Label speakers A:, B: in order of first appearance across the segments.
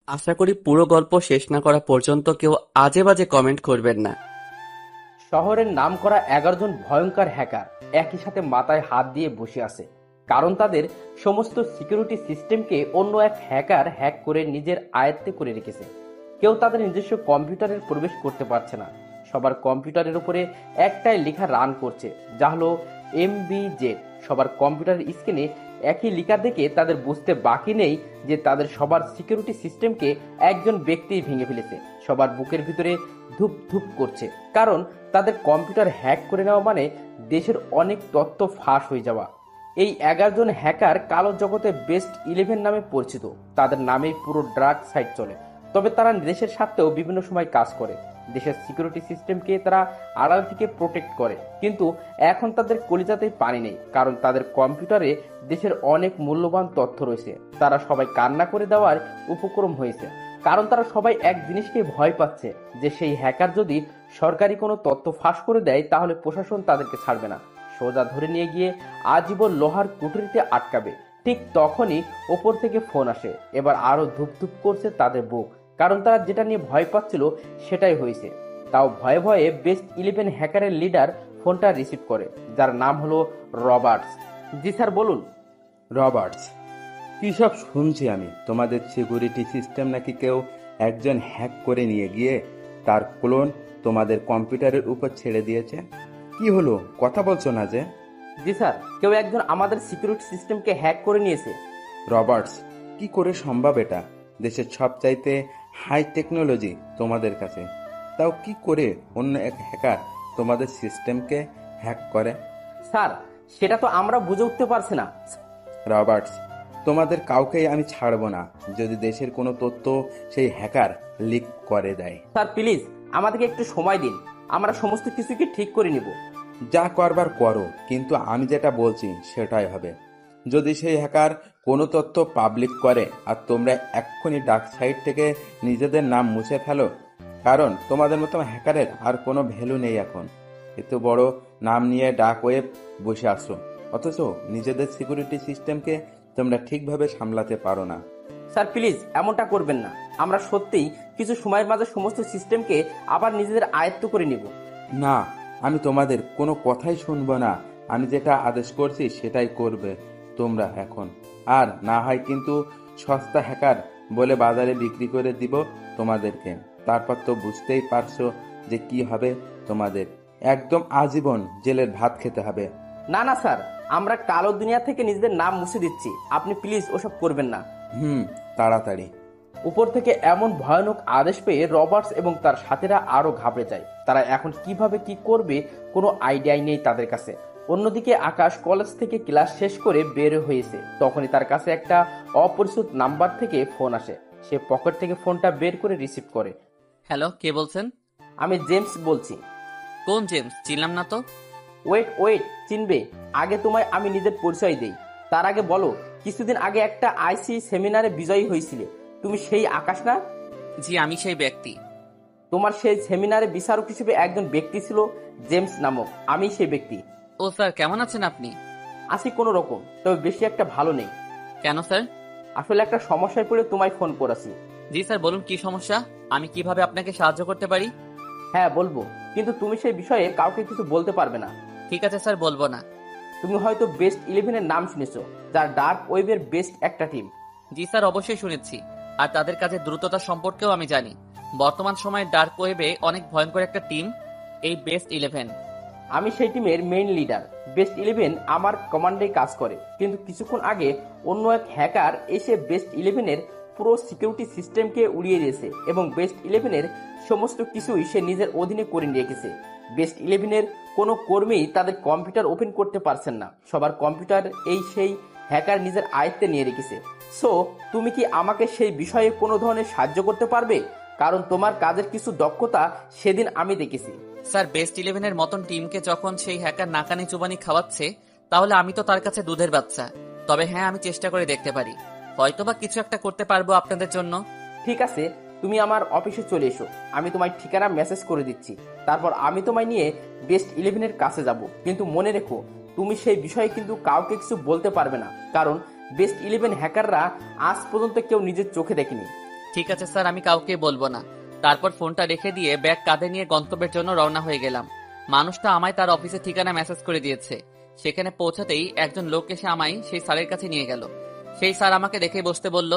A: আশা করি পুরো গল্প শেষ না করা পর্যন্ত কেউ আজে বাজে কমেন্ট করবেন না।
B: শহরের নামকরা 11 জন ভয়ঙ্কর হ্যাকার একই সাথে মাথায় হাত দিয়ে বসে আছে, কারণ তাদের সমস্ত সিকিউরিটি সিস্টেমকে অন্য এক হ্যাকার হ্যাক করে নিজের আয়ত্তে করে রেখেছে। কেউ তাদের নিজস্ব কম্পিউটারের প্রবেশ করতে পারছে না। সবার কম্পিউটারের উপরে একটাই লেখা রান করছে, যা হলো MBZ। সবার কম্পিউটারের স্ক্রিনে একই লেখা দেখে তাদের বুঝতে বাকি নেই যে তাদের সবার সিকিউরিটি সিস্টেমকে একজন ব্যক্তি ভেঙে ফেলেছে। সবার বুকের ভিতরে ধুপ ধুপ করছে, কারণ তাদের কম্পিউটার হ্যাক করে নেওয়া মানে দেশের অনেক তথ্য ফাঁস হয়ে যাওয়া। এই 11 জন হ্যাকার কালো জগতে বেস্ট 11 নামে পরিচিত। তাদের নামেই পুরো ড্রাগ সাইট চলে। তবে তারা দেশের স্বার্থেও বিভিন্ন সময় কাজ করে। দেশের সিকিউরিটি সিস্টেমকে তারা আড়াল থেকে প্রোটেক্ট করে, কিন্তু এখন তাদের কলিজাতেই পানি নেই, কারণ তাদের কম্পিউটারে দেশের অনেক মূল্যবান তথ্য রয়েছে। তারা সবাই কান্না করে দেওয়ার উপক্রম হয়েছে, কারণ তারা সবাই এক জিনিসকে ভয় পাচ্ছে, যে সেই হ্যাকার যদি সরকারি কোনো তথ্য ফাঁস করে দেয় তাহলে প্রশাসন তাদেরকে ছাড়বে না, সোজা ধরে নিয়ে গিয়ে আজীবন লোহার কুঠুরিতে আটকাবে। ঠিক তখনই ওপর থেকে ফোন আসে। এবার আরো ধুপধুপ করছে তাদের বুক, কারণ তারা যেটা নিয়ে ভয় পাচ্ছিল সেটাই হয়েছে। তাও ভয়ে ভয়ে বেস্ট 11 হ্যাকারের লিডার ফোনটা রিসিভ করে, যার নাম হলো রবার্টস। জি স্যার, বলুন।
C: রবার্টস, কি সব শুনছি আমি? তোমাদের সিকিউরিটি সিস্টেম নাকি কেউ একজন হ্যাক করে নিয়ে গিয়ে তার ক্লোন তোমাদের কম্পিউটারের উপর ছেড়ে দিয়েছে। কি হলো, কথা বলছো না যে?
B: জি স্যার, কেউ একজন আমাদের সিকিউরিটি সিস্টেমকে হ্যাক করে নিয়েছে।
C: রবার্টস, কি করে সম্ভব এটা? দেশের সবচাইতে হাই টেকনোলজি তোমাদের কাছে, তাও কি করে অন্য এক হ্যাকার তোমাদের সিস্টেমকে হ্যাক করে?
B: স্যার, সেটা তো আমরা বুঝে উঠতে পারছি না।
C: রবার্টস, তোমাদের কাউকেই আমি ছাড়বো না যদি দেশের কোনো তথ্য সেই হ্যাকার লিক করে দেয়।
B: স্যার প্লিজ, আমাদেরকে একটু সময় দিন, আমরা সমস্ত কিছুকে ঠিক করে নিব।
C: যা করবার করো, কিন্তু আমি যেটা বলছি সেটাই হবে। যদি সেই হ্যাকার কোনো তথ্য পাবলিক করে আর তোমরা এক্ষুনি ডার্ক সাইট থেকে নিজেদের নাম মুছে ফেলো, কারণ তোমাদের মতো হ্যাকারের আর কোনো ভ্যালু নেই এখন। এত বড় নাম নিয়ে ডার্ক ওয়েব বসে আসো, অথচ নিজেদের সিকিউরিটি সিস্টেমকে তোমরা ঠিকভাবে সামলাতে পারো না।
B: স্যার প্লিজ, এমনটা করবেন না। আমরা সত্যিই কিছু সময়ের মাঝে সমস্ত সিস্টেমকে আবার নিজেদের আয়ত্ত করে নিব।
C: না, আমি তোমাদের কোনো কথাই শুনবো না। আমি যেটা আদেশ করছি সেটাই করবে তোমরা এখন। আর না হয় কিন্তু সস্তা হ্যাকার বলে বাজারে বিক্রি করে দিব তোমাদেরকে। তারপর তো বুঝতেই পারছো যে কি হবে তোমাদের। একদম আজীবন জেলের ভাত খেতে হবে।
B: না না স্যার, আমরা কালো দুনিয়া থেকে নিজেদের নাম মুছে দিচ্ছি, আপনি প্লিজ ওসব করবেন না।
C: তাড়াতাড়ি।
B: উপর থেকে এমন ভয়ানক আদেশ পেয়ে রবার্টস এবং তার সাথীরা আরো ঘাবড়ে যায়। তারা এখন কিভাবে কি করবে কোনো আইডিয়াই নেই তাদের কাছে। অন্যদিকে আকাশ কলেজ থেকে ক্লাস শেষ করে বের হয়েছে। তখনই তার কাছে একটা অপরিচিত নাম্বার থেকে ফোন আসে। সে পকেট থেকে ফোনটা বের করে রিসিভ করে।
A: হ্যালো, কে বলছেন?
B: আমি জেমস বলছি।
A: কোন জেমস? চিনলাম না তো।
B: ওয়েট ওয়েট, চিনবে? আগে তোমায় আমি নিজের পরিচয় দেই। তার আগে বলো, কিছুদিন আগে একটা আইসি সেমিনারে বিজয়ী হয়েছিলে, তুমি সেই আকাশ না?
A: জি, আমি সেই ব্যক্তি।
B: তোমার সেই সেমিনারে বিচারক হিসেবে একজন ব্যক্তি ছিল জেমস নামক, আমি সেই ব্যক্তি।
A: ও স্যার, কেমন আছেন আপনি?
B: আছি কোনো রকম, তবে বেশি একটা ভালো নেই।
A: কেন স্যার?
B: আসলে একটা সমস্যায় পড়ে তোমায় ফোন করেছি।
A: জি স্যার, বলুন কি সমস্যা, আমি কিভাবে আপনাকে সাহায্য করতে পারি?
B: হ্যাঁ বলবো, কিন্তু তুমি সেই বিষয়ে কাউকে কিছু বলতে পারবে না।
A: ঠিক আছে স্যার, বলবো না।
B: তুমি হয়তো বেস্ট 11 নাম শুনেছো, যার ডার্ক ওয়েবের বেস্ট একটা টিম।
A: জি স্যার, অবশ্যই শুনেছি। আর তাদের কাজের দ্রুততা সম্পর্কেও আমি জানি। বর্তমান সময়ে ডার্ক ওয়েবে অনেক ভয়ঙ্কর একটা টিম, এই বেস্ট 11।
B: আমি সেই টিমের মেইন লিডার। বেস্ট 11 আমার কমান্ডে কাজ করে, কিন্তু কিছুক্ষণ আগে অন্য এক হ্যাকার এসে বেস্ট 11-এর পুরো সিকিউরিটি সিস্টেমকে উড়িয়ে দিয়েছে এবং বেস্ট 11-এর সমস্ত কিছুই সে নিজের অধীনে করে রেখেছে। বেস্ট 11-এর কোনো কর্মী তাদের কম্পিউটার ওপেন করতে পারছেন না। সবার কম্পিউটার এই সেই হ্যাকার নিজের আয়ত্তে নিয়ে রেখেছে। সো তুমি কি আমাকে সেই বিষয়ে কোনো ধরনের সাহায্য করতে পারবে? কারণ তোমার কাজের কিছু দক্ষতা সেদিন আমি দেখেছি।
A: স্যার, বেস্ট 11-এর মতন টিমকে যখন সেই হ্যাকার নাকানি চুবানি খাওয়াচ্ছে, তাহলে আমি তো তার কাছে দুধের বাচ্চা। তবে হ্যাঁ, আমি চেষ্টা করে দেখতে পারি, হয়তোবা কিছু একটা করতে পারবো আপনাদের জন্য।
B: ঠিক আছে, তুমি আমার অফিসে চলে এসো। আমি তোমায় ঠিকানা মেসেজ করে দিচ্ছি। তারপর আমি তোমায় নিয়ে বেস্ট 11-এর কাছে যাব। কিন্তু মনে রেখো, তুমি সেই বিষয়ে কিন্তু কাউকে কিছু বলতে পারবে না, কারণ বেস্ট 11 হ্যাকাররা আজ পর্যন্ত কেউ নিজের চোখে দেখেনি।
A: ঠিক আছে স্যার, আমি কাউকে বলবো না। তারপর ফোনটা রেখে দিয়ে ব্যাগ কাঁধে নিয়ে গন্তব্যের জন্য রওনা হয়ে গেলাম। মানুষটা আমায় তার অফিসের ঠিকানা মেসেজ করে দিয়েছে। সেখানে পৌঁছাতেই একজন লোক এসে আমায় সেই স্যারের কাছে নিয়ে গেল। সেই স্যার আমাকে দেখে বসতে বলল।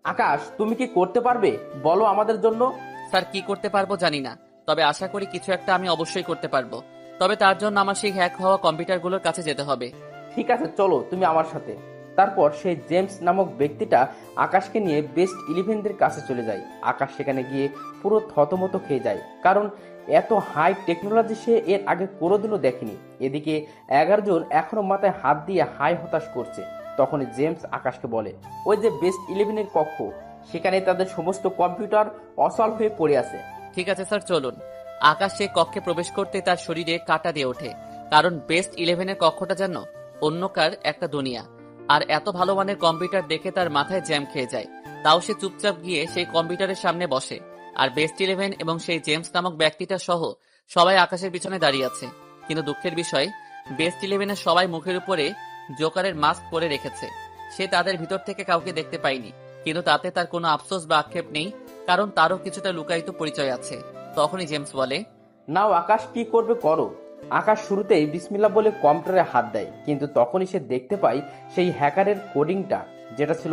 B: আকাশ, তুমি কি করতে পারবে বলো আমাদের জন্য?
A: স্যার, কি করতে পারবো জানি না, তবে আশা করি কিছু একটা আমি অবশ্যই করতে পারবো। তবে তার জন্য আমার সেই হ্যাক হওয়া কম্পিউটারগুলোর কাছে যেতে হবে।
B: ঠিক আছে, চলো তুমি আমার সাথে। তারপর সেই জেমস নামক ব্যক্তিটা আকাশকে নিয়ে বেস্ট ইলেভেনদের কাছে চলে যায়। আকাশ সেখানে গিয়ে পুরো থতমত খেয়ে যায়, কারণ এত হাই টেকনোলজি সে এর আগে কোনোদিনও দেখেনি। এদিকে 11 জন এখনো মাথায় হাত দিয়ে হাই হতাশ করছে। তখনই জেমস আকাশকে বলে, ওই যে বেস্ট ইলেভেনের কক্ষ, সেখানে তাদের সমস্ত কম্পিউটার অসলভ হয়ে পড়ে আছে।
A: ঠিক আছে স্যার, চলুন। আকাশ সেই কক্ষে প্রবেশ করতে তার শরীরে কাঁটা দিয়ে ওঠে, কারণ বেস্ট ইলেভেনের কক্ষটা যেন অন্যকার একটা দুনিয়া। আর এত ভালো মানের কম্পিউটার দেখে তার মাথায় জ্যাম খেয়ে যায়। তাও সে চুপচাপ গিয়ে সেই কম্পিউটারের সামনে বসে। আর বেস্ট ইলেভেন এবং সেই জেমস নামক ব্যক্তিটা সহ সবাই আকাশের পিছনে দাঁড়িয়ে আছে। কিন্তু দুঃখের বিষয়, বেস্ট ইলেভেনের সবাই মুখের উপরে জোকারের মাস্ক পরে রেখেছে। সে তাদের ভিতর থেকে কাউকে দেখতে পায়নি, কিন্তু তাতে তার কোনো আফসোস বা আক্ষেপ নেই, কারণ তারও কিছুটা লুকায়িত পরিচয় আছে। তখনই জেমস বলে,
B: নাও আকাশ, কি করবে করো। আকাশ শুরুতেই বিসমিল্লাহ বলে কম্পিউটারে হাত দেয়, কিন্তু তখনই সে দেখতে পায় সেই হ্যাকারের কোডিংটা, যেটা ছিল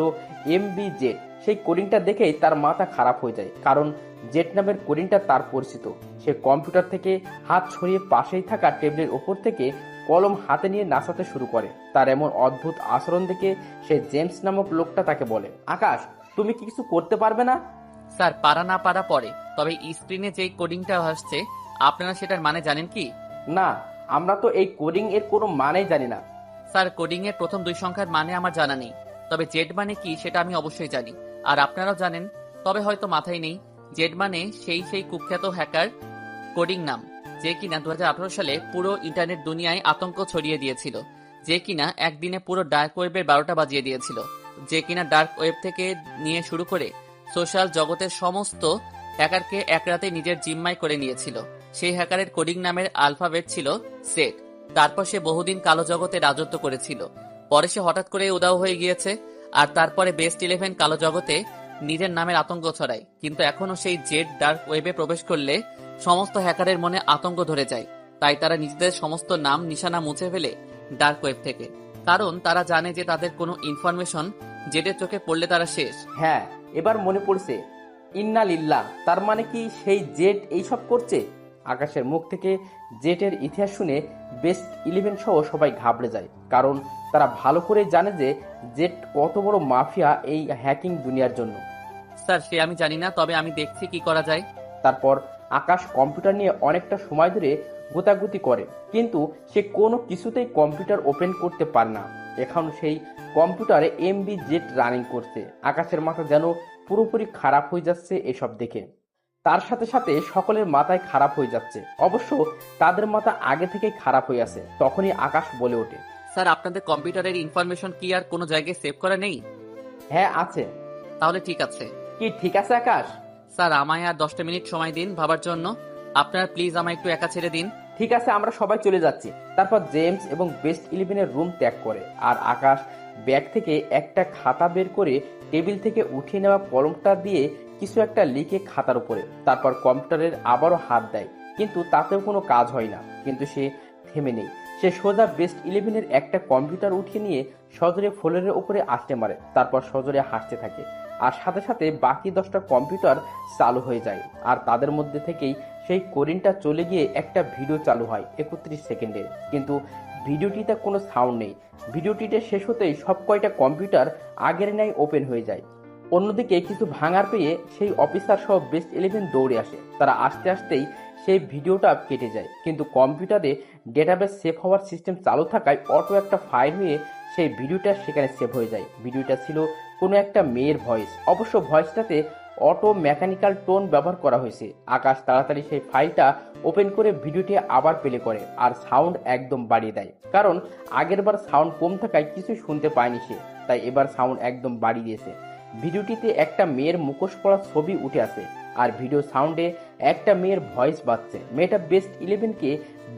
B: MBZ। সেই কোডিংটা দেখেই তার মাথা খারাপ হয়ে যায়, কারণ জেট নামের কোডিংটা তার পরিচিত। সে কম্পিউটার থেকে হাত ছড়িয়ে পাশেই থাকা টেবিলের ওপর থেকে কলম হাতে নিয়ে নাচাতে শুরু করে। তার এমন অদ্ভুত আচরণ দেখে সে জেমস নামক লোকটা তাকে বলে, আকাশ, তুমি কি কিছু করতে পারবে না?
A: স্যার, পারা না পারা পরে, তবে স্ক্রিনে যেই কোডিংটা আসছে আপনারা সেটার মানে জানেন কি?
B: না, আমরা তো এই কোডিং এর কোনো মানেই জানি না।
A: স্যার, কোডিং এর প্রথম দুই সংখ্যার মানে আমার জানা নেই, তবে জেড মানে কি সেটা আমি অবশ্যই জানি। আর আপনারাও জানেন, তবে হয়তো মাথায় নেই। জেড মানে সেই কুখ্যাত হ্যাকার কোডিং নাম, যে কিনা 2018 সালে পুরো ইন্টারনেট দুনিয়ায় আতঙ্ক ছড়িয়ে দিয়েছিল, যে কিনা একদিনে পুরো ডার্ক ওয়েবের 12টা বাজিয়ে দিয়েছিল, যে কিনা ডার্ক ওয়েব থেকে নিয়ে শুরু করে সোশ্যাল জগতের সমস্ত হ্যাকারকে এক রাতে নিজের জিম্মায় করে নিয়েছিল। সেই হ্যাকারের কোডিং নামের আলফাবেট ছিল সেট। তারপর সে বহুদিন কালো জগতে রাজত্ব করেছিল। পরে সে হঠাৎ করে উধাও হয়ে গিয়েছে, আর তারপরে বেস্ট ইলেভেন কালো জগতে নিজের নামের আতঙ্ক ছড়ায়। কিন্তু এখনো সেই জেড ডার্ক ওয়েবে প্রবেশ করলে সমস্ত হ্যাকারের মনে আতঙ্ক ধরে যায়। তাই তারা নিজেদের সমস্ত নাম নিশানা মুছে ফেলে ডার্ক ওয়েব থেকে, কারণ তারা জানে যে তাদের কোনো ইনফরমেশন জেডের চোখে পড়লে তারা শেষ।
B: হ্যাঁ, এবার মনে পড়ছে। ইন্না লিল্লাহ, তার মানে কি সেই জেট এইসব করছে? আকাশের মুখ থেকে জেটের ইতিহাস শুনে বেস্ট ইলেভেন সহ সবাই ঘাবড়ে যায়, কারণ তারা ভালো করে জানে যে জেট কত বড় মাফিয়া এই হ্যাকিং দুনিয়ার জন্য।
A: স্যার, সে আমি জানি না, তবে আমি দেখছি কি করা যায়।
B: তারপর আকাশ কম্পিউটার নিয়ে অনেকটা সময় ধরে গোতাগুতি করে, কিন্তু সে কোনো কিছুতেই কম্পিউটার ওপেন করতে পারে না। এখন সেই কম্পিউটারে MBZ রানিং করছে। আকাশের মাথা যেন পুরোপুরি খারাপ হয়ে যাচ্ছে এসব দেখে। তার সাথে সাথে সকলের মাথায় খারাপ হয়ে যাচ্ছে। অবশ্য তাদের মাথা আগে থেকেই খারাপ হয়ে আছে। তখনই আকাশ বলে ওঠে,
A: স্যার, আপনাদের কম্পিউটারের ইনফরমেশন কি আর কোনো জায়গায় সেভ করা নেই?
B: হ্যাঁ আছে।
A: তাহলে ঠিক আছে।
B: কি ঠিক আছে আকাশ?
A: স্যার, আমায় আর 10টা মিনিট সময় দিন ভাবার জন্য। আপনারা প্লিজ আমায় একটু একা ছেড়ে দিন।
B: ঠিক আছে, আমরা সবাই চলে যাচ্ছি। তারপর জেমস এবং বেস্ট ইলেভেনের রুম ত্যাগ করে, আর আকাশ ব্যাগ থেকে একটা খাতা বের করে টেবিল থেকে উঠিয়ে নেওয়া কলমটা দিয়ে কিছু একটা লিখে খাতার উপরে। তারপর কম্পিউটারের আবারও হাত দেয়, কিন্তু তাতেও কোনো কাজ হয় না। কিন্তু সে থেমে নেই। সে সোজা বেস্ট ইলেভেনের একটা কম্পিউটার উঠিয়ে নিয়ে সজোরে ফ্লোরের উপরে আছড়ে মারে। তারপর সজোরে হাসতে থাকে, আর সাথে সাথে বাকি 10টা কম্পিউটার চালু হয়ে যায়। আর তাদের মধ্যে থেকেই সেই কোরিনটা চলে গিয়ে একটা ভিডিও চালু হয় 31 সেকেন্ডের, কিন্তু ভিডিওটিতে কোনো সাউন্ড নেই। ভিডিওটিতে শেষ হতেই সব কয়টা কম্পিউটার আগের ন্যায় ওপেন হয়ে যায়। অন্যদিকে কিছু ভাঙার পেয়ে সেই অফিসার সহ বেস্ট ইলেভেন দৌড়ে আসে। তারা আসতে আসতেই সেই ভিডিওটা কেটে যায়, কিন্তু কম্পিউটারে ডেটাবেস সেভ হওয়ার সিস্টেম চালু থাকায় অটো একটা ফাইল হয়ে সেই ভিডিওটা সেখানে সেভ হয়ে যায়। ভিডিওটা ছিল কোনো একটা মেয়ের ভয়েস। অবশ্য ভয়েসটাতে অটো মেকানিক্যাল টোন ব্যবহার করা হয়েছে। আকাশ তাড়াতাড়ি সেই ফাইলটা ওপেন করে ভিডিওটি আবার প্লে করে, আর সাউন্ড একদম বাড়িয়ে দেয়, কারণ আগেরবার সাউন্ড কম থাকায় কিছু শুনতে পায়নি সে, তাই এবার সাউন্ড একদম বাড়িয়ে দিয়েছে। ভিডিওটিতে একটা মেয়ের মুখোশ পরা ছবি উঠে আসে, আর ভিডিও সাউন্ডে একটা মেয়ের ভয়েস বাজছে। মেয়েটা বেস্ট ইলেভেনকে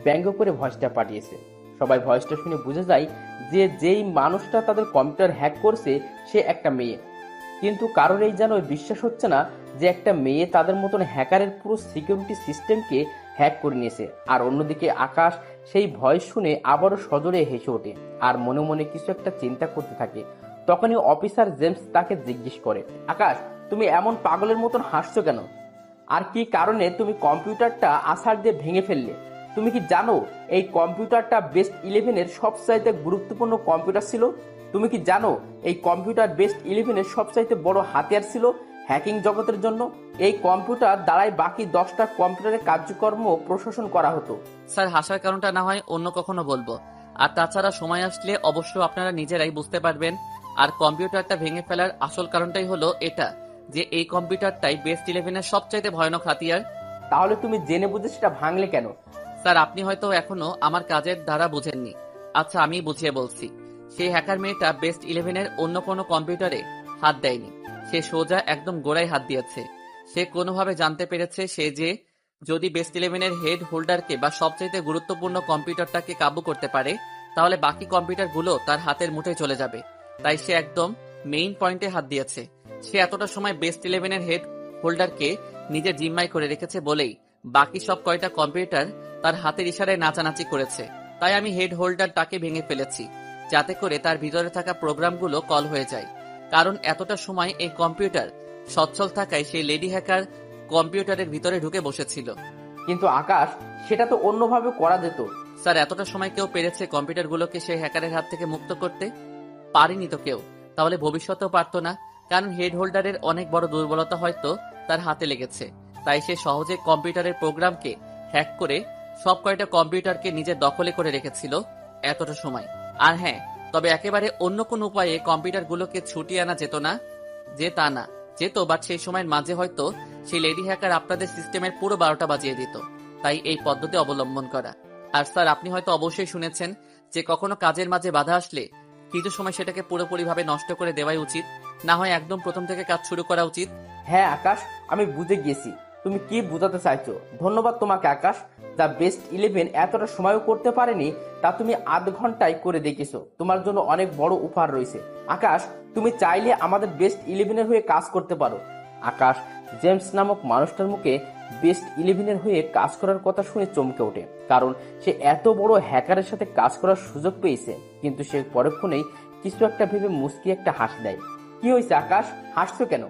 B: ব্যঙ্গ করে ভয়েসটা পাঠিয়েছে। সবাই ভয়েসটা শুনে বুঝে যায় যে যেই মানুষটা তাদের কম্পিউটার হ্যাক করছে সে একটা মেয়ে। কিন্তু কারোর এই যেন বিশ্বাস হচ্ছে না যে একটা মেয়ে তাদের মতন হ্যাকারের পুরো সিকিউরিটি সিস্টেমকে হ্যাক করে নিয়েছে। আর অন্যদিকে আকাশ সেই ভয় শুনে আবারও সজোরে হেসে ওঠে আর মনে মনে কিছু একটা চিন্তা করতে থাকে। তখনই অফিসার জেমস তাকে জিজ্ঞেস করে, আকাশ, তুমি এমন পাগলের মতন হাসছো কেন? আর কি কারণে তুমি কম্পিউটারটা আছাড় দিয়ে ভেঙে ফেললে? তুমি কি জানো এই কম্পিউটারটা বেস্ট 11-এর সবচাইতে গুরুত্বপূর্ণ কম্পিউটার ছিল? তুমি কি জানো এই কম্পিউটার বেস্ট 11-এর সবচাইতে বড় হাতিয়ার ছিল হ্যাকিং জগতের জন্য? এই কম্পিউটার দ্বারাই বাকি 10টা কম্পিউটারের কার্যক্রম প্রশাসন করা হতো।
A: স্যার, হাসার কারণটা না হয় অন্য কখনো বলবো। আর তাছাড়া সময় আসলে অবশ্য আপনারা নিজেরাই বুঝতে পারবেন। আর কম্পিউটারটা ভেঙে ফেলার আসল কারণটাই হলো এটা, যে এই কম্পিউটারটাই বেস্ট 11-এর সবচাইতে ভয়ানক হাতিয়ার।
B: তাহলে তুমি জেনে বুঝে সেটা ভাঙলে কেন?
A: স্যার, আপনি হয়তো এখনো আমার কাজের দ্বারা বুঝেননি। আচ্ছা, আমি বুঝিয়ে বলছি। সেই হ্যাকার মেয়েটা বেস্ট 11-এর অন্য কোনো কম্পিউটারে হাত দেয়নি। সে সোজা একদম গোড়ায় হাত দিয়েছে। সে কোনোভাবে জানতে পেরেছে সে যে যদি বেস্ট 11-এর হেড হোল্ডারকে বা সবচাইতে গুরুত্বপূর্ণ কম্পিউটারটাকে কাবু করতে পারে, তাহলে বাকি কম্পিউটারগুলো তার হাতের মুঠোয় চলে যাবে। তাই সে একদম মেইন পয়েন্টে হাত দিয়েছে। সে এতটা সময় বেস্ট 11-এর হেড হোল্ডারকে নিজের জিম্মায় করে রেখেছে বলেই বাকি সব কয়টা কম্পিউটার তার হাতের ইশারায় নাচানাচি করেছে। তাই আমি হেড হোল্ডার তাকে ভেঙে ফেলেছি, যাতে করে তার ভিতরে থাকা প্রোগ্রামগুলো কল হয়ে যায়। কারণ এতটা সময় এই কম্পিউটার সচ্ছল থাকায় সেই লেডি হ্যাকার কম্পিউটারের ভিতরে ঢুকে বসেছিল।
B: কিন্তু আকাশ, সেটা তো অন্যভাবে করা যেত।
A: স্যার, এতটা সময় কেউ পেরেছে কম্পিউটারগুলোকে সেই হ্যাকারের হাত থেকে মুক্ত করতে? পারেনি তো কেউ, তাহলে ভবিষ্যতেও পারতো না। কারণ হেড হোল্ডারের অনেক বড় দুর্বলতা হয়তো তার হাতে লেগেছে। তাই সে সহজে কম্পিউটারের প্রোগ্রামকে হ্যাক করে সব কয়টা কম্পিউটারকে নিজের দখলে করে রেখেছিল এতটা সময়। আর হ্যাঁ, তবে একেবারে অন্য কোন উপায়ে কম্পিউটারগুলোকে ছুটিয়ে আনা যেত না যে তা না, যেত, বাট সেই সময়ের মাঝে হয়তো সেই লেডি হ্যাকার আপনাদের সিস্টেমের পুরো 12টা বাজিয়ে দিত। তাই এই পদ্ধতি অবলম্বন করা। আর স্যার, আপনি হয়তো অবশ্যই শুনেছেন যে কখনো কাজের মাঝে বাধা আসলে কিছু সময় সেটাকে পুরোপুরিভাবে নষ্ট করে দেওয়াই উচিত, না হয় একদম প্রথম থেকে কাজ শুরু করা উচিত।
B: হ্যাঁ আকাশ, আমি বুঝে গিয়েছি তুমি কি বোঝাতে চাইছো। ধন্যবাদ তোমাকে আকাশ। যা বেস্ট 11 এতটা সময়ও করতে পারেনি তা তুমি আধ ঘন্টায় করে দেখিয়েছো। তোমার জন্য অনেক বড় উপহার রয়েছে আকাশ। তুমি চাইলে আমাদের বেস্ট 11-এর হয়ে কাজ করতে পারো। আকাশ জেমস নামক মানুষটার মুখে বেস্ট 11-এর হয়ে কাজ করার কথা শুনে চমকে ওঠে, কারণ সে এত বড় হ্যাকারের সাথে কাজ করার সুযোগ পেয়েছে। কিন্তু সে পরক্ষণেই কিছু একটা ভেবে মুচকি একটা হাসি দেয়। কি হয়েছে আকাশ, হাসছো কেন?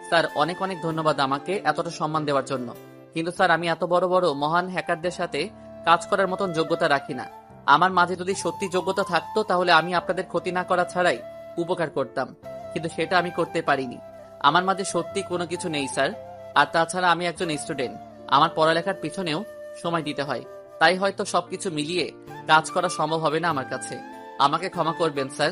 A: স্যার, অনেক অনেক ধন্যবাদ আমাকে এতটা সম্মান দেওয়ার জন্য। কিন্তু স্যার, আমি এত বড় বড় মহান হ্যাকারদের সাথে কাজ করার মতন যোগ্যতা রাখি না। আমার মাঝে যদি সত্যি যোগ্যতা থাকতো তাহলে আমি আপনাদের ক্ষতি না করা ছাড়াই উপকার করতাম, কিন্তু সেটা আমি করতে পারিনি। আমার মাঝে সত্যি কোনো কিছু নেই স্যার। আর তাছাড়া আমি একজন স্টুডেন্ট, আমার পড়ালেখার পিছনেও সময় দিতে হয়। তাই হয়তো সবকিছু মিলিয়ে কাজ করা সম্ভব হবে না আমার কাছে। আমাকে ক্ষমা করবেন স্যার।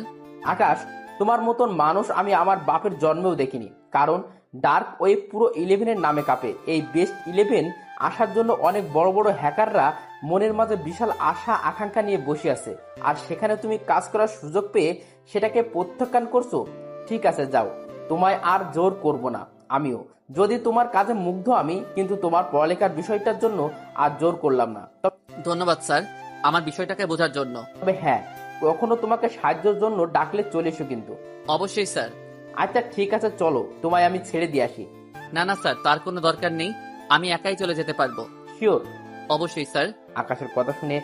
B: আকাশ, তোমার মতন মানুষ আমি আমার বাপের জন্মেও দেখিনি। কারণ ডার্ক ওয়েব পুরো 11-এর নামে কাঁপে। এই বেস্ট 11 আসার জন্য অনেক বড় বড় হ্যাকাররা মনের মাঝে বিশাল আশা আকাঙ্ক্ষা নিয়ে বসে আছে। আর সেখানে তুমি কাজ করার সুযোগ পেয়ে সেটাকে প্রত্যাখ্যান করছো। ঠিক আছে, যাও, তোমায় আর জোর করব না। আমিও যদি তোমার কাজে মুগ্ধ আমি, কিন্তু তোমার পড়ালেখার বিষয়টার জন্য আর জোর করলাম না।
A: ধন্যবাদ স্যার আমার বিষয়টাকে বোঝার জন্য।
B: তবে হ্যাঁ, কখনো তোমাকে সাহায্যের জন্য ডাকলে চলে এসো কিন্তু।
A: অবশ্যই স্যার।
B: আচ্ছা ঠিক আছে, চলো, তোমায় আমি ছেড়ে দিয়ে আসি।
A: না না স্যার, তার কোনো দরকার নেই, আমি একাই চলে যেতে পারবো।
B: শিওর?
A: অবশ্যই স্যার।
B: আকাশের কথা শুনে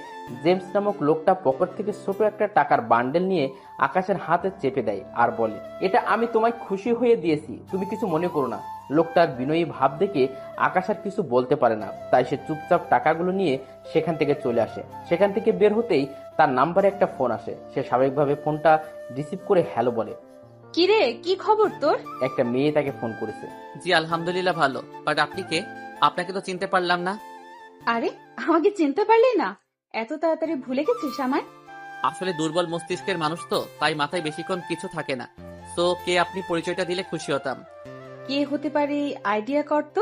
B: জেমস নামক লোকটা পকেট থেকে ছোট একটা টাকার বান্ডেল নিয়ে আকাশের হাতে চেপে দেয় আর বলে, এটা আমি তোমায় খুশি হয়ে দিয়েছি, তুমি কিছু মনে করো না। লোকটার বিনয়ী ভাব দেখে আকাশ আর কিছু বলতে পারে না। তাই সে চুপচাপ টাকাগুলো নিয়ে সেখান থেকে চলে আসে। সেখান থেকে বের হতেই তার নাম্বারে একটা ফোন আসে। সে স্বাভাবিকভাবে ফোনটা রিসিভ করে হ্যালো বলে।
D: কিরে, কি খবর তোর?
B: একটা মেয়ে তাকে ফোন করেছে।
A: জি আলহামদুলিল্লাহ ভালো, বাট আপনি কে? আপনাকে তো চিনতে পারলাম না।
D: আরে, আমাকে চিনতে পারলি না? এত তাড়াতাড়ি ভুলে গেছিস আমায়?
A: আসলে দুর্বল মস্তিষ্কের মানুষ তো, তাই মাথায় বেশিক্ষণ কিছু থাকে না। তো কে আপনি, পরিচয়টা দিলে খুশি হতাম।
D: কে হতে পারি, আইডিয়া কর তো।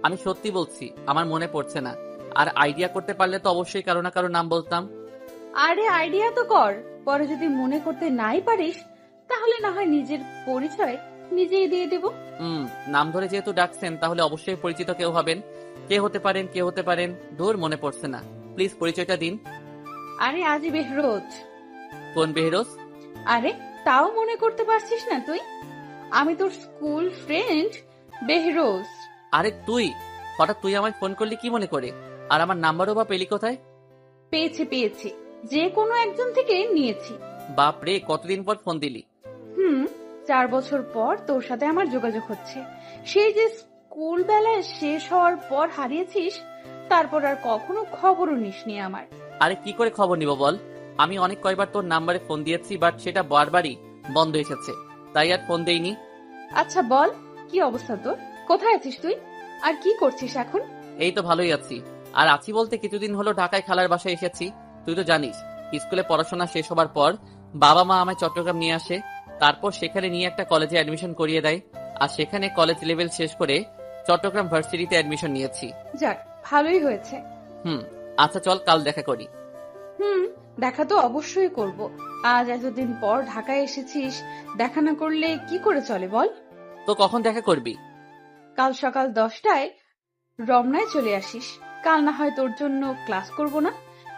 A: আমি সত্যি বলছি, আমার মনে পড়ছে না। আর আইডিয়া করতে পারলে তো অবশ্যই কারো না কারো নাম বলতাম।
D: আরে আইডিয়া তো কর, পরে যদি মনে করতে নাই পারিস তাহলে না হয় নিজের পরিচয় নিজেই দিয়ে দেব।
A: নাম ধরে যেহেতু ডাকছেন তাহলে অবশ্যই পরিচিত কেউ হবেন। কে হতে পারেন, কে হতে পারেন, দূর মনে পড়ছে না। প্লিজ পরিচয়টা দিন।
D: আরে আজ বেহরোজ।
A: কোন বেহরোজ?
D: আরে তাও মনে করতে পারছিস না তুই? আমি তোর স্কুল ফ্রেন্ড বেহরোজ।
A: আরে তুই হঠাৎ তুই আমায় ফোন করলি কি মনে করে? আর আমার নাম্বারও বা পেলি কোথায়?
D: পেয়েছি, যে কোনো একজন থেকে নিয়েছি।
A: বাপ রে, কতদিন পর ফোন দিলি?
D: 4 বছর পর তোর সাথে আমার যোগাযোগ হচ্ছে। সেই যে স্কুল বেলায় শেষ হওয়ার পর হারিয়েছিস, তারপর আর কখনো খবরও নিসনি আমার।
A: আরে কি করে খবর নিব বল? আমি অনেক কয়বার তোর নাম্বারে ফোন দিয়েছি, বাট সেটা বারবারই বন্ধ এসেছে, তাই আর ফোন দেইনি।
D: আচ্ছা বল, কি অবস্থা তোর? কোথায় আছিস তুই? আর কি করছিস এখন?
A: এই তো ভালোই আছি। আর আছি বলতে কিছুদিন হলো ঢাকায় খালার বাসায় এসেছি। তুই তো জানিস, স্কুলে পড়াশোনা শেষ হবার পর বাবা মা আমায় চট্টগ্রাম নিয়ে আসে। তারপর সেখানে নিয়ে একটা কলেজে অ্যাডমিশন করিয়ে দেয়। আর সেখানে কলেজ লেভেল শেষ করে চট্টগ্রাম ভার্সিটিতে অ্যাডমিশন নিয়েছি।
D: যাক, ভালোই হয়েছে।
A: আচ্ছা চল কাল দেখা করি।
D: দেখা তো অবশ্যই করব। আজ এতদিন পর ঢাকায় এসেছিস, দেখা না করলে কি করে চলে বল?
A: তো কখন দেখা করবি?
D: কাল সকাল 10টায় রমনায় চলে আসিস। কাল না হয় তোর জন্য ক্লাস করব না?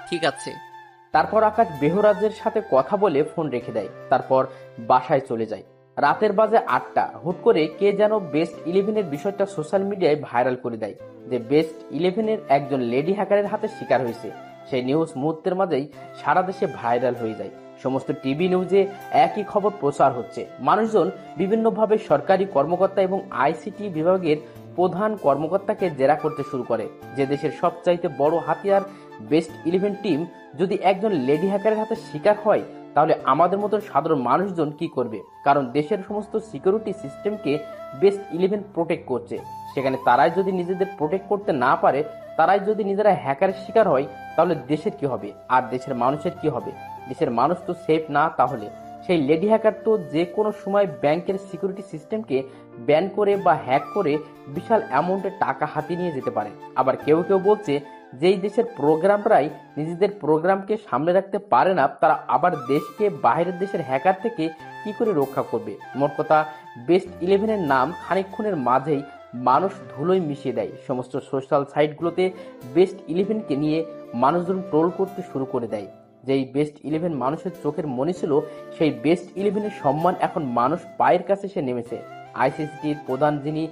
A: ঠিক আছে।
B: তারপর আকাশ বেহরাজের সাথে কথা বলে ফোন রেখে দেয়। তারপর বাসায় চলে যায়। রাতের বাজে 8টা। হুট করে কে যেন বেস্ট 11-এর বিষয়টা সোশ্যাল মিডিয়ায় ভাইরাল করে দেয় যে বেস্ট 11-এর একজন লেডি হ্যাকারের হাতে শিকার হয়েছে। সেই নিউজ মুহূর্তের মাঝেই সারা দেশে ভাইরাল হয়ে যায়। সমস্ত টিভি নিউজে একই খবর প্রচার হচ্ছে। মানুষজন বিভিন্নভাবে সরকারি কর্মকর্তা এবং আইসিটি বিভাগের প্রধান কর্মকর্তাকে জেরা করতে শুরু করে যে দেশের সবচাইতে বড় হাতিয়ার বেস্ট 11 টিম যদি একজন লেডি হ্যাকারের হাতে শিকার হয়, তাহলে আমাদের মতো সাধারণ মানুষজন কি করবে? কারণ দেশের সমস্ত সিকিউরিটি সিস্টেমকে বেস্ট 11 প্রোটেক্ট করছে। সেখানে তারাই যদি নিজেদের প্রোটেক্ট করতে না পারে, তারাই যদি নিজেরা হ্যাকারের শিকার হয়, তাহলে দেশের কি হবে? আর দেশের মানুষের কি হবে? দেশের মানুষ তো সেফ না। তাহলে সেই লেডি হ্যাকার তো যে কোনো সময় ব্যাংকের সিকিউরিটি সিস্টেমকে ব্যান করে বা হ্যাক করে বিশাল অ্যামাউন্টের টাকা হাতিয়ে নিয়ে যেতে পারে। আবার কেউ কেউ বলছে যেই দেশের প্রোগ্রামরাই নিজেদের প্রোগ্রামকে সামলে রাখতে পারে না, তারা আবার দেশকে বাইরের দেশের হ্যাকার থেকে কি করে রক্ষা করবে? মোট কথা, বেস্ট 11-এর নাম খানিকক্ষণের মাঝেই মানুষ ধুলোয় মিশিয়ে দেয়। সমস্ত সোশ্যাল সাইটগুলোতে বেস্ট 11-কে নিয়ে মানুষজন ট্রোল করতে শুরু করে দেয়। যেই বেস্ট 11 মানুষের চোখের মনে ছিল, সেই বেস্ট 11-এর সম্মান এখন মানুষ পায়ের কাছে এসে নেমেছে। আইসিসিটির প্রধান যিনি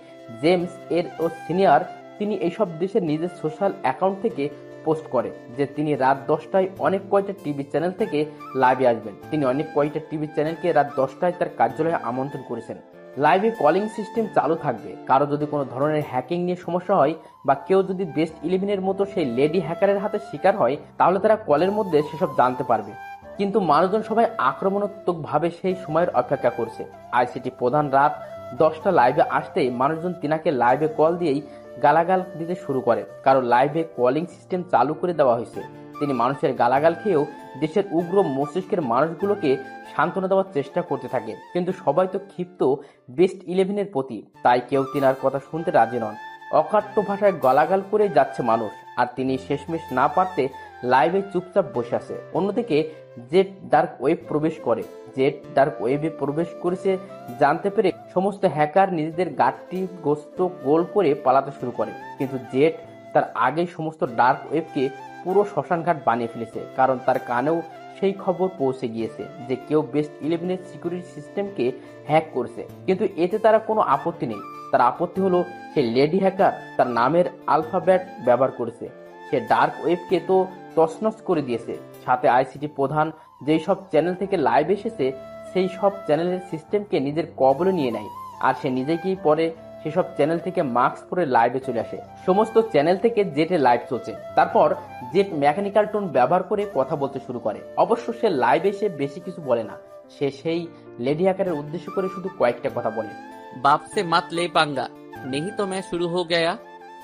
B: জেমস এর ও সিনিয়র, তিনি এইসব দেশের নিজের সোশ্যাল অ্যাকাউন্ট থেকে পোস্ট করে যে তিনি রাত 10টায় অনেক কয়টা টিভি চ্যানেল থেকে লাইভে আসবেন। তিনি অনেক কয়টা টিভি চ্যানেলকে রাত 10টায় তার কার্যালয়ে আমন্ত্রণ করেছেন। লাইভে কলিং সিস্টেম চালু থাকবে। কারো যদি কোনো ধরনের হ্যাকিং নিয়ে সমস্যা হয় বা কেউ যদি বেস্ট 11-এর মতো সেই লেডি হ্যাকারের হাতে শিকার হয়, তাহলে তারা কলের মধ্যে সেসব জানতে পারবে। কিন্তু মানুষজন সবাই আক্রমণাত্মকভাবে সেই সময়ের অপেক্ষা করছে। আইসিটি প্রধান রাত 10টা লাইভে আসতেই মানুষজন তিনাকে লাইভে কল দিয়েই গালাগাল দিতে শুরু করে, কারণ লাইভে কলিং সিস্টেম চালু করে দেওয়া হয়েছে। তিনি মানুষের গালাগাল খেয়েও দেশের উগ্র মস্তিষ্কের মানুষগুলোকে সান্ত্বনা দেওয়ার চেষ্টা করতে থাকে। কিন্তু সবাই তো ক্ষিপ্ত বেস্ট 11-এর প্রতি, তাই কেউ তিনার কথা শুনতে রাজি নন। অকাট্য ভাষায় গালাগাল করে যাচ্ছে মানুষ, আর তিনি শেষমেশ না পারতে লাইভে চুপচাপ বসে আছে। অন্যদিকে জেট ডার্ক ওয়েব প্রবেশ করে। জেট ডার্ক ওয়েবে প্রবেশ করেছে জানতে পেরে সমস্ত হ্যাকার নিজেদের গাড়টি গোস্ত গোল করে পালাতে শুরু করে। কিন্তু জেট তার আগেই সমস্ত ডার্ক ওয়েবকে পুরো শ্মশানঘাট বানিয়ে ফেলেছে, কারণ তার কানেও সেই খবর পৌঁছে গিয়েছে যে কেউ বেস্ট 11-এর সিকিউরিটি সিস্টেমকে হ্যাক করেছে। কিন্তু এতে তারা কোনো আপত্তি নেই। তার আপত্তি হলো সে লেডি হ্যাকার তার নামের আলফাবেট ব্যবহার করেছে। সে ডার্ক ওয়েবকে তো তছনছ করে দিয়েছে। সাথে আইসিটি প্রধান যেই সব চ্যানেল থেকে লাইভ এসেছে, সেই সব চ্যানেলের সিস্টেমকে নিজের কবলে নিয়ে নেয়। আর সে নিজেকেই পরে সেসব চ্যানেল থেকে মাস্ক পরে লাইভে চলে আসে। সমস্ত চ্যানেল থেকে জেটে লাইভ চলছে। তারপর জেট মেকানিক্যাল টোন ব্যবহার করে কথা বলতে শুরু করে। অবশ্য সে লাইভে এসে বেশি কিছু বলে না। সে সেই লেডি হ্যাকারের উদ্দেশ্য করে শুধু কয়েকটা কথা বলে।
A: बाप से मत ले पंगा, नहीं तो मैं शुरू हो गया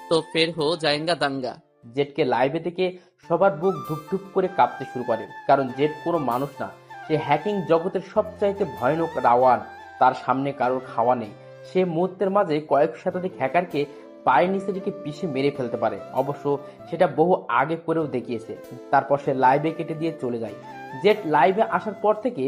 A: तो फिर हो जाएगा दंगा।
B: জেটকে লাইভে থেকে সবার বুক ধুপধুপ করে কাঁপতে শুরু করে, কারণ জেট কোনো মানুষ না। সে হ্যাকিং জগতের সবচাইতে ভয়ানক রাওয়ান। তার সামনে কারোর খাওয়া নেই। সে মুহূর্তের মাঝে কয়েক শতাধিক হ্যাকারকে পায়ের নিচে রেখে পিষে মেরে ফেলতে পারে। অবশ্য সেটা বহু আগে করেও দেখিয়েছে। তারপর সে লাইভে কেটে দিয়ে চলে যায়। জেট লাইভে আসার পর থেকে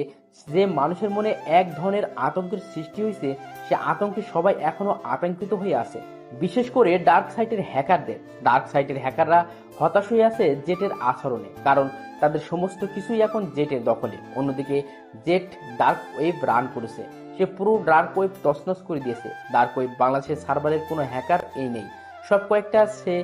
B: যে মানুষের মনে এক ধরনের আতঙ্কের সৃষ্টি হয়েছে, সে আতঙ্কে সবাই এখনো আতঙ্কিত হয়ে আছে। বিশেষ করে ডার্ক সাইটের হ্যাকারদের। ডার্ক সাইটের হ্যাকাররা হতাশ হয়ে আছে জেটের আচরণে, কারণ তাদের সমস্ত কিছুই এখন জেটের দখলে। অন্যদিকে জেট ডার্ক ওয়েব রান করেছে। সে পুরো ডার্ক ওয়েব তছনছ করে দিয়েছে। ডার্ক ওয়েব বাংলাদেশের সার্ভারের কোনো হ্যাকার এই নেই, সব কয়েকটা সে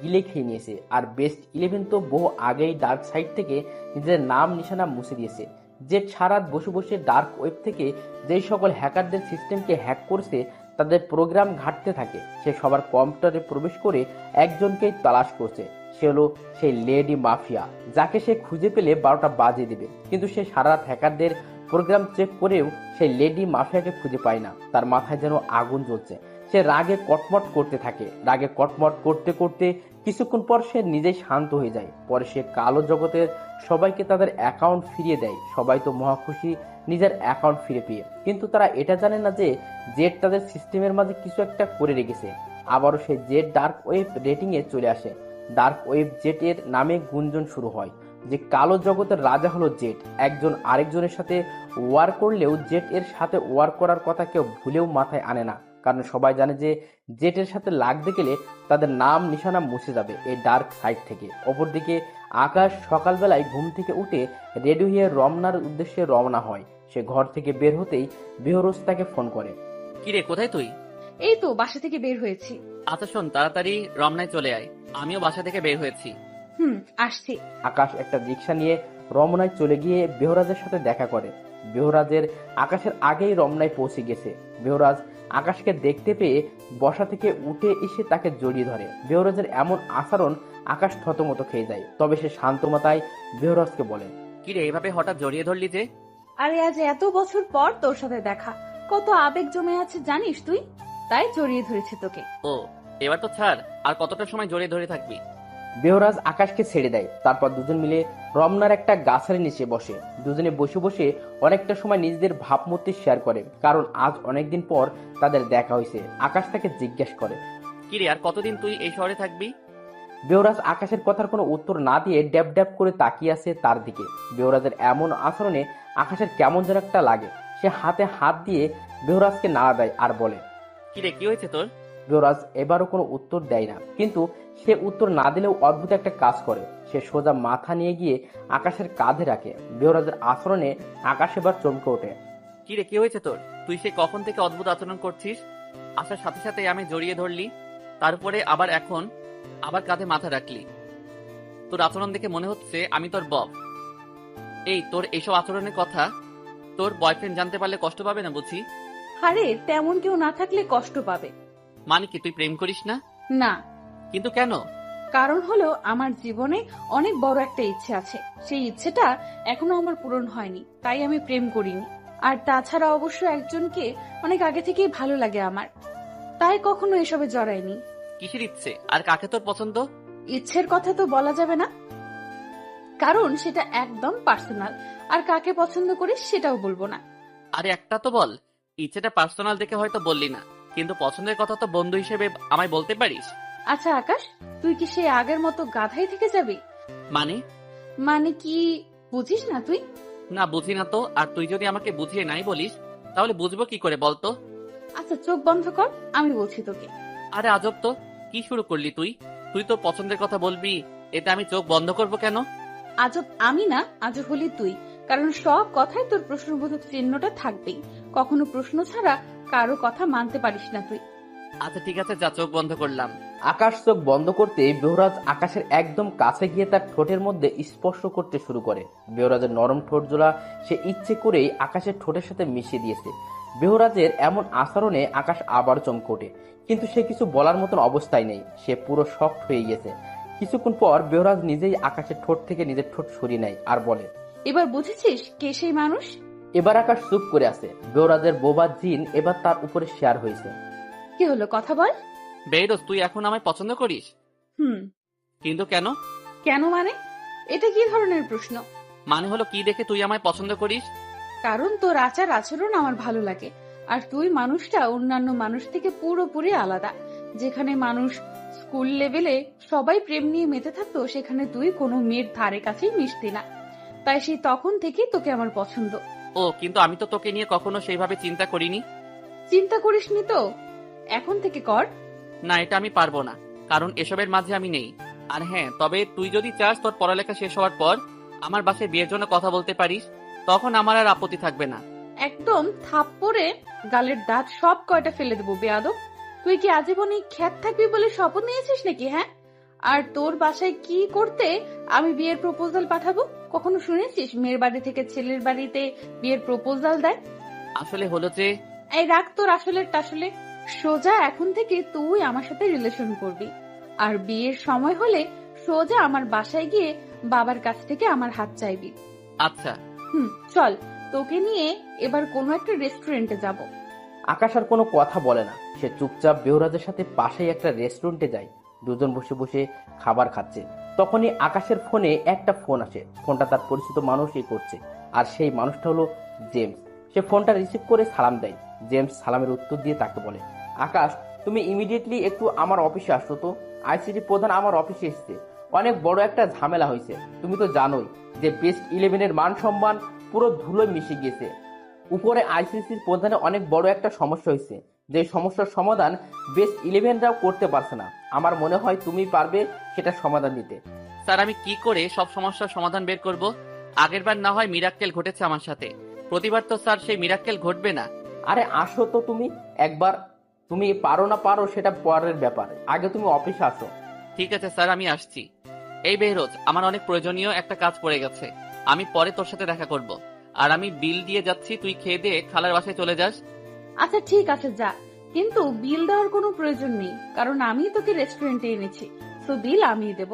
B: গিলে খেয়ে নিয়েছে। আর বেস্ট 11 তো বহু আগেই ডার্ক সাইট থেকে নিজের নাম নিশানা মুছে দিয়েছে। যে সারাত বসে বসে ডার্ক ওয়েব থেকে যেই সকল হ্যাকারদের সিস্টেমকে হ্যাক করছে তাদের প্রোগ্রাম ঘাঁটতে থাকে, সে সবার কম্পিউটারে প্রবেশ করে একজনকেই তালাশ করছে। সে হলো সেই লেডি মাফিয়া, যাকে সে খুঁজে পেলে 12টা বাজিয়ে দেবে। কিন্তু সে সারা রাত হ্যাকারদের প্রোগ্রাম চেক করেও সেই লেডি মাফিয়াকে খুঁজে পায় না। তার মাথায় যেন আগুন জ্বলছে। সে রাগে কটমট করতে থাকে। রাগে কটমট করতে করতে কিছুক্ষণ পর সে নিজেই শান্ত হয়ে যায়। পরে সে কালো জগতের সবাইকে তাদের অ্যাকাউন্ট ফিরিয়ে দেয়। সবাই তো মহা খুশি নিজের অ্যাকাউন্ট ফিরে পেয়ে, কিন্তু তারা এটা জানে না যে জেড তাদের সিস্টেমের মাঝে কিছু একটা করে রেখেছে। আবারও সেই জেড ডার্ক ওয়েব রেটিং এ চলে আসে। ডার্ক ওয়েব জেড এর নামে গুঞ্জন শুরু হয় যে কালো জগতের রাজা হলো জেড। একজন আরেকজনের সাথে ওয়ার করলেও জেড এর সাথে ওয়ার করার কথা কেউ ভুলেও মাথায় আনে না, কারণ সবাই জানে যে জেড এর সাথে লাগতে গেলে তাদের নাম নিশানা মুছে যাবে এই ডার্ক সাইড থেকে। অপরদিকে আকাশ সকালবেলায় ঘুম থেকে উঠে রেডি হয়ে রমনার উদ্দেশ্যে রওনা হয়। সে ঘর থেকে বের হতেই বেহরোজ তাকে ফোন করে।
A: কিরে, কোথায় তুই?
D: এই তো বাসা থেকে বের হয়েছি।
A: আচ্ছা শোন, তাড়াতাড়ি রমনায় চলে আয়। আমিও বাসা থেকে বের হয়েছি।
D: আসছি।
B: আকাশ একটা রিক্সা নিয়ে রমনায় চলে গিয়ে বেহরাজের সাথে দেখা করে। বেহরাজের আকাশের আগেই রমনায় পৌঁছে গেছে। বেহরাজ আকাশকে দেখতে পেয়ে বসা থেকে উঠে এসে তাকে জড়িয়ে ধরে। বেহরাজের এমন আচরণ আকাশ থতমত খেয়ে যায়। তবে সে শান্ত মাথায় বেহরাজকে বলে,
A: কিরে, এভাবে হঠাৎ জড়িয়ে ধরলি যে?
D: আরে আজ এত বছর পর তোর সাথে দেখা, কত আবেগ জমে আছে জানিস তুই, তাই জড়িয়ে ধরেছি তোকে।
A: ও, এবার তো ছাড়। আর কতটা সময় জড়িয়ে ধরে থাকবি?
B: বেহরাজ আকাশকে ছেড়ে দেয়। তারপর দুজন মিলে রমনার একটা গাছের নিচে বসে। দুজনে বসে বসে অনেকটা সময় নিজেদের ভাবমূর্তি শেয়ার করে, কারণ আজ অনেকদিন পর তাদের দেখা হয়েছে। আকাশ তাকে জিজ্ঞেস করে,
A: কিরে, আর কতদিন তুই এই শহরে থাকবি?
B: বেহরাজ আকাশের কথার কোনো উত্তর না দিয়ে ড্যাব ড্যাব করে তাকিয়ে আছে তার দিকে। বেহরাজের এমন আচরণে আকাশের কেমন যেন একটা লাগে। সে হাতে হাত দিয়ে বেহরাজকে নাড়া দেয় আর বলে,
A: কিরে, কি হয়েছে তোর?
B: বেহরাজ এবারও কোনো উত্তর দেয় না, কিন্তু সে উত্তর না দিলেও অদ্ভুত একটা কাজ করে। সে সোজা মাথা নিয়ে গিয়ে আকাশের কাঁধে রাখে। বেহরাজের আচরণে আকাশ এবার চমকে ওঠে।
A: কিরে, কি হয়েছে তোর? তুই সে কখন থেকে অদ্ভুত আচরণ করছিস? আসার সাথে সাথে আমি জড়িয়ে ধরলি, তারপরে আবার এখন আবার কাঁধে মাথা রাখলি। তোর আচরণ দেখে মনে হচ্ছে আমি তোর বব। এই তোর এইসব আচরণের কথা তোর বয়ফ্রেন্ড জানতে পারলে কষ্ট পাবে না বুঝি?
D: আরে তেমন কেউ না থাকলে কষ্ট পাবে।
A: মানে কি, তুই প্রেম করিস না?
D: না,
A: কিন্তু কেন?
D: কারণ হলো আমার জীবনে অনেক বড় একটা ইচ্ছে আছে, সেই ইচ্ছেটা এখনো আমার পূরণ হয়নি, তাই আমি প্রেম করিনি। আর তাছাড়া অবশ্য একজনকে অনেক আগে থেকেই ভালো লাগে আমার, তাই কখনো এসবে জড়াইনি।
A: কিসের ইচ্ছে আর কাকে তোর পছন্দ?
D: ইচ্ছের কথা তো বলা যাবে না, কারণ সেটা একদম পার্সোনাল। আর কাকে পছন্দ করিস সেটাও বলবো না।
A: আরে একটা তো বল। ইচ্ছেটা পার্সোনাল দেখে হয়তো বললি না, কিন্তু পছন্দের কথা তো বন্ধু হিসেবে আমায় বলতে পারিস।
D: আচ্ছা আকাশ, তুই কি সেই আগের মতো গাধাই থেকে যাবি?
A: মানে?
D: মানে কি বুঝিস না তুই?
A: না, বুঝি না তো। আর তুই যদি আমাকে বুঝিয়ে নাই বলিস তাহলে বুঝবো কি করে বলতো?
D: আচ্ছা চোখ বন্ধ কর, আমি বলছি তোকে।
A: আরে আজব তো, কি শুরু করলি তুই? তুই তো পছন্দের কথা বলবি, এতে আমি চোখ বন্ধ করবো কেন?
D: আজব আমি না, আজব হলি তুই, কারণ সব কথায় তোর প্রশ্নবোধক চিহ্নটা থাকবেই। কখনো প্রশ্ন ছাড়া কারো কথা মানতে পারিস না তুই।
A: আচ্ছা ঠিক আছে, যা, চোখ বন্ধ করলাম।
B: আকাশ চোখ বন্ধ করতে বেহরাজ আকাশের একদম কাছে গিয়ে তার ঠোঁটের মধ্যে স্পর্শ করতে শুরু করে। বেহরাজের নরম ঠোঁট জোড়া সে ইচ্ছে করেই আকাশের ঠোঁটের সাথে মিশিয়ে দিয়েছে। বেহরাজের এমন আচরণে আকাশ আবার চমকে ওঠে, কিন্তু সে কিছু বলার মতন অবস্থায় নেই। সে পুরো শক্ট হয়ে গেছে। কিছুক্ষণ পর বেহরাজ নিজেই আকাশের ঠোঁট থেকে নিজের ঠোঁট সরিয়ে নেয় আর বলে,
D: এবার বুঝেছিস কে সেই মানুষ?
B: এবার আকাশ চুপ করে আছে। বেহরাজের বোবা জিন এবার তার উপরে শেয়ার হয়েছে।
D: কি হলো, কথা বল।
A: বেরোজ, তুই এখন আমায় পছন্দ করিস? কিন্তু কেন?
D: কেন মানে? এটা কি ধরনের প্রশ্ন?
A: মানে হলো কি দেখে তুই আমায় পছন্দ করিস?
D: কারণ তোর আচার আচরণ আমার ভালো লাগে, আর তুই মানুষটা অন্যান্য মানুষ থেকে পুরোপুরি আলাদা। যেখানে মানুষ স্কুল লেভেলে সবাই প্রেম নিয়ে মেতে থাকতো, সেখানে তুই কোনো মেয়ের ধারে কাছেই মিশতি না, তাই সেই তখন থেকেই তোকে আমার পছন্দ।
A: ও, কিন্তু আমি তো তোকে নিয়ে কখনো সেইভাবে চিন্তা করিনি।
D: চিন্তা করিসনি তো? এখন থেকে কর।
A: না, এটা আমি পারবো না, কারণ এসবের মাঝে আমি নেই। আর হ্যাঁ, তবে তুই যদি চাস তোর পড়ালেখা শেষ হওয়ার পর আমার বাসায় বিয়ের জন্য কথা বলতে পারিস, তখন আমার আর আপত্তি থাকবে না।
D: একদম থাপ্পড়ে গালের দাঁত সব কয়টা ফেলে দেবো বেয়াদব। তুই কি আজীবনই খ্যাত থাকবি বলে শপথ নিয়েছিস নাকি? হ্যাঁ, আর তোর বাসায় কি করতে আমি বিয়ের প্রপোজাল পাঠাবো? কখনো শুনেছিস মেয়ের বাড়ি থেকে ছেলের বাড়িতে বিয়ের প্রপোজাল দেয়?
A: আসলে হলো যে,
D: এই রাখ তোর আসলের টাসলে। সোজা এখন থেকে তুই আমার সাথে রিলেশন করবি, আর বিয়ের সময় হলে সোজা আমার বাসায় গিয়ে বাবার কাছ থেকে আমার হাত চাইবি।
A: আচ্ছা।
D: চল, তোকে নিয়ে এবার কোনো একটা রেস্টুরেন্টে যাব।
B: আকাশ আর কোনো কথা বলে না। সে চুপচাপ বেহরাজের সাথে পাশেই একটা রেস্টুরেন্টে যায়। দুজন বসে বসে খাবার খাচ্ছে। তখনই আকাশের ফোনে একটা ফোন আসে। ফোনটা তার পরিচিত মানুষই করছে, আর সেই মানুষটা হলো জেমস। সে ফোনটা রিসিভ করে সালাম দেয়। জেমস সালামের উত্তর দিয়ে তাকে বলে, আকাশ, তুমি ইমিডিয়েটলি একটু আমার অফিসে আসো তো। আইসিটি প্রধান আমার অফিসে এসেছে। অনেক বড় একটা ঝামেলা হয়েছে। তুমি তো জানোই যে বেস্ট 11-এর মান সম্মান পুরো ধুলোয় মিশে গিয়েছে। উপরে আইসিসির প্রধানে অনেক বড় একটা সমস্যা হয়েছে, যে সমস্যার সমাধান বেস্ট 11রাও করতে পারছে না। আমার মনে হয় তুমি পারবে সেটা সমাধান দিতে।
A: স্যার, আমি কি করে সব সমস্যার সমাধান বের করব? আগেরবার না হয় মিরাক্কেল ঘটেছে আমার সাথে, প্রতিবার তো স্যার সেই মিরাক্কেল ঘটবে না।
B: আরে আসো তো তুমি একবার। তুমি পারো না পারো সেটা পরের ব্যাপার, আগে তুমি অফিসে আসো।
A: ঠিক আছে স্যার, আমি আসছি। এই বেহরোজ, আমার অনেক প্রয়োজনীয় একটা কাজ পড়ে গেছে, আমি পরে তোর সাথে দেখা করব। আর আমি বিল দিয়ে যাচ্ছি, তুই খেয়ে দিয়ে খালার বাসায় চলে যাস।
D: আচ্ছা ঠিক আছে, যা, কিন্তু বিল দেওয়ার কোনো প্রয়োজন নেই, কারণ আমি তোকে রেস্টুরেন্টে এনেছি, তো বিল আমিই দেব।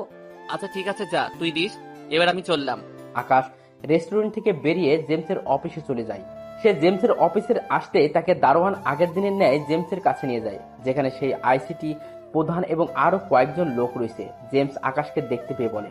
A: আচ্ছা ঠিক আছে, যা, তুই দিস। এবার আমি চললাম।
B: আকাশ রেস্টুরেন্ট থেকে বেরিয়ে জেমসের অফিসে চলে যায়। সে জেমসের অফিসের আসতে তাকে দারোয়ান আগের দিনের ন্যায় জেমসের কাছে নিয়ে যায়, যেখানে সেই আইসিটি প্রধান এবং আরো কয়েকজন লোক রয়েছে। জেমস আকাশকে দেখতে পেয়ে বলে,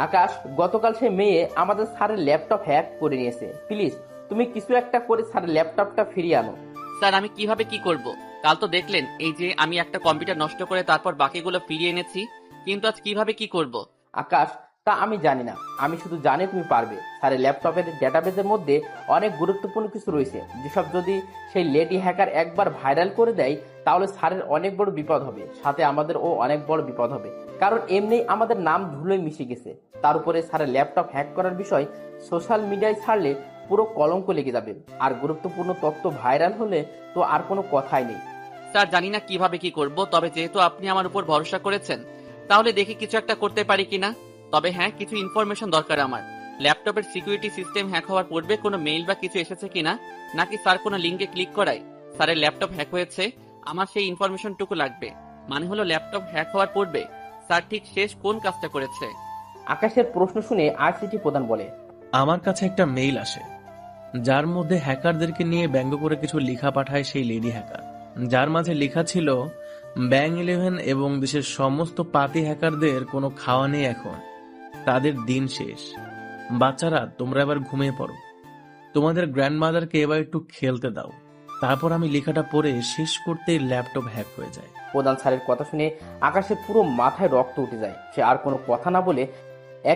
B: আকাশ, গতকাল সে মেয়ে আমাদের স্যারের ল্যাপটপ হ্যাক করে নিয়েছে। প্লিজ তুমি কিছু একটা করে স্যারের ল্যাপটপটা ফিরিয়ে আনো।
A: স্যার, আমি কিভাবে কি করব? কাল তো দেখলেন এই যে আমি একটা কম্পিউটার নষ্ট করে তারপর বাকিগুলো ফিরিয়ে এনেছি, কিন্তু আজ কিভাবে কি করব?
B: আকাশ, তা আমি জানি না, আমি শুধু জানি তুমি পারবে। স্যারের ল্যাপটপের ডেটাবেজের মধ্যে অনেক গুরুত্বপূর্ণ কিছু রয়েছে, যেসব যদি সেই লেডি হ্যাকার একবার ভাইরাল করে দেয় তাহলে স্যারের অনেক বড় বিপদ হবে, সাথে আমাদেরও অনেক বড় বিপদ হবে। কারণ এমনি আমাদের নাম ধুলোয় মিশে গেছে। তার উপরে স্যারের ল্যাপটপ হ্যাক করার বিষয় সোশ্যাল মিডিয়ায় ছাড়লে পুরো কলঙ্ক লেগে যাবে, আর গুরুত্বপূর্ণ তথ্য ভাইরাল হলে তো আর কোনো কথাই নেই।
A: স্যার, জানি না কিভাবে কি করব, তবে যেহেতু আপনি আমার উপর ভরসা করেছেন, তাহলে দেখি কিছু একটা করতে পারি কিনা। তবে হ্যাঁ, কিছু ইনফরমেশন দরকার আমার। ল্যাপটপের সিকিউরিটি সিস্টেম হ্যাক হওয়ার পূর্বে কোনো মেইল বা কিছু এসেছে কিনা, নাকি স্যার কোনো লিঙ্কে ক্লিক করায় স্যারের ল্যাপটপ হ্যাক হয়েছে, আমার সেই ইনফরমেশনটুকু লাগবে। মানে হলো ল্যাপটপ হ্যাক হওয়ার পূর্বে স্যার ঠিক শেষ কোন কাজটা করেছে।
B: আকাশের প্রশ্ন শুনে আইসিটি প্রধান বলে,
E: আমার কাছে একটা মেইল আসে, যার মধ্যে হ্যাকারদেরকে নিয়ে ব্যঙ্গ করে কিছু লেখা পাঠায় সেই লেডি হ্যাকার, যার মাঝে লেখা ছিল, ব্যাংক 11 এবং দেশের সমস্ত পাতি হ্যাকারদের কোনো খাওয়া নেই এখন, তাদের দিন শেষ। বাচ্চারা, তোমরা এবার ঘুমিয়ে পড়ো, তোমাদের গ্র্যান্ডমাদারকে এবার একটু খেলতে দাও। তারপর আমি লেখাটা পড়ে শেষ করতেই ল্যাপটপ হ্যাক হয়ে যায়।
B: প্রধান স্যারের কথা শুনে আকাশের পুরো মাথায় রক্ত উঠে যায়। সে আর কোনো কথা না বলে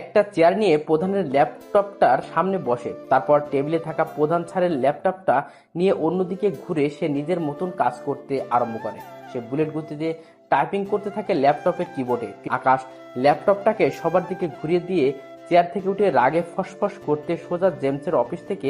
B: একটা চেয়ার নিয়ে প্রধানের ল্যাপটপটার সামনে বসে। তারপর টেবিলে থাকা প্রধান স্যারের ল্যাপটপটা নিয়ে অন্যদিকে ঘুরে সে নিজের মতন কাজ করতে আরম্ভ করে। সে বুলেট গতিতে টাইপিং করতে থাকে ল্যাপটপের কিবোর্ডে। আকাশ ল্যাপটপটাকে সবার দিকে ঘুরিয়ে দিয়ে চেয়ার থেকে উঠে রাগে ফসফস করতে সোজা জেমসের অফিস থেকে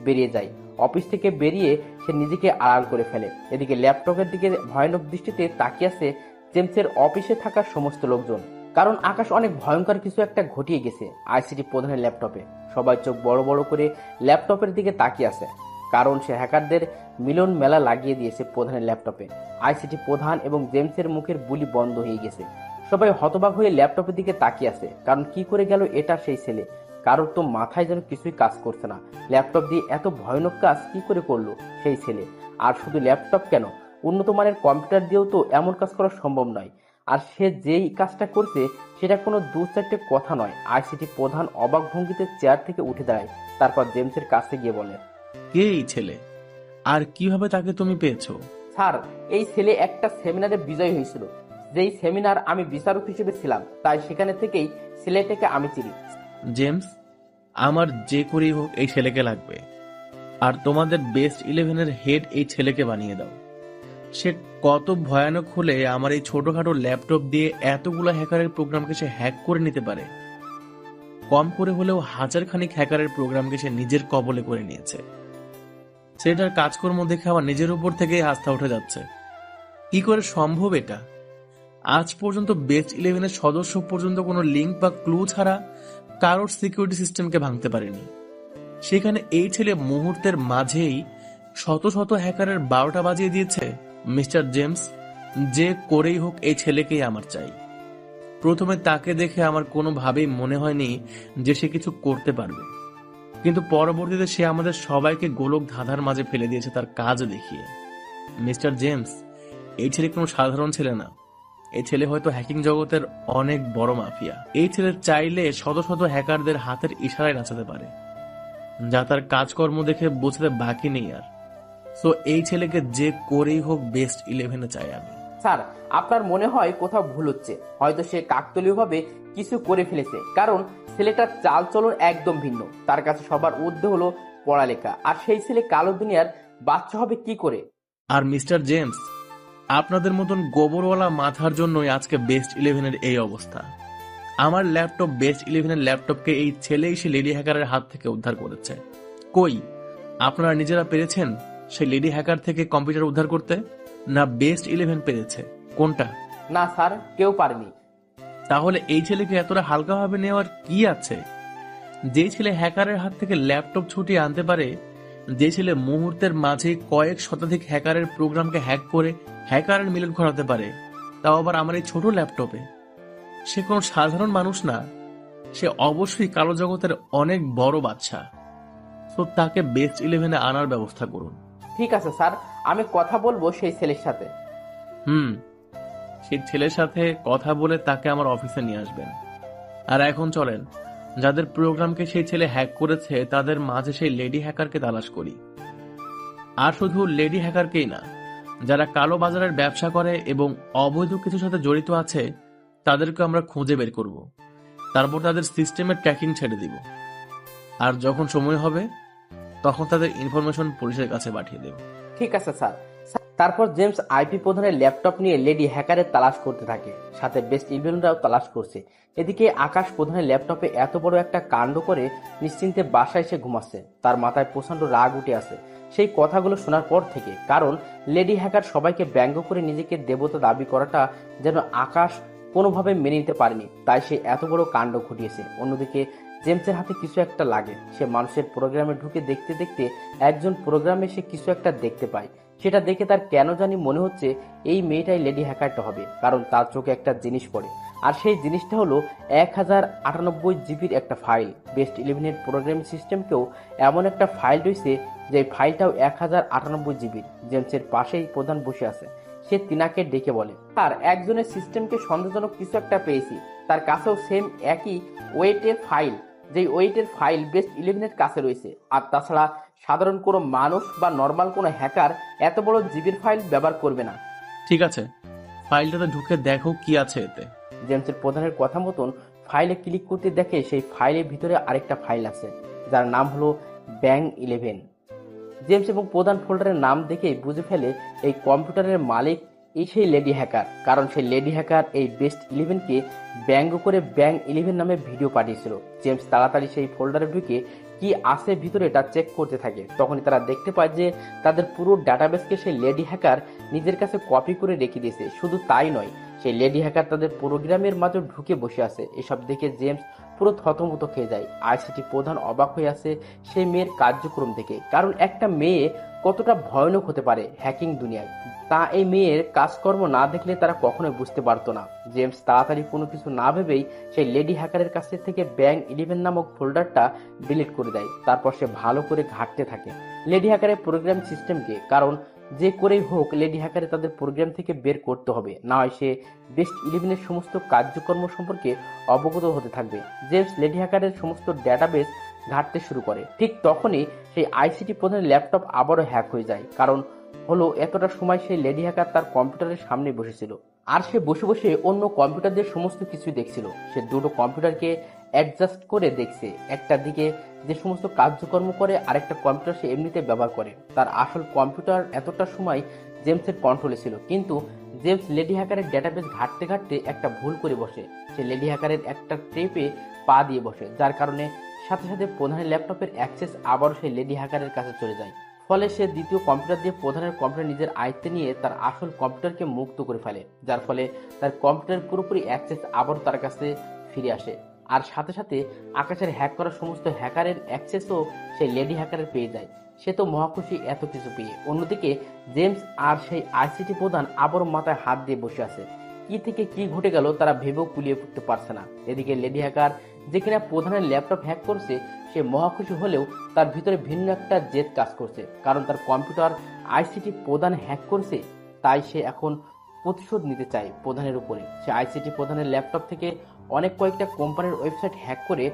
B: বেরিয়ে যায়। অফিস থেকে বেরিয়ে সে নিজেকে আড়াল করে ফেলে। এদিকে ল্যাপটপের দিকে ভয়ানক দৃষ্টিতে তাকিয়ে আছে জেমসের অফিসে থাকা সমস্ত লোকজন, কারণ আকাশ অনেক ভয়ঙ্কর কিছু একটা ঘটিয়ে গেছে আইসিটি প্রধানের ল্যাপটপে। সবাই চোখ বড় বড় করে ল্যাপটপের দিকে তাকিয়ে আছে, কারণ সে হ্যাকারদের মিলন মেলা লাগিয়ে দিয়েছে প্রধানের ল্যাপটপে। আইসিটি প্রধান এবং জেমসের মুখের বুলি বন্ধ হয়ে গেছে। সবাই হতবাক হয়ে ল্যাপটপের দিকে তাকিয়ে আছে, কারণ কি করে গেল এটা সেই ছেলে। কারোর তো মাথায় যেন কিছুই কাজ করছে না। ল্যাপটপ দিয়ে এত ভয়ানক কাজ কি করে করলো সেই ছেলে? আর শুধু ল্যাপটপ কেন, উন্নত মানের কম্পিউটার দিয়েও তো এমন কাজ করা সম্ভব নয়। আর সে যেই কাজটা করছে সেটা কোনো দু চারটে কথা নয়। আইসিটি প্রধান অবাক ভঙ্গিতে চেয়ার থেকে উঠে দাঁড়ায়। তারপর জেমসের কাছে গিয়ে বলে,
E: কে এই ছেলে, আর কিভাবে তাকে তুমি পেয়েছো?
B: স্যার, এই ছেলে একটা সেমিনারে বিজয় হয়েছিল, যেই সেমিনার আমি বিচারক হিসেবে ছিলাম, তাই সেখানে থেকেই ছেলেটাকে আমি চিনি।
E: জেমস, আমার যে করেই হোক এই ছেলেকে লাগবে, আর তোমাদের বেস্ট 11-এর হেড এই ছেলেকে বানিয়ে দাও। সে কত ভয়ানক হলে আমার এই ছোটখাটো ল্যাপটপ দিয়ে এতগুলো হ্যাকারের প্রোগ্রামকে সে হ্যাক করে নিতে পারে? কম করে হলেও 1000 খানিক হ্যাকারের প্রোগ্রামকে সে নিজের কবলে করে নিয়েছে। ছেলেটার কাজকর্ম দেখে আমার নিজের উপর থেকেই আস্থা উঠে যাচ্ছে। কি করে সম্ভব এটা? আজ পর্যন্ত বেস্ট 11-এর সদস্য পর্যন্ত কোনো লিঙ্ক বা ক্লু ছাড়া কারোর সিকিউরিটি সিস্টেমকে ভাঙতে পারেনি। সেখানে এই ছেলে মুহূর্তের মাঝেই শত শত হ্যাকারের 12টা বাজিয়ে দিয়েছে। মিস্টার জেমস, যে করেই হোক এই ছেলেকেই আমার চাই। প্রথমে তাকে দেখে আমার কোনোভাবেই মনে হয়নি যে সে কিছু করতে পারবে, কিন্তু পরবর্তীতে সে আমাদের সবাইকে গোলক ধাঁধার মাঝে ফেলে দিয়েছে তার কাজ দেখিয়ে। মিস্টার জেমস, এই ছেলে কোনো সাধারণ ছেলে না। এই ছেলে হয়তো হ্যাকিং জগতের অনেক বড় মাফিয়া। এই ছেলে চাইলে শত শত হ্যাকারদের হাতের ইশারায় নাচাতে পারে, যা তার কাজকর্ম দেখে বুঝতে বাকি নেই আর। সো এই ছেলেকে যে করেই হোক বেস্ট 11-এ চাই আমি।
B: স্যার, আপনার মনে হয় কোথাও ভুল হচ্ছে। হয়তো সে কাকতালীয়ভাবে কিছু করে ফেলেছে, কারণ ছেলেটার চালচলন একদম ভিন্ন। তার কাছে সবার ঊর্ধ্বে হলো পড়ালেখা, আর সেই ছেলে কালো দুনিয়ার বাচ্চা হবে কি করে?
E: আর মিস্টার জেমস, আপনাদের মতন গোবরওয়ালা মাথার জন্যই আজকে বেস্ট 11-এর এই অবস্থা। আমার ল্যাপটপ বেস্ট 11-এর ল্যাপটপকে এই ছেলেই সে লেডি হ্যাকারের হাত থেকে উদ্ধার করেছে। কই, আপনারা নিজেরা পেরেছেন সেই লেডি হ্যাকার থেকে কম্পিউটার উদ্ধার করতে, না বেস্ট 11 পেরেছে? কোনটা?
B: না স্যার, কেউ পারেনি।
E: তাহলে এই ছেলেকে এতটা হালকাভাবে নেওয়ার কি আছে? যে ছেলে হ্যাকারের হাত থেকে ল্যাপটপ ছুটিয়ে আনতে পারে, যে ছেলে মুহূর্তের মাঝে কয়েক শতাধিক হ্যাকারের প্রোগ্রামকে হ্যাক করে হ্যাকারের মিলন ঘটাতে পারে, তাও আবার আমার এই ছোট ল্যাপটপে, সে কোনো সাধারণ মানুষ না। সে অবশ্যই কালো জগতের অনেক বড় বাদশা। তো তাকে বেস্ট 11-এ আনার ব্যবস্থা করুন।
B: ঠিক আছে স্যার, আমি কথা বলবো সেই ছেলের সাথে।
E: সেই ছেলের সাথে কথা বলে তাকে আমার অফিসে নিয়ে আসবেন। আর এখন চলেন, যাদের প্রোগ্রামকে সেই ছেলে হ্যাক করেছে তাদের মাঝে সেই লেডি হ্যাকারকে তালাশ করি। আর শুধু লেডি হ্যাকারকেই না, যারা কালো বাজারের ব্যবসা করে এবং অবৈধ কিছুর সাথে জড়িত আছে তাদেরকে আমরা খুঁজে বের করব। তারপর তাদের সিস্টেমের ট্র্যাকিং ছেড়ে দিব। আর যখন সময় হবে তখন তাদের ইনফরমেশন পুলিশের কাছে পাঠিয়ে দেব।
B: ঠিক আছে স্যার। তারপর জেমস আইপি প্রধানের ল্যাপটপ নিয়ে লেডি হ্যাকারের তালাশ করতে থাকে, সাথে বেস্ট 11রাও তালাশ করছে। এদিকে আকাশ প্রধানের ল্যাপটপে এত বড় একটা কাণ্ড করে নিশ্চিন্তে বাসায় এসে ঘুমাচ্ছে। তার মাথায় প্রচন্ড রাগ উঠে আসে সেই কথাগুলো শোনার পর থেকে, কারণ লেডি হ্যাকার সবাইকে ব্যঙ্গ করে নিজেকে দেবতা দাবি করাটা যেন আকাশ কোনোভাবে মেনে নিতে পারেনি, তাই সে এত বড় কাণ্ড ঘটিয়েছে। অন্যদিকে জেমসের হাতে কিছু একটা লাগে। সে মানুষের প্রোগ্রামে ঢুকে দেখতে দেখতে একজন প্রোগ্রামে সে কিছু একটা দেখতে পায়। সেটা দেখে তার কেন জানি মনে হচ্ছে এই মেয়েটাই লেডি হ্যাকারটা হবে, কারণ তার চোখে একটা জিনিস পড়ে। আর সেই জিনিসটা হলো 1098 জিবির একটা ফাইল। বেস্ট 11-এর প্রোগ্রামিং সিস্টেমকেও এমন একটা ফাইল রয়েছে যে ফাইলটাও 1098 জিবির। জেমসের পাশেই প্রধান বসে আছে। সে তিনাকে ডেকে বলে, আর একজনের সিস্টেমকে সন্দেহজনক কিছু একটা পেয়েছি। তার কাছেও সেম একই ওয়েটের ফাইল, যেই ওয়েটের ফাইল বেস্ট 11-এর কাছে রয়েছে। আর তাছাড়া সাধারণ কোনো মানুষ বা নর্মাল কোনো হ্যাকার এত বড় জিবির ফাইল ব্যবহার করবে না।
E: ঠিক আছে, ফাইলটাতে ঢুকে দেখো কি আছে এতে।
B: জেমসের প্রধানের কথা মতন ফাইলে ক্লিক করতে দেখে সেই ফাইলের ভিতরে আরেকটা ফাইল আছে, যার নাম হলো ব্যাং 11। জেমস এবং প্রধান ফোল্ডারের নাম দেখেই বুঝে ফেলে এই কম্পিউটারের মালিক এই সেই লেডি হ্যাকার, কারণ সেই লেডি হ্যাকার এই বেস্ট 11কে ব্যঙ্গ করে ব্যাং 11 নামে ভিডিও পাঠিয়েছিল। জেমস তাড়াতাড়ি সেই ফোল্ডারে ঢুকে কি আছে ভিতরে এটা চেক করতে থাকে। তখনই তারা দেখতে পায় যে তাদের পুরো ডাটাবেসকে সেই লেডি হ্যাকার নিজের কাছে কপি করে রেখে দিয়েছে। শুধু তাই নয়, সেই লেডি হ্যাকার তাদের প্রোগ্রামের মাঝে ঢুকে বসে আছে। এসব দেখে জেমস পুরো থতমত খেয়ে যায়। আইসিটি প্রধান অবাক হয়ে আছে সেই মেয়ের কার্যক্রম দেখে, কারণ একটা মেয়ে কতটা ভয়ানক হতে পারে হ্যাকিং দুনিয়ায় তা এই মেয়ের কাজকর্ম না দেখলে তারা কখনোই বুঝতে পারতো না। জেমস তাড়াতাড়ি কোনো কিছু না ভেবেই সেই লেডি হ্যাকারের কাছ থেকে ব্যাং 11 নামক ফোল্ডারটা ডিলিট করে দেয়। তারপর সে ভালো করে ঘাঁটতে থাকে লেডি হ্যাকারের প্রোগ্রাম সিস্টেমকে, কারণ যে করেই হোক লেডি হ্যাকারে তাদের প্রোগ্রাম থেকে বের করতে হবে, না হয় সে বেস্ট 11-এর সমস্ত কার্যক্রম সম্পর্কে অবগত হতে থাকবে। জেমস লেডি হ্যাকারের সমস্ত ডেটাবেস ঘাঁটতে শুরু করে। ঠিক তখনই সেই আইসিটি প্রধানের ল্যাপটপ আবারও হ্যাক হয়ে যায়, কারণ হলো এতটা সময় সেই লেডি হ্যাকার তার কম্পিউটারের সামনে বসেছিল, আর সে বসে বসে অন্য কম্পিউটারদের সমস্ত কিছু দেখছিল। সে দুটো কম্পিউটারকে অ্যাডজাস্ট করে দেখছে, একটা দিকে যে সমস্ত কার্যকর্ম করে আরেকটা কম্পিউটার সে এমনিতে ব্যবহার করে। তার আসল কম্পিউটার এতটা সময় জেমসের কন্ট্রোলে ছিল, কিন্তু জেমস লেডি হ্যাকারের ডেটাবেস ঘাঁটতে ঘাঁটতে একটা ভুল করে বসে। সে লেডি হ্যাকারের একটা ট্রেপে পা দিয়ে বসে, যার কারণে সাথে সাথে প্রধানের ল্যাপটপের অ্যাক্সেস আবারও সেই লেডি হ্যাকারের কাছে চলে যায়। ফলে সে দ্বিতীয় কম্পিউটার দিয়ে প্রধানের কম্পিউটার নিজের আয়ত্তে নিয়ে তার আসল কম্পিউটারকে মুক্ত করে ফেলে, যার ফলে তার কম্পিউটার পুরোপুরি অ্যাক্সেস আবারও তার কাছে ফিরে আসে। আর সাথে সাথে আকাশের হ্যাক করা সমস্ত হ্যাকারের অ্যাক্সেসও সেই লেডি হ্যাকারের পেয়ে যায়। সে তো মহাখুশি এত কিছু পেয়ে। অন্যদিকে জেমস আর সেই আইসিটি প্রধান আবারও মাথায় হাত দিয়ে বসে আছে। কি থেকে কি ঘটে গেল তারা ভেবেও কুলিয়ে উঠতে পারছে না। এদিকে লেডি হ্যাকার যে কিনা প্রধানের ল্যাপটপ হ্যাক করছে, সে মহাখুশি হলেও তার ভিতরে ভিন্ন একটা জেদ কাজ করছে, কারণ তার কম্পিউটার আইসিটি প্রধান হ্যাক করছে। তাই সে এখন প্রতিশোধ নিতে চায় প্রধানের উপরে। সে আইসিটি প্রধানের ল্যাপটপ থেকে অনেক কয়েকটা কোম্পানির ওয়েবসাইট হ্যাক করে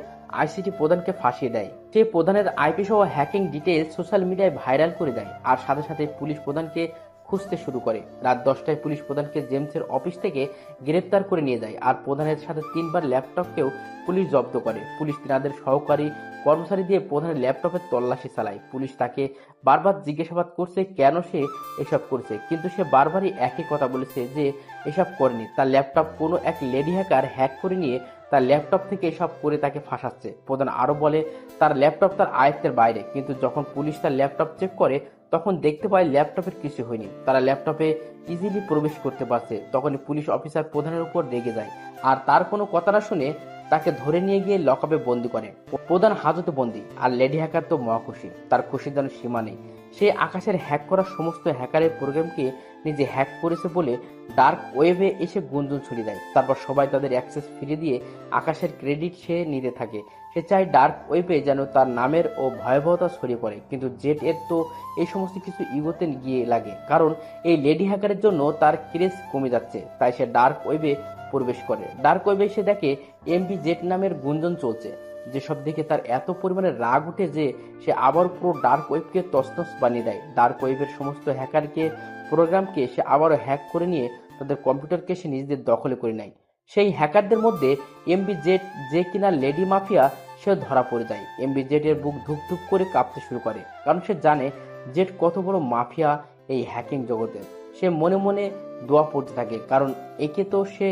B: আইসিটি প্রধানকে ফাঁসিয়ে দেয়। সে প্রধানের আইপি সহ হ্যাকিং ডিটেইলস সোশ্যাল মিডিয়ায় ভাইরাল করে দেয়, আর সাথে সাথে পুলিশ প্রধানকে খুঁজতে শুরু করে। রাত 10টায় পুলিশ প্রধানকে জেমসের অফিস থেকে গ্রেপ্তার করে নিয়ে যায়, আর প্রধানের সাথে 3বার ল্যাপটপকেও পুলিশ জব্দ করে। পুলিশ তিনাদের সহকারী কর্মচারী দিয়ে প্রধানের ল্যাপটপের তল্লাশি চালায়। পুলিশ তাকে বারবার জিজ্ঞাসাবাদ করছে কেন সে এসব করছে, কিন্তু সে বারবারই একই কথা বলেছে যে এসব করেনি। তার ল্যাপটপ কোনো এক লেডি হ্যাকার হ্যাক করে নিয়ে তার ল্যাপটপ থেকে এসব করে তাকে ফাঁসাচ্ছে। প্রধান আরো বলে তার ল্যাপটপ তার আয়ত্তের বাইরে, কিন্তু যখন পুলিশ তার ল্যাপটপ চেক করে তখন দেখতে পায় ল্যাপটপের কিছু হয়নি। তারা ল্যাপটপে ইজিলি প্রবেশ করতে পারছে। তখনই পুলিশ অফিসার প্রধানের উপর রেগে যায়, আর তার কোনো কথা না শুনে তাকে ধরে নিয়ে গিয়ে লকআপে বন্দি করে। প্রধান হাজতে বন্দি, আর লেডি হ্যাকার তো মহাখুশি। তার খুশির যেন সীমা নেই। সে আকাশের হ্যাক করা সমস্ত হ্যাকারের প্রোগ্রামকে নিজে হ্যাক করেছে বলে ডার্ক ওয়েবে এসে গুঞ্জন ছড়িয়ে দেয়। তারপর সবাই তাদের অ্যাক্সেস ফিরিয়ে দিয়ে আকাশের ক্রেডিট সে নিতে থাকে। সে চায় ডার্ক ওয়েবে যেন তার নামের ও ভয়াবহতা ছড়িয়ে পড়ে, কিন্তু জেট এর তো এই সমস্ত কিছু ইগোতে গিয়ে লাগে, কারণ এই লেডি হ্যাকারের জন্য তার ক্রেজ কমে যাচ্ছে। তাই সে ডার্ক ওয়েবে প্রবেশ করে। ডার্ক ওয়েবে সে দেখে এমবি জেট নামের গুঞ্জন চলছে, যেসব দেখে তার এত পরিমাণে রাগ উঠে যে সে আবার পুরো ডার্ক ওয়েবকে তছনছ বানিয়ে দেয়। ডার্ক ওয়েবের সমস্ত হ্যাকারকে প্রোগ্রামকে সে আবারও হ্যাক করে নিয়ে তাদের কম্পিউটারকে সে নিজেদের দখলে করে নেয়। সেই হ্যাকারদের মধ্যে এমবি জেট যে কিনা লেডি মাফিয়া, সে ধরা পড়ে যায়। এমবি জেট এর বুক ধুক ধুক করে কাঁপতে শুরু করে, কারণ সে জানে জেট কত বড় মাফিয়া এই হ্যাকিং জগতের। সে মনে মনে দোয়া পড়তে থাকে, কারণ একে তো সে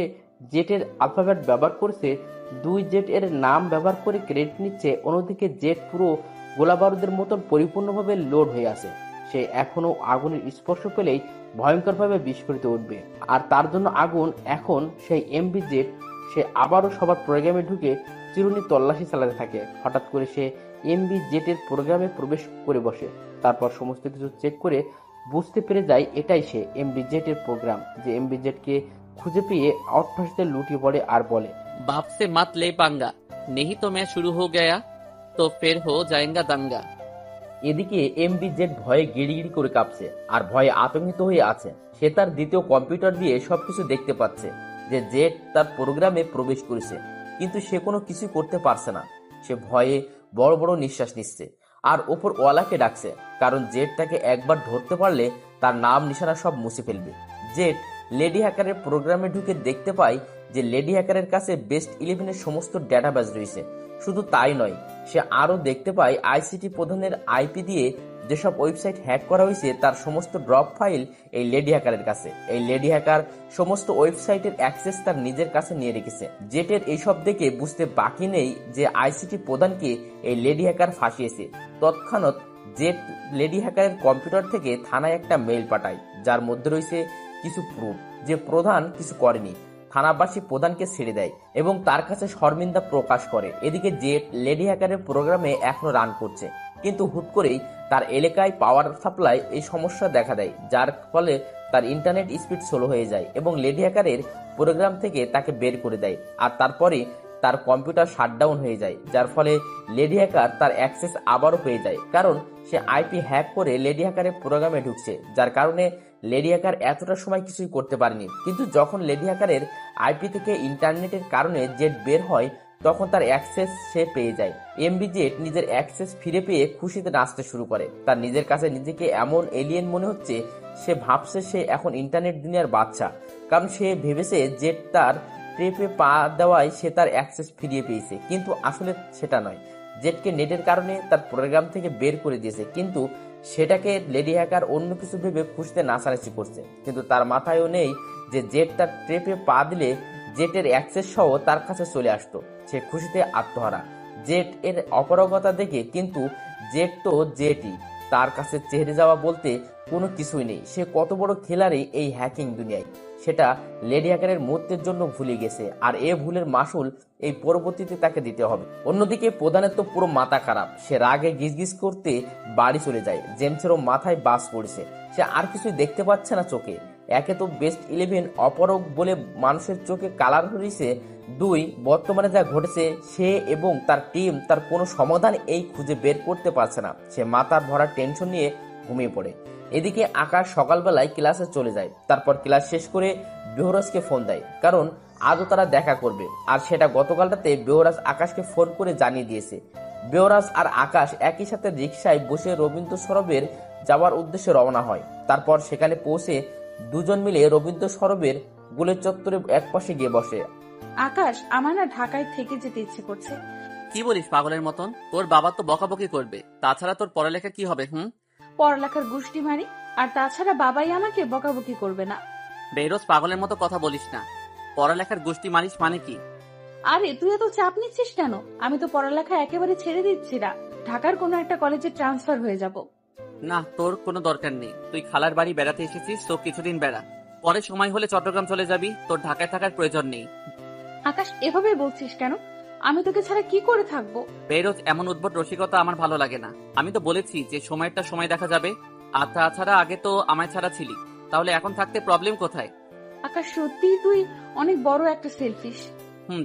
B: জেটের আলফাবেট ব্যবহার করছে, 2 জেট এর নাম ব্যবহার করে ক্রেডিট নিচ্ছে। অন্যদিকে জেট পুরো গোলাবারুদের মতন পরিপূর্ণভাবে লোড হয়ে আছে। সে এখনো আগুনের স্পর্শ পেলেই ভয়ঙ্করভাবে বিস্ফোরিত উঠবে, আর তার জন্য আগুন এখন সেই এমবি জেট। সে আবারও সবার প্রোগ্রামে ঢুকে চিরুনি তল্লাশি চালাতে থাকে। হঠাৎ করে সে এমবি জেটের প্রোগ্রামে প্রবেশ করে বসে। তারপর সমস্ত কিছু চেক করে বুঝতে পেরে যায় এটাই সে এমবি জেটের প্রোগ্রাম। যে এমবি জেটকে খুঁজে পেয়ে আউটফাস্টে লুটিয়ে পড়ে আর বলে,
A: बाप से मत ले पंगा, नहीं तो मैं शुरू हो गया तो फिर हो जाएगा दंगा।
B: এদিকে এমবি জেট ভয়ে গিড়গিড়ি করে কাঁপছে আর ভয়ে আতঙ্কিত হয়ে আছে। সে তার দ্বিতীয় কম্পিউটার দিয়ে সবকিছু দেখতে পাচ্ছে যে জেট তার প্রোগ্রামে প্রবেশ করেছে, কিন্তু সে কোনো কিছু করতে পারছে না। সে ভয়ে বড় বড় নিঃশ্বাস নিচ্ছে আর ওপর ওয়ালাকে ডাকছে, কারণ জেট তাকে একবার ধরতে পারলে তার নাম নিশানা সব মুছে ফেলবে। জেট লেডি হ্যাকারের প্রোগ্রামে ঢুকে দেখতে পায় যে লেডি হ্যাকারের কাছে বেস্ট 11-এর সমস্ত ডেটাবেজ রয়েছে। শুধু তাই নয়, সে আরো দেখতে পায় আইসিটি প্রধানের আইপি দিয়ে যেসব ওয়েবসাইট হ্যাক করা হয়েছে তার সমস্ত ড্রপ ফাইল এই লেডি হ্যাকারের কাছে। এই লেডি হ্যাকার সমস্ত ওয়েবসাইটের অ্যাক্সেস তার নিজের কাছে নিয়ে রেখেছে। জেটের এইসব দেখে বুঝতে বাকি নেই যে আইসিটি প্রধানকে এই লেডি হ্যাকার ফাঁসিয়েছে। তৎক্ষণাৎ জেট লেডি হ্যাকারের কম্পিউটার থেকে থানায় একটা মেইল পাঠায়, যার মধ্যে রয়েছে কিছু প্রুফ যে প্রধান কিছু করেনি। থানাবাসী প্রধানকে ছেড়ে দেয় এবং তার কাছে শর্মিন্দা প্রকাশ করে। এদিকে জেট লেডি হ্যাকারের প্রোগ্রামে এখনো রান করছে, কিন্তু হুট করেই তার এলাকায় পাওয়ার সাপ্লাই এই সমস্যা দেখা দেয়, যার ফলে তার ইন্টারনেট স্পিড স্লো হয়ে যায় এবং লেডি হ্যাকারের প্রোগ্রাম থেকে তাকে বের করে দেয়। আর তারপরে তার কম্পিউটার শাটডাউন হয়ে যায়, যার ফলে লেডি হ্যাকার তার অ্যাক্সেস আবারও পেয়ে যায়, কারণ সে আইপি হ্যাক করে লেডি হ্যাকারের প্রোগ্রামে ঢুকছে, যার কারণে লেডি হ্যাকার এতটা সময় কিছুই করতে পারেনি। কিন্তু যখন লেডি হ্যাকারের আইপি থেকে ইন্টারনেটের কারণে জেট বের হয়, তখন তার অ্যাক্সেস সে পেয়ে যায়। এমবি জেট নিজের অ্যাক্সেস ফিরে পেয়ে খুশিতে নাচতে শুরু করে। তার নিজের কাছে নিজেকে এমন এলিয়েন মনে হচ্ছে, সে ভাবছে সে এখন ইন্টারনেট দুনিয়ার বাচ্চা, কারণ সে ভেবেছে জেট তার ট্রেপে পা দেওয়ায় সে তার অ্যাক্সেস ফিরিয়ে পেয়েছে, কিন্তু আসলে সেটা নয়। জেটকে নেটের কারণে তার প্রোগ্রাম থেকে বের করে দিয়েছে, কিন্তু সেটাকে লেডি হ্যাকার অন্য কিছু ভেবে খুশিতে নাচানাচি করছে। কিন্তু তার মাথায়ও নেই যে জেট তার ট্রেপে পা দিলে জেটের অ্যাক্সেস সহ তার কাছে চলে আসতো। সে খুশিতে আত্মহারা। জেট এর অপারগতা দেখে, কিন্তু জেট তো জেটই, তার কাছে চেহারে যাওয়া বলতে কোনো কিছুই নেই। সে কত বড় খেলারই এই হ্যাকিং দুনিয়ায়, সেটা লেডি হ্যাকারের মুহূর্তের জন্য ভুলে গেছে। আর এ ভুলের মাসুল এই পরবর্তীতে তাকে দিতে হবে। অন্যদিকে প্রধানের তো পুরো মাথা খারাপ। সে রাগে গিজগিজ করতে বাড়ি চলে যায়। জেমসেরও মাথায় বাস পড়েছে। সে আর কিছুই দেখতে পাচ্ছে না চোখে। একে তো বেস্ট 11 অপারগ বলে মানুষের চোখে কালার হয়েছে, 2 বর্তমানে যা ঘটেছে সে এবং তার টিম তার কোনো সমাধান এই খুঁজে বের করতে পারছে না। সে মাথার ভরা টেনশন নিয়ে ঘুমিয়ে পড়ে। এদিকে আকাশ সকালবেলায় ক্লাসে চলে যায়। তারপর ক্লাস শেষ করে বেহরাজকে ফোন দেয়, কারণ আজও তারা দেখা করবে। আর সেটা গতকালটাতে বেহরাজ আকাশকে ফোন করে জানিয়ে দিয়েছে। বেহরাজ আর আকাশ একই সাথে রিকশায় বসে রবীন্দ্র সরোবর যাওয়ার উদ্দেশ্যে রওনা হয়। তারপর সেখানে পৌঁছে দুজন মিলে রবীন্দ্র সরোবর গোলের চত্বরে একপাশে গিয়ে বসে।
D: আকাশ, আমার না ঢাকায় থেকে যেতে ইচ্ছে করছে।
A: কি বলিস পাগলের মতন? তোর বাবা তো বকাবকি করবে, তাছাড়া তোর পড়ালেখা কি হবে?
D: পড়ালেখার গুষ্টি মারি, আর তাছাড়া বাবাই আমাকে বকাবকি করবে না।
A: বেরোজ, পাগলের মতো কথা বলিস না। পড়ালেখার গোষ্ঠী মারিস মানে কি?
D: আরে তুই এত চাপ নিচ্ছিস কেন? আমি তো পড়ালেখা একেবারে ছেড়ে দিচ্ছি না। ঢাকার কোনো একটা কলেজে ট্রান্সফার হয়ে যাব।
A: না, তোর কোনো দরকার নেই। তুই খালার বাড়ি বেড়াতে এসেছিস, তো কিছুদিন বেড়া, পরে সময় হলে চট্টগ্রাম চলে যাবি। তোর ঢাকায় থাকার প্রয়োজন নেই।
D: আকাশ, এভাবে বলছিস কেন? আমি তোকে ছাড়া কি করে থাকবো?
A: বেরোজ, এমন উদ্ভট রসিকতা আমার ভালো লাগে না। আমি তো বলেছি যে সময়টা সময় দেখা যাবে। আর তাছাড়া আগে তো আমায় ছাড়া ছিলি, তাহলে এখন থাকতে প্রবলেম কোথায়?
D: আকাশ, সত্যিই তুই অনেক বড় একটা সেলফিশ।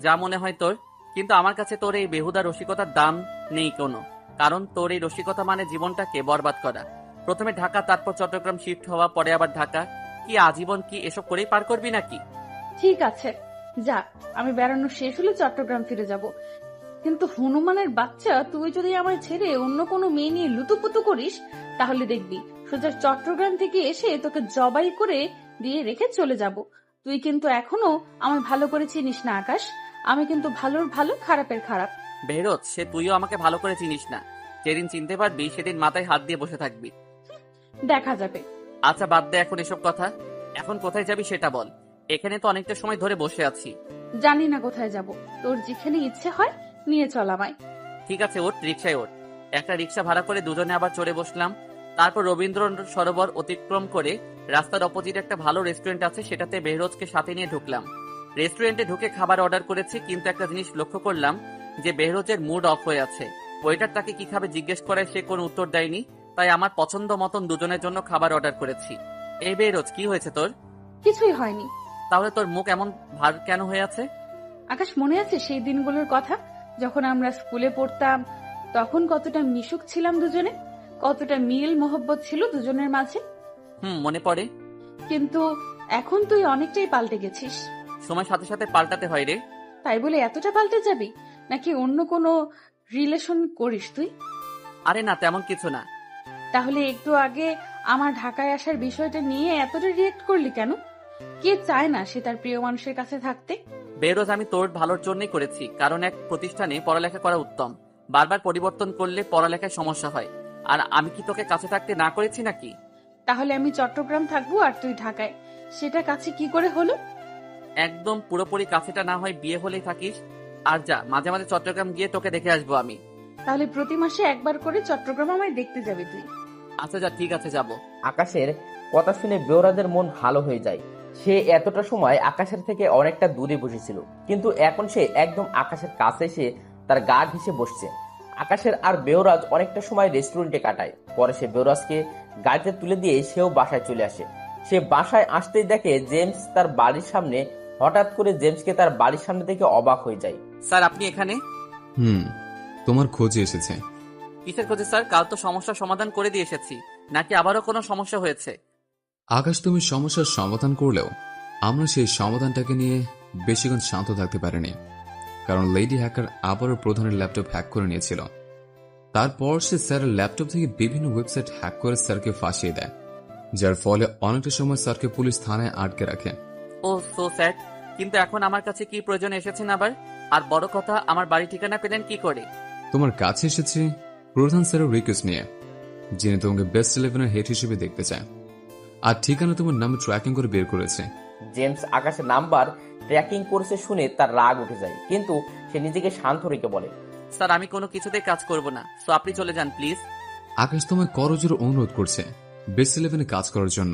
A: যা মনে হয় তোর। কিন্তু আমার কাছে তোর এই বেহুদা রসিকতার দাম নেই কোনো, কারণ তোর এই রসিকতা মানে জীবনটাকে বরবাদ করা। প্রথমে ঢাকা, তারপর চট্টগ্রাম শিফট হওয়া, পরে আবার ঢাকা। কি আজীবন কি এসব করেই পার করবি নাকি?
D: ঠিক আছে, যা, আমি বেড়ানো শেষ হলে চট্টগ্রাম ফিরে যাব। কিন্তু হনুমানের বাচ্চা, তুই যদি আমায় ছেড়ে অন্য কোনো মেয়ে নিয়ে লুতুপুতু করিস, তাহলে দেখবি সোজা চট্টগ্রাম থেকে এসে তোকে জবাই করে দিয়ে রেখে চলে যাব। তুই কিন্তু এখনো আমায় ভালো করে চিনিস না আকাশ। আমি কিন্তু ভালোর ভালো, খারাপের খারাপ।
A: বেরোজ, সে তুইও আমাকে ভালো করে চিনিস না। যেদিন চিনতে পারবি সেদিন মাথায় হাত দিয়ে বসে থাকবি।
D: দেখা যাবে।
A: আচ্ছা বাদ দে এখন এসব কথা। এখন কোথায় যাবি সেটা বল। এখানে তো অনেকটা সময় ধরে বসে আছি।
D: জানি না কোথায় যাব, তোর যেখানে ইচ্ছে হয় নিয়ে চল আমায়।
A: ঠিক আছে, ওঠ, রিক্সায় ওঠ। একটা রিক্সা ভাড়া করে দুজনে আবার চড়ে বসলাম। তারপর রবীন্দ্র সরোবর অতিক্রম করে রাস্তার অপোজিট একটা ভালো রেস্টুরেন্ট আছে, সেটাতে বেহরোজকে সাথে নিয়ে ঢুকলাম। রেস্টুরেন্টে ঢুকে খাবার অর্ডার করেছি, কিন্তু একটা জিনিস লক্ষ্য করলাম যে বেহরোজের মুড অফ হয়ে আছে। ওয়েটার তাকে কি খাবে জিজ্ঞেস করায় সে কোনো উত্তর দেয়নি। তাই আমার পছন্দ মতন দুজনের জন্য খাবার অর্ডার করেছি। এই বেহরোজ, কি হয়েছে তোর?
D: কিছুই হয়নি।
A: তাহলে তোর মুখ এমন ভার কেন হয়ে আছে?
D: আকাশ, মনে আছে সেই দিনগুলোর কথা, যখন আমরা স্কুলে পড়তাম? তখন কতটা মিশুক ছিলাম দুজনে, কতটা মিল মোহব্বত ছিল দুজনের মাঝে।
A: মনে পড়ে।
D: কিন্তু এখন তুই অনেকটাই পাল্টে গেছিস।
A: সময়ের সাথে সাথে পাল্টাতে হয় রে।
D: তাই বলে এতটা পাল্টে যাবি নাকি অন্য কোনো রিলেশন করিস তুই?
A: আরে না, তেমন কিছু না।
D: তাহলে একটু আগে আমার ঢাকায় আসার বিষয়টা নিয়ে এতটা রিয়েক্ট করলি কেন? কে চায় না সে তার প্রিয় মানুষের কাছে থাকতে?
A: বেরোজ, আমি তোর ভালোর জন্যই করেছি, কারণ এক প্রতিষ্ঠানে পড়ালেখা করা উত্তম। বারবার পরিবর্তন করলে পড়ালেখায় সমস্যা হয়। আর আমি কি তোকে কাছে থাকতে না করেছি নাকি?
D: তাহলে আমি চট্টগ্রাম থাকবো আর তুই ঢাকায়, সেটা কাছে কি করে হলো?
A: একদম পুরোপুরি কাছেটা না হয় বিয়ে হলেই থাকিস। আর যা, মাঝে মাঝে চট্টগ্রাম গিয়ে তোকে দেখে আসবো আমি।
D: তাহলে প্রতি মাসে একবার করে চট্টগ্রাম আমায় দেখতে যাবি তুই?
A: আচ্ছা যা, ঠিক আছে, যাবো।
B: আকাশের কথা শুনে বেওরাজের মন ভালো হয়ে যায়। সে এতটা সময় আকাশের থেকে অনেকটা দূরে বসেছিল, কিন্তু এখন সে একদম আকাশের কাছে এসে তার গা ঘেঁষে বসছে। আকাশের আর বেওরাজ অনেকটা সময় রেস্টুরেন্টে কাটায়। পরে সে বেওরাজকে গাড়িতে তুলে দিয়ে সেও বাসায় চলে আসে। সে বাসায় আসতেই দেখে জেমস তার বাড়ির সামনে। হঠাৎ করে জেমসকে তার বাড়ির সামনে দেখে অবাক হয়ে যায়।
A: স্যার, আপনি এখানে?
F: তোমার খোঁজে এসেছে।
A: কিসের খোঁজে স্যার? কাল তো সমস্যার সমাধান করে দিয়ে এসেছি, নাকি আবারও কোনো সমস্যা হয়েছে?
F: আকাশ, তুমি সমস্যার সমাধান করলেও আমরা সেই সমাধানটাকে নিয়ে বেশিক্ষণ শান্ত থাকতে পারিনি, কারণ লেডি হ্যাকার আবারও প্রধানের ল্যাপটপ হ্যাক করে নিয়েছিল। তারপর সে স্যারের ল্যাপটপ থেকে বিভিন্ন ওয়েবসাইট হ্যাক করে স্যারকে ফাঁসিয়ে দেয়, যার ফলে অনেকটা সময় স্যারকে পুলিশ থানায় আটকে রাখে।
A: ও সো স্যাড। কিন্তু এখন আমার কাছে কি প্রয়োজন এসেছেন আবার? আর বড় কথা, আমার বাড়ি ঠিকানা পেলেন কি করে?
F: তোমার কাছে এসেছি প্রধান স্যারের রিকোয়েস্ট নিয়ে, যিনি তোমাকে বেস্ট 11-এর হেড হিসেবে দেখতে চায়। আর ঠিকানা তোমার নামে ট্র্যাকিং করে বের করেছে।
B: জেমস আকাশের নাম্বার ট্র্যাকিং করেছে শুনে তার রাগ উঠে যায়, কিন্তু সে নিজেকে শান্ত রেখে বলে,
A: স্যার, আমি কোনো কিছুতেই কাজ করব না, সো আপনি চলে যান প্লিজ।
F: আকাশ তোমায় করজোড়ে অনুরোধ করছে বেস্ট 11-এ কাজ করার জন্য।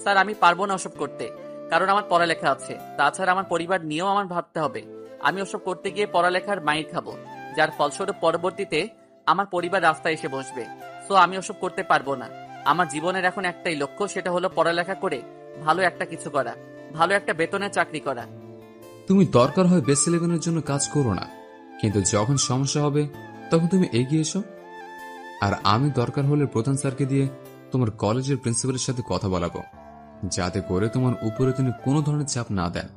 A: স্যার আমি পারবো না ওসব করতে, কারণ আমার পড়ালেখা আছে। তাছাড়া আমার পরিবার নিয়েও আমার ভাবতে হবে। আমি ওসব করতে গিয়ে পড়ালেখার মাইর খাবো, যার ফলস্বরূপ পরবর্তীতে আমার পরিবার রাস্তায় এসে বসবে। সো আমি ওসব করতে পারবো না। আমার জীবনের এখন একটাই লক্ষ্য, সেটা হলো পড়ালেখা করে ভালো একটা কিছু করা, ভালো একটা বেতনের চাকরি করা।
F: তুমি দরকার হয় বেস্ট 11-এর জন্য কাজ করো না, কিন্তু যখন সমস্যা হবে তখন তুমি এগিয়ে এসো। আর আমি দরকার হলে প্রধান স্যারকে দিয়ে তোমার কলেজের প্রিন্সিপালের সাথে কথা বলাবো, যাতে করে তোমার উপরে তিনি কোনো ধরনের চাপ না দেন।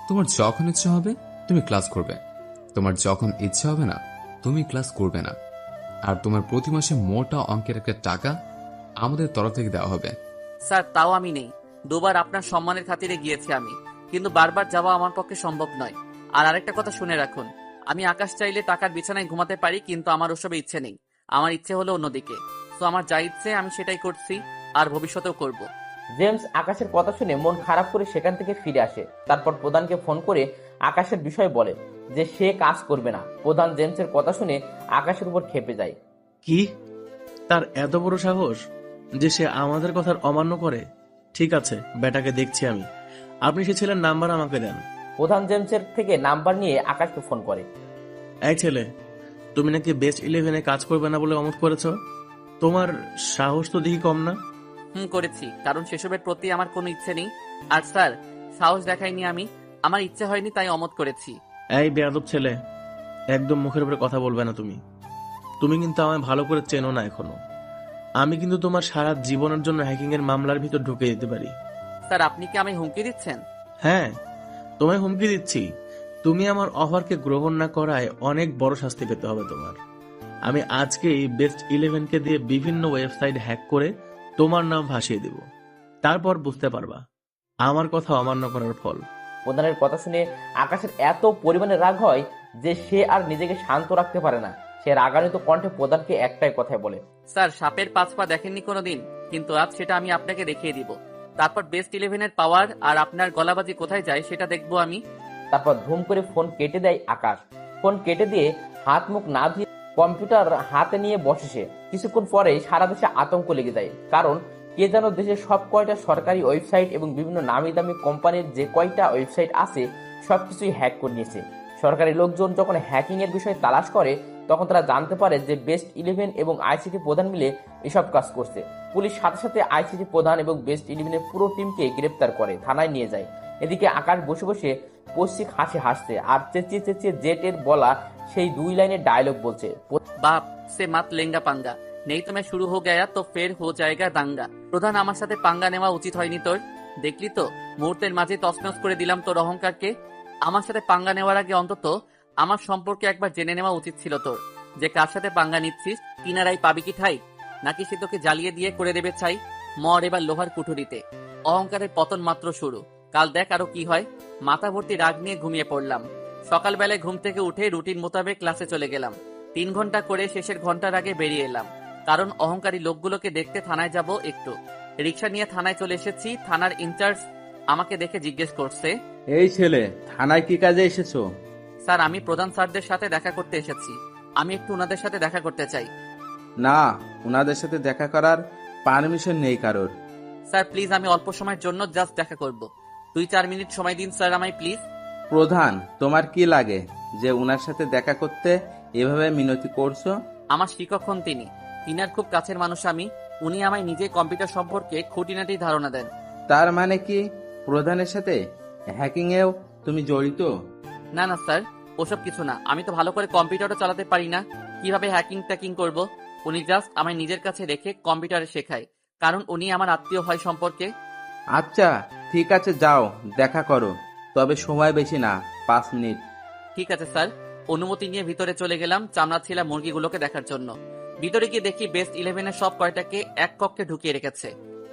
F: তোমার যখন ইচ্ছা হবে তুমি ক্লাস করবে, তোমার যখন ইচ্ছা হবে না তুমি ক্লাস করবে না। আর তোমার প্রতি মাসে মোটা অঙ্কের একটা টাকা আমাদের তরফ থেকে দেওয়া হবে।
A: স্যার তাও আমি নেই। দুবার আপনার সম্মানের খাতিরে গিয়েছি আমি, কিন্তু বারবার যাওয়া আমার পক্ষে সম্ভব নয়। আর আরেকটা কথা শুনে রাখুন, আমি আকাশ চাইলে টাকার বিছানায় ঘুমাতে পারি, কিন্তু আমার ওসবে ইচ্ছে নেই। আমার ইচ্ছে হলো অন্যদিকে। তো আমার যা ইচ্ছে আমি সেটাই করছি, আর ভবিষ্যতেও করব।
B: জেমস আকাশের কথা শুনে মন খারাপ করে সেখান থেকে ফিরে আসে। তারপর প্রধানকে ফোন করে আকাশের বিষয় বলে যে সে কাজ করবে না। প্রধান জেমসের কথা শুনে আকাশের উপর ক্ষেপে যায়।
E: কি? তার এত বড় সাহস যে সে আমাদের কথার অমান্য করে? ঠিক আছে, বেটাকে দেখছি আমি। আপনি সে ছেলের নাম্বার আমাকে দেন।
B: প্রধান জেমসের থেকে নাম্বার নিয়ে আকাশকে ফোন করে।
E: এই ছেলে, তুমি নাকি বেস্ট 11-এ কাজ করবে না বলে অমত করেছো? তোমার সাহস তো দেখি কম না।
A: করেছি, কারণ সেসবের প্রতি আমার কোনো ইচ্ছে নেই। আর স্যার, সাহস দেখাইনি আমি, আমার ইচ্ছে হয়নি তাই অমত করেছি।
E: এই বেয়াদব ছেলে, একদম মুখের উপরে কথা বলবে না তুমি। তুমি কিন্তু আমায় ভালো করে চেনো না এখনো। আমি কিন্তু তোমার সারা জীবনের জন্য হ্যাকিং এর মামলার ভিতর ঢুকে যেতে পারি।
A: স্যার আপনি কি আমায় হুমকি দিচ্ছেন?
E: হ্যাঁ, তোমায় হুমকি দিচ্ছি। তুমি আমার অফারকে গ্রহণ না করায় অনেক বড় শাস্তি পেতে হবে তোমার। আমি আজকেই বেস্ট 11-কে দিয়ে বিভিন্ন ওয়েবসাইট হ্যাক করে তোমার নাম ভাসিয়ে দেব। তারপর বুঝতে পারবা আমার কথা অমান্য করার ফল।
B: প্রধানের কথা শুনে আকাশের এত পরিমাণে রাগ হয় যে সে আর নিজেকে শান্ত রাখতে পারে না। সে রাগান্বিত কণ্ঠে প্রধানকে একটাই কথাই বলে।
A: স্যার সাপের 5 পা দেখেননি কোনোদিন, কিন্তু আজ সেটা আমি আপনাকে দেখিয়ে দিব। তারপর বেস্ট 11-এর পাওয়ার আর আপনার গলাবাজি কোথায় যায় সেটা দেখবো আমি।
B: তারপর ধুম করে ফোন কেটে দেয় আকাশ। ফোন কেটে দিয়ে হাত মুখ না ধুয়ে কম্পিউটার হাতে নিয়ে বসে সে। কিছুক্ষণ পরেই সারা দেশে আতঙ্ক লেগে যায়, কারণ কে যেন দেশের সব কয়টা সরকারি ওয়েবসাইট এবং বিভিন্ন নামি দামি কোম্পানির যে কয়টা ওয়েবসাইট আছে সবকিছুই হ্যাক করে নিয়েছে। সরকারি লোকজন যখন হ্যাকিং এর বিষয়ে তালাশ করে তখন তারা জানতে পারে যে বেস্ট 11 এবং আইসিটি প্রধান মিলে এসব কাজ করছে। পুলিশ সাথে সাথে আইসিটি প্রধান এবং বেস্ট 11-এর পুরো টিমকে গ্রেপ্তার করে থানায় নিয়ে যায়। এদিকে আকাশ বসে বসে পশ্চিক হাসি হাসছে আর চেঁচিয়ে চেঁচিয়ে জেটের বলা সেই 2 লাইনের ডায়লগ বলছে।
A: বাপ সে মাত লেঙ্গা পাঙ্গা, নেই তো শুরু হো গয়া তো ফের হো জায়গা দাঙ্গা। প্রধান আমার সাথে পাঙ্গা নেওয়া উচিত হয়নি তোর। দেখলি তো মুহূর্তের মাঝে তছনছ করে দিলাম তোর অহংকারকে। আমার সাথে পাঙ্গা নেওয়ার আগে অন্তত আমার সম্পর্কে একবার জেনে নেওয়া উচিত ছিল তোর, যে কার সাথে পাঙ্গা নিচ্ছিস। কিনারাই পাবি কি ঠাই, নাকি সে তোকে জ্বালিয়ে দিয়ে করে দেবে ছাই। মর এবার লোহার কুঠুরিতে। অহংকারের পতন মাত্র শুরু, কাল দেখ আরো কি হয়। মাথা ভর্তি রাগ নিয়ে ঘুমিয়ে পড়লাম। সকালবেলায় ঘুম থেকে উঠে রুটিন মোতাবেক ক্লাসে চলে গেলাম। 3 ঘন্টা করে শেষের ঘন্টার আগে বেরিয়ে এলাম, কারণ অহংকারী লোকগুলোকে দেখতে থানায় যাব একটু। রিক্সা নিয়ে থানায় চলে এসেছি। থানার ইনচার্জ আমাকে দেখে জিজ্ঞেস করছে,
C: এই ছেলে, থানায় কি কাজে এসেছো?
A: স্যার আমি প্রধান স্যারদের সাথে দেখা করতে এসেছি। আমি একটু ওনাদের সাথে দেখা করতে চাই।
C: না, ওনাদের সাথে দেখা করার পারমিশন নেই কারোর।
A: স্যার প্লিজ, আমি অল্প সময়ের জন্য জাস্ট দেখা করব। 2-4 মিনিট সময় দিন স্যার আমায় প্লিজ।
C: প্রধান, তোমার কি লাগে যে ওনার সাথে দেখা করতে এভাবে মিনতি করছো?
A: আমার শিক্ষক হন তিনি, তিনার খুব কাছের মানুষ আমি। উনি আমায় নিজে কম্পিউটার সম্পর্কে খুঁটিনাটি ধারণা দেন।
C: তার মানে কি প্রধানের সাথে হ্যাকিং এও তুমি জড়িত?
A: না না স্যার, ওসব কিছু না। আমি তো ভালো করে কম্পিউটারও চালাতে পারি না, কিভাবে হ্যাকিং ট্যাকিং করব। উনি জাস্ট আমায় নিজের কাছে রেখে কম্পিউটারে শেখায়, কারণ উনি আমার আত্মীয় হয় সম্পর্কে।
C: আচ্ছা ঠিক আছে, যাও দেখা করো, তবে সময় বেশি না, 5 মিনিট।
A: ঠিক আছে স্যার। অনুমতি নিয়ে ভিতরে চলে গেলাম চামড়াছিলা মুরগিগুলোকে দেখার জন্য। ভিতরে গিয়ে দেখি বেস্ট 11-এর সব কয়টাকে এক কক্ষে ঢুকিয়ে রেখেছে,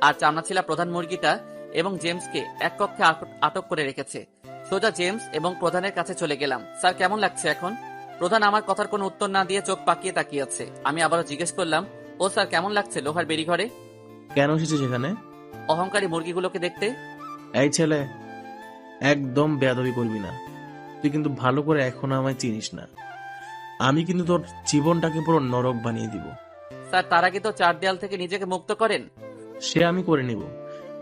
A: আর চামড়াছিলা প্রধান মুরগিটা এবং জেমসকে এক কক্ষে আটক করে রেখেছে। সোজা জেমস এবং প্রধানের কাছে চলে গেলাম। স্যার কেমন লাগছে এখন? প্রধান আমার কথার কোনো উত্তর না দিয়ে চোখ পাকিয়ে তাকিয়ে আছে। আমি আবারও জিজ্ঞেস করলাম, ও স্যার কেমন লাগছে লোহার বেরিঘরে?
E: কেন এসেছিস এখানে?
A: অহংকারী মুরগিগুলোকে দেখতে।
E: এই ছেলে, একদম বেয়াদবি করবি না। তুই কিন্তু ভালো করে এখনো আমায় চিনিস না। আমি কিন্তু তোর জীবনটাকে পুরো নরক বানিয়ে দিব।
A: স্যার তার আগে তো 4 দেয়াল থেকে নিজেকে মুক্ত করেন।
E: সে আমি করে নিব,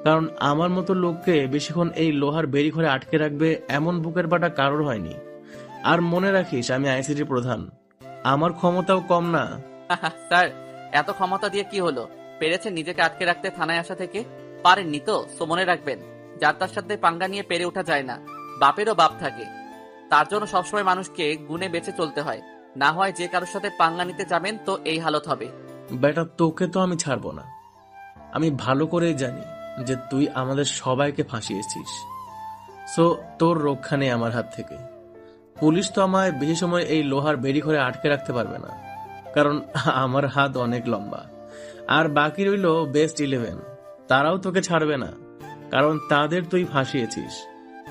E: কারণ আমার মতো লোককে বেশিক্ষণ এই লোহার বেড়ি ঘরে আটকে রাখবে এমন বুকের পাটা কারোর হয়নি। আর মনে রাখিস, আমি আইসিটি প্রধান, আমার ক্ষমতাও কম না।
A: স্যার এত ক্ষমতা দিয়ে কি হলো? পেরেছেন নিজেকে আটকে রাখতে থানায় আসা থেকে? পারেননি তো মনে রাখবেন, যার তার সাথে পাঙ্গা নিয়ে পেরে ওঠা যায় না। বাপেরও বাপ থাকে, তার জন্য সবসময় মানুষকে গুণে বেঁচে চলতে হয়। না হয় যে কারোর সাথে পাঙ্গা নিতে যাবেন তো এই হালত হবে।
E: বেটা, তোকে তো আমি ছাড়বো না। আমি ভালো করেই জানি যে তুই আমাদের সবাইকে ফাঁসিয়েছিস। সো তোর রক্ষা নেই আমার হাত থেকে। পুলিশ তো আমায় বেশি সময় এই লোহার বেড়ি ঘরে আটকে রাখতে পারবে না, কারণ আমার হাত অনেক লম্বা। আর বাকি রইল বেস্ট 11, তারাও তোকে ছাড়বে না, কারণ তাদের তুই ফাঁসিয়েছিস।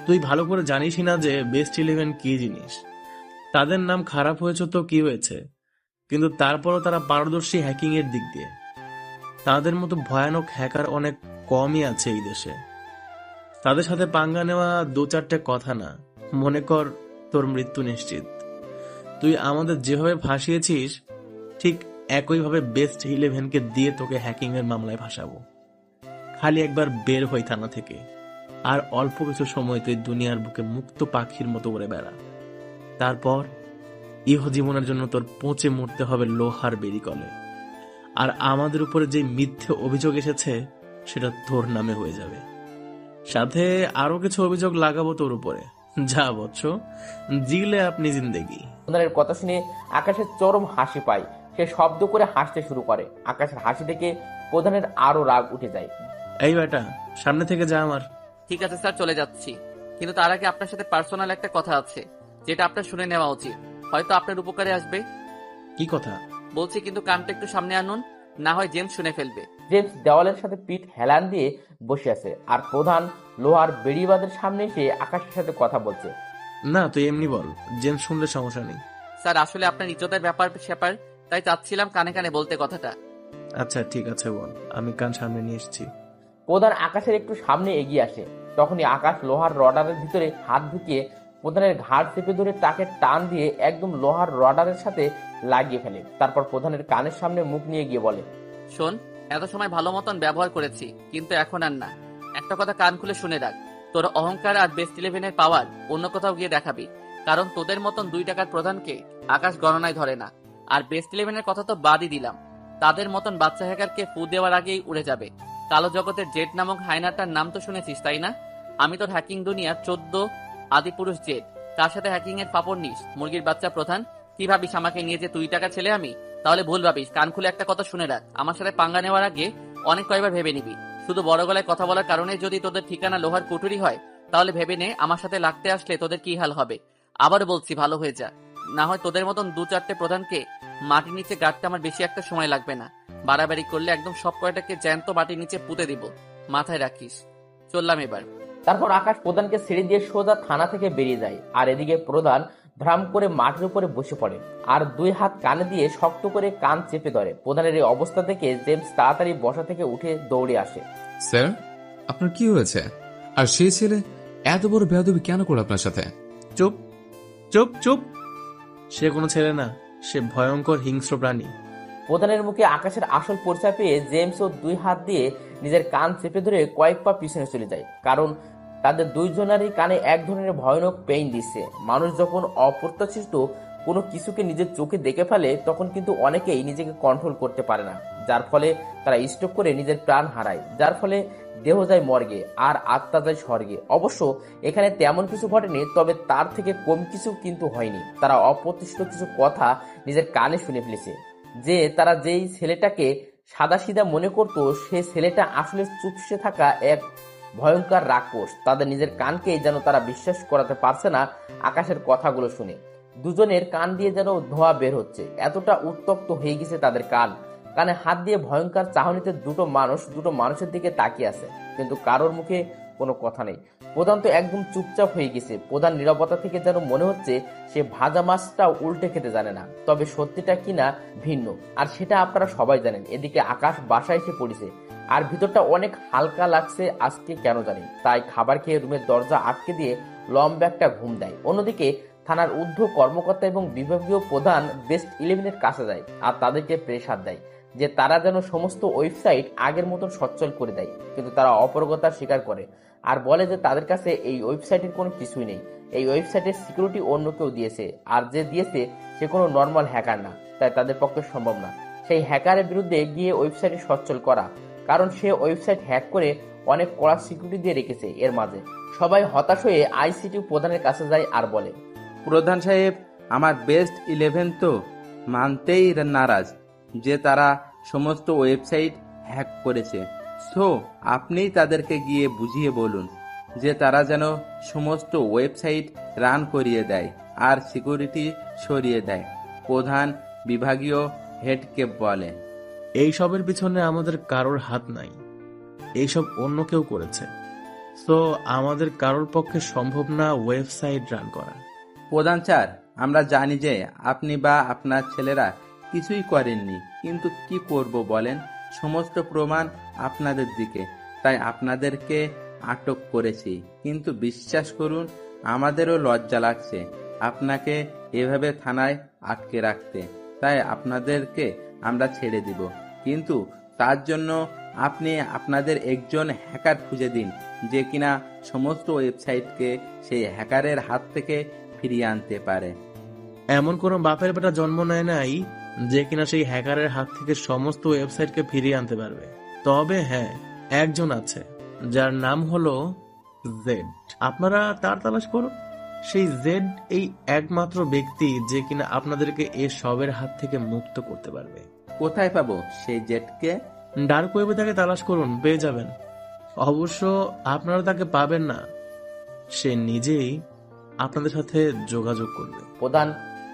E: তুই ভালো করে জানিসই না যে বেস্ট 11 কি জিনিস। তাদের নাম খারাপ হয়েছে তো কি হয়েছে, কিন্তু তারপরও তারা পারদর্শী হ্যাকিং এর দিক দিয়ে। তাদের মতো ভয়ানক হ্যাকার অনেক কমই আছে এই দেশে। তাদের সাথে পাঙ্গা নেওয়া 2-4টে কথা না, মনে কর তোর মৃত্যু নিশ্চিত। তুই আমাদের যেভাবে ফাঁসিয়েছিস ঠিক একইভাবে বেস্ট 11কে দিয়ে তোকে হ্যাকিং এর মামলায় ফাঁসাবো। খালি একবার বের হই থানা থেকে, আর অল্প কিছু সময় তুই দুনিয়ার বুকে মুক্ত পাখির মতো উড়ে বেড়া। তারপর ইহজীবনের জন্য তোর পচে মরতে হবে লোহার বেরিকলে। আর আমাদের উপরে যে মিথ্যে অভিযোগ এসেছে সেটা তোর নামে হয়ে যাবে, সাথে আরো কিছু অভিযোগ লাগাবো তোর উপরে। যা বৎস, জিলে আপনি জিন্দেগি।
B: প্রধানের কথা শুনে আকাশের চরম হাসি পায়। সে শব্দ করে হাসতে শুরু করে। আকাশের হাসি দেখে প্রধানের আরো রাগ উঠে যায়।
E: এই বেটা, সামনে থেকে যা আমার।
A: ঠিক আছে স্যার, চলে যাচ্ছি, কিন্তু তার আগে আপনার সাথে পার্সোনাল একটা কথা আছে, যেটা আপনার শুনে নেওয়া উচিত। হয়তো আপনার উপকারে আসবে।
E: কি কথা?
A: বলছি, কিন্তু কানটা একটু সামনে আনুন, না হয় জেমস শুনে ফেলবে।
B: জেমস দেওয়ালের সাথে পিঠ হেলান দিয়ে বসে আছে, আর প্রধান লোহার বেড়িবাঁধের সামনে এসে আকাশের সাথে কথা বলছে।
E: না, তুই এমনি বল, জেমস শুনলে সমস্যা নেই।
A: স্যার আসলে আপনার ইজ্জতের ব্যাপার স্যাপার, তাই চাচ্ছিলাম কানে কানে বলতে কথাটা।
E: আচ্ছা ঠিক আছে, বল, আমি কান সামনে নিয়ে এসেছি।
B: প্রধান আকাশের একটু সামনে এগিয়ে আসে। তখনই আকাশ লোহার রডারের ভিতরে হাত ঢুকিয়ে প্রধানের ঘাড় চেপে ধরে তাকে টান দিয়ে একদম লোহার রডারের সাথে লাগিয়ে ফেলে। তারপর প্রধানের কানের সামনে মুখ নিয়ে গিয়ে বলে,
A: শোন, এত সময় ভালো মতন ব্যবহার করেছি, কিন্তু এখন আর না। একটা কথা কান খুলে শুনে রাখ, তোর অহংকার আর বেস্ট 11-এর পাওয়ার অন্য কোথাও গিয়ে দেখাবি, কারণ তোদের মতন 2 টাকার প্রধানকে আকাশ গণনায় ধরে না। আর বেস্ট 11-এর কথা তো বাদই দিলাম, তাদের মতন বাচ্চা হ্যাকারকে ফু দেওয়ার আগেই উড়ে যাবে। কালো জগতের জেড নামক হায়নাটার নাম তো শুনেছিস তাই না? আমি তোর হ্যাকিং দুনিয়ার 14 আদিপুরুষ জেড, তার সাথে হ্যাকিং এর ফাপড় নিস, মুরগির বাচ্চা প্রধান। কি ভাবিস আমাকে নিয়ে যে 2 টাকা ছেলে আমি? তাহলে ভুল ভাবিস। কান খুলে একটা কথা শুনে রাখ, আমার সাথে পাঙ্গা নেওয়ার আগে অনেক কয়েকবার ভেবে নিবি। শুধু বড় গলায় কথা বলার কারণে যদি তোদের ঠিকানা লোহার কুটুরি হয়, তাহলে ভেবে নে আমার সাথে লাগতে আসলে তোদের কি হাল হবে। আবার বলছি, ভালো হয়ে যা, না হয় তোদের মতন 2-4টে প্রধানকে মাটির নিচে গাড়তে আমার বেশি একটা সময় লাগবে না। বাড়াবাড়ি করলে একদম সব কয়টাকে জ্যান্ত মাটির নিচে পুঁতে দিব, মাথায় রাখিস। চললাম এবার।
B: তারপর আকাশ প্রধানকে ছেড়ে দিয়ে সোজা থানা থেকে বেরিয়ে যায়। আর এদিকে প্রধান ভ্রাম করে মাটির উপরে বসে পড়ে আর 2 হাত কানে দিয়ে শক্ত করে কান চেপে ধরে। প্রধানের এই অবস্থা থেকে জেমস তাড়াতাড়ি বসা থেকে উঠে দৌড়ে আসে।
F: স্যার, আপনার কি হয়েছে? আর সেই ছেলে এত বড় বেয়াদবি কেন করে আপনার সাথে?
E: চুপ চুপ চুপ, সে কোনো ছেলে না, সে ভয়ঙ্কর হিংস্র প্রাণী।
B: প্রধানের মুখে আকাশের আসল পরিচয় পেয়ে জেমসও 2 হাত দিয়ে নিজের কান চেপে ধরে কয়েক পা পিছনে চলে যায়, কারণ তাদের দুইজনেরই কানে এক ধরনের ভয়ানক পেইন দিচ্ছে। মানুষ যখন অপ্রত্যাশিত কোনো কিছুকে নিজের চোখে দেখে ফেলে, তখন কিন্তু অনেকেই নিজেকে কন্ট্রোল করতে পারে না, যার ফলে তারা স্ট্রোক করে নিজের প্রাণ হারায়, যার ফলে দেহ যায় মর্গে আর আত্মা যায় স্বর্গে। অবশ্য এখানে তেমন কিছু ঘটেনি, তবে তার থেকে কম কিছু কিন্তু হয়নি। তারা অপ্রত্যাশিত কিছু কথা নিজের কানে শুনে ফেলেছে, যে তারা যেই ছেলেটাকে সাদাসিধা মনে করত, সে ছেলেটা আসলে চুপসে থাকা এক ভয়ঙ্কর রাক্ষস। তাদের নিজের কানকেই যেন তারা বিশ্বাস করাতে পারছে না আকাশের কথাগুলো শুনে। দুজনের কান দিয়ে যেন ধোঁয়া বের হচ্ছে, এতটা উত্তপ্ত হয়ে গেছে তাদের কান। কানে হাত দিয়ে ভয়ঙ্কর চাহনিতে দুটো মানুষের দিকে তাকিয়ে আছে, কিন্তু কারোর মুখে কোনো কথা নেই। প্রধান তো একদম চুপচাপ হয়ে গেছে। প্রধান নীরবতা থেকে যেন মনে হচ্ছে সে ভাজা মাছটাও উল্টে খেতে জানে না। তবে সত্যিটা কিনা ভিন্ন, আর সেটা আপনারা সবাই জানেন। এদিকে আকাশ বাসায় এসে পড়েছে, আর ভিতরটা অনেক হালকা লাগছে আজকে কেন জানি। তাই খাবার খেয়ে রুমের দরজা আটকে দিয়ে লম্বা একটা ঘুম দেয়। অন্যদিকে থানার ঊর্ধ্ব কর্মকর্তা এবং বিভাগীয় প্রধান বেস্ট 11-এর কাছে যায় আর তাদেরকে প্রেসার দেয়। যে তারা যেন সমস্ত ওয়েবসাইট আগের মতন সচ্ছল করে দেয়, কিন্তু তারা অপারগতা স্বীকার করে আর বলে যে তাদের কাছে এই ওয়েবসাইটের কোনো কিছুই নেই। এই ওয়েবসাইটের সিকিউরিটি অন্য কেউ দিয়েছে, আর যে দিয়েছে সে কোনো নর্মাল হ্যাকার না, তাই তাদের পক্ষে সম্ভব না সেই হ্যাকারের বিরুদ্ধে গিয়ে ওয়েবসাইট সচ্ছল করা, কারণ সে ওয়েবসাইট হ্যাক করে অনেক কড়া সিকিউরিটি দিয়ে রেখেছে। এর মাঝে সবাই হতাশ হয়ে আইসিটি প্রধানের কাছে যায় আর বলে,
C: প্রধান সাহেব, আমার বেস্ট 11 তো মানতেই নারাজ যে তারা সমস্ত ওয়েবসাইট হ্যাক করেছে। সো আপনিই তাদেরকে গিয়ে বুঝিয়ে বলুন যে তারা যেন সমস্ত ওয়েবসাইট রান করিয়ে দেয় আর সিকিউরিটি সরিয়ে দেয়। প্রধান বিভাগীয় হেডকে বলে।
E: এইসবের পিছনে আমাদের কারোর হাত নাই, এইসব অন্য কেউ করেছে। সো আমাদের কারোর পক্ষে সম্ভব না ওয়েবসাইট রান করা।
C: প্রধান স্যার, আমরা জানি যে আপনি বা আপনার ছেলেরা কিছুই করেননি, কিন্তু কি করব বলেন, সমস্ত প্রমাণ আপনাদের দিকে, তাই আপনাদেরকে আটক করেছি। কিন্তু বিশ্বাস করুন, আমাদেরও লজ্জা লাগছে আপনাকে এভাবে থানায় আটকে রাখতে, তাই আপনাদেরকে আমরা ছেড়ে দিব। কিন্তু তার জন্য আপনি আপনাদের একজন হ্যাকার খুঁজে দিন, যে কিনা সমস্ত ওয়েবসাইটকে সেই হ্যাকারের হাত থেকে ফিরিয়ে আনতে পারে।
E: এমন কোনো বাপের বেটা জন্ম নেয় নাই যে কিনা সেই হ্যাকারের হাত থেকে সমস্ত ওয়েবসাইটকে ফিরিয়ে আনতে পারবে। তবে হ্যাঁ, একজন আছে যার নাম হলো জেড। আপনারা তার তালাশ করুন। সেই জেড এই একমাত্র ব্যক্তি যে কিনা আপনাদেরকে এ সবের হাত থেকে মুক্ত করতে পারবে।
C: কোথায় পাবো সেই জেটকে?
E: ডার্ক ওয়েবে তাকে তালাশ করুন, পেয়ে যাবেন। অবশ্য আপনারা তাকে পাবেন না, সে নিজেই আপনাদের সাথে যোগাযোগ করবে।
B: প্রধান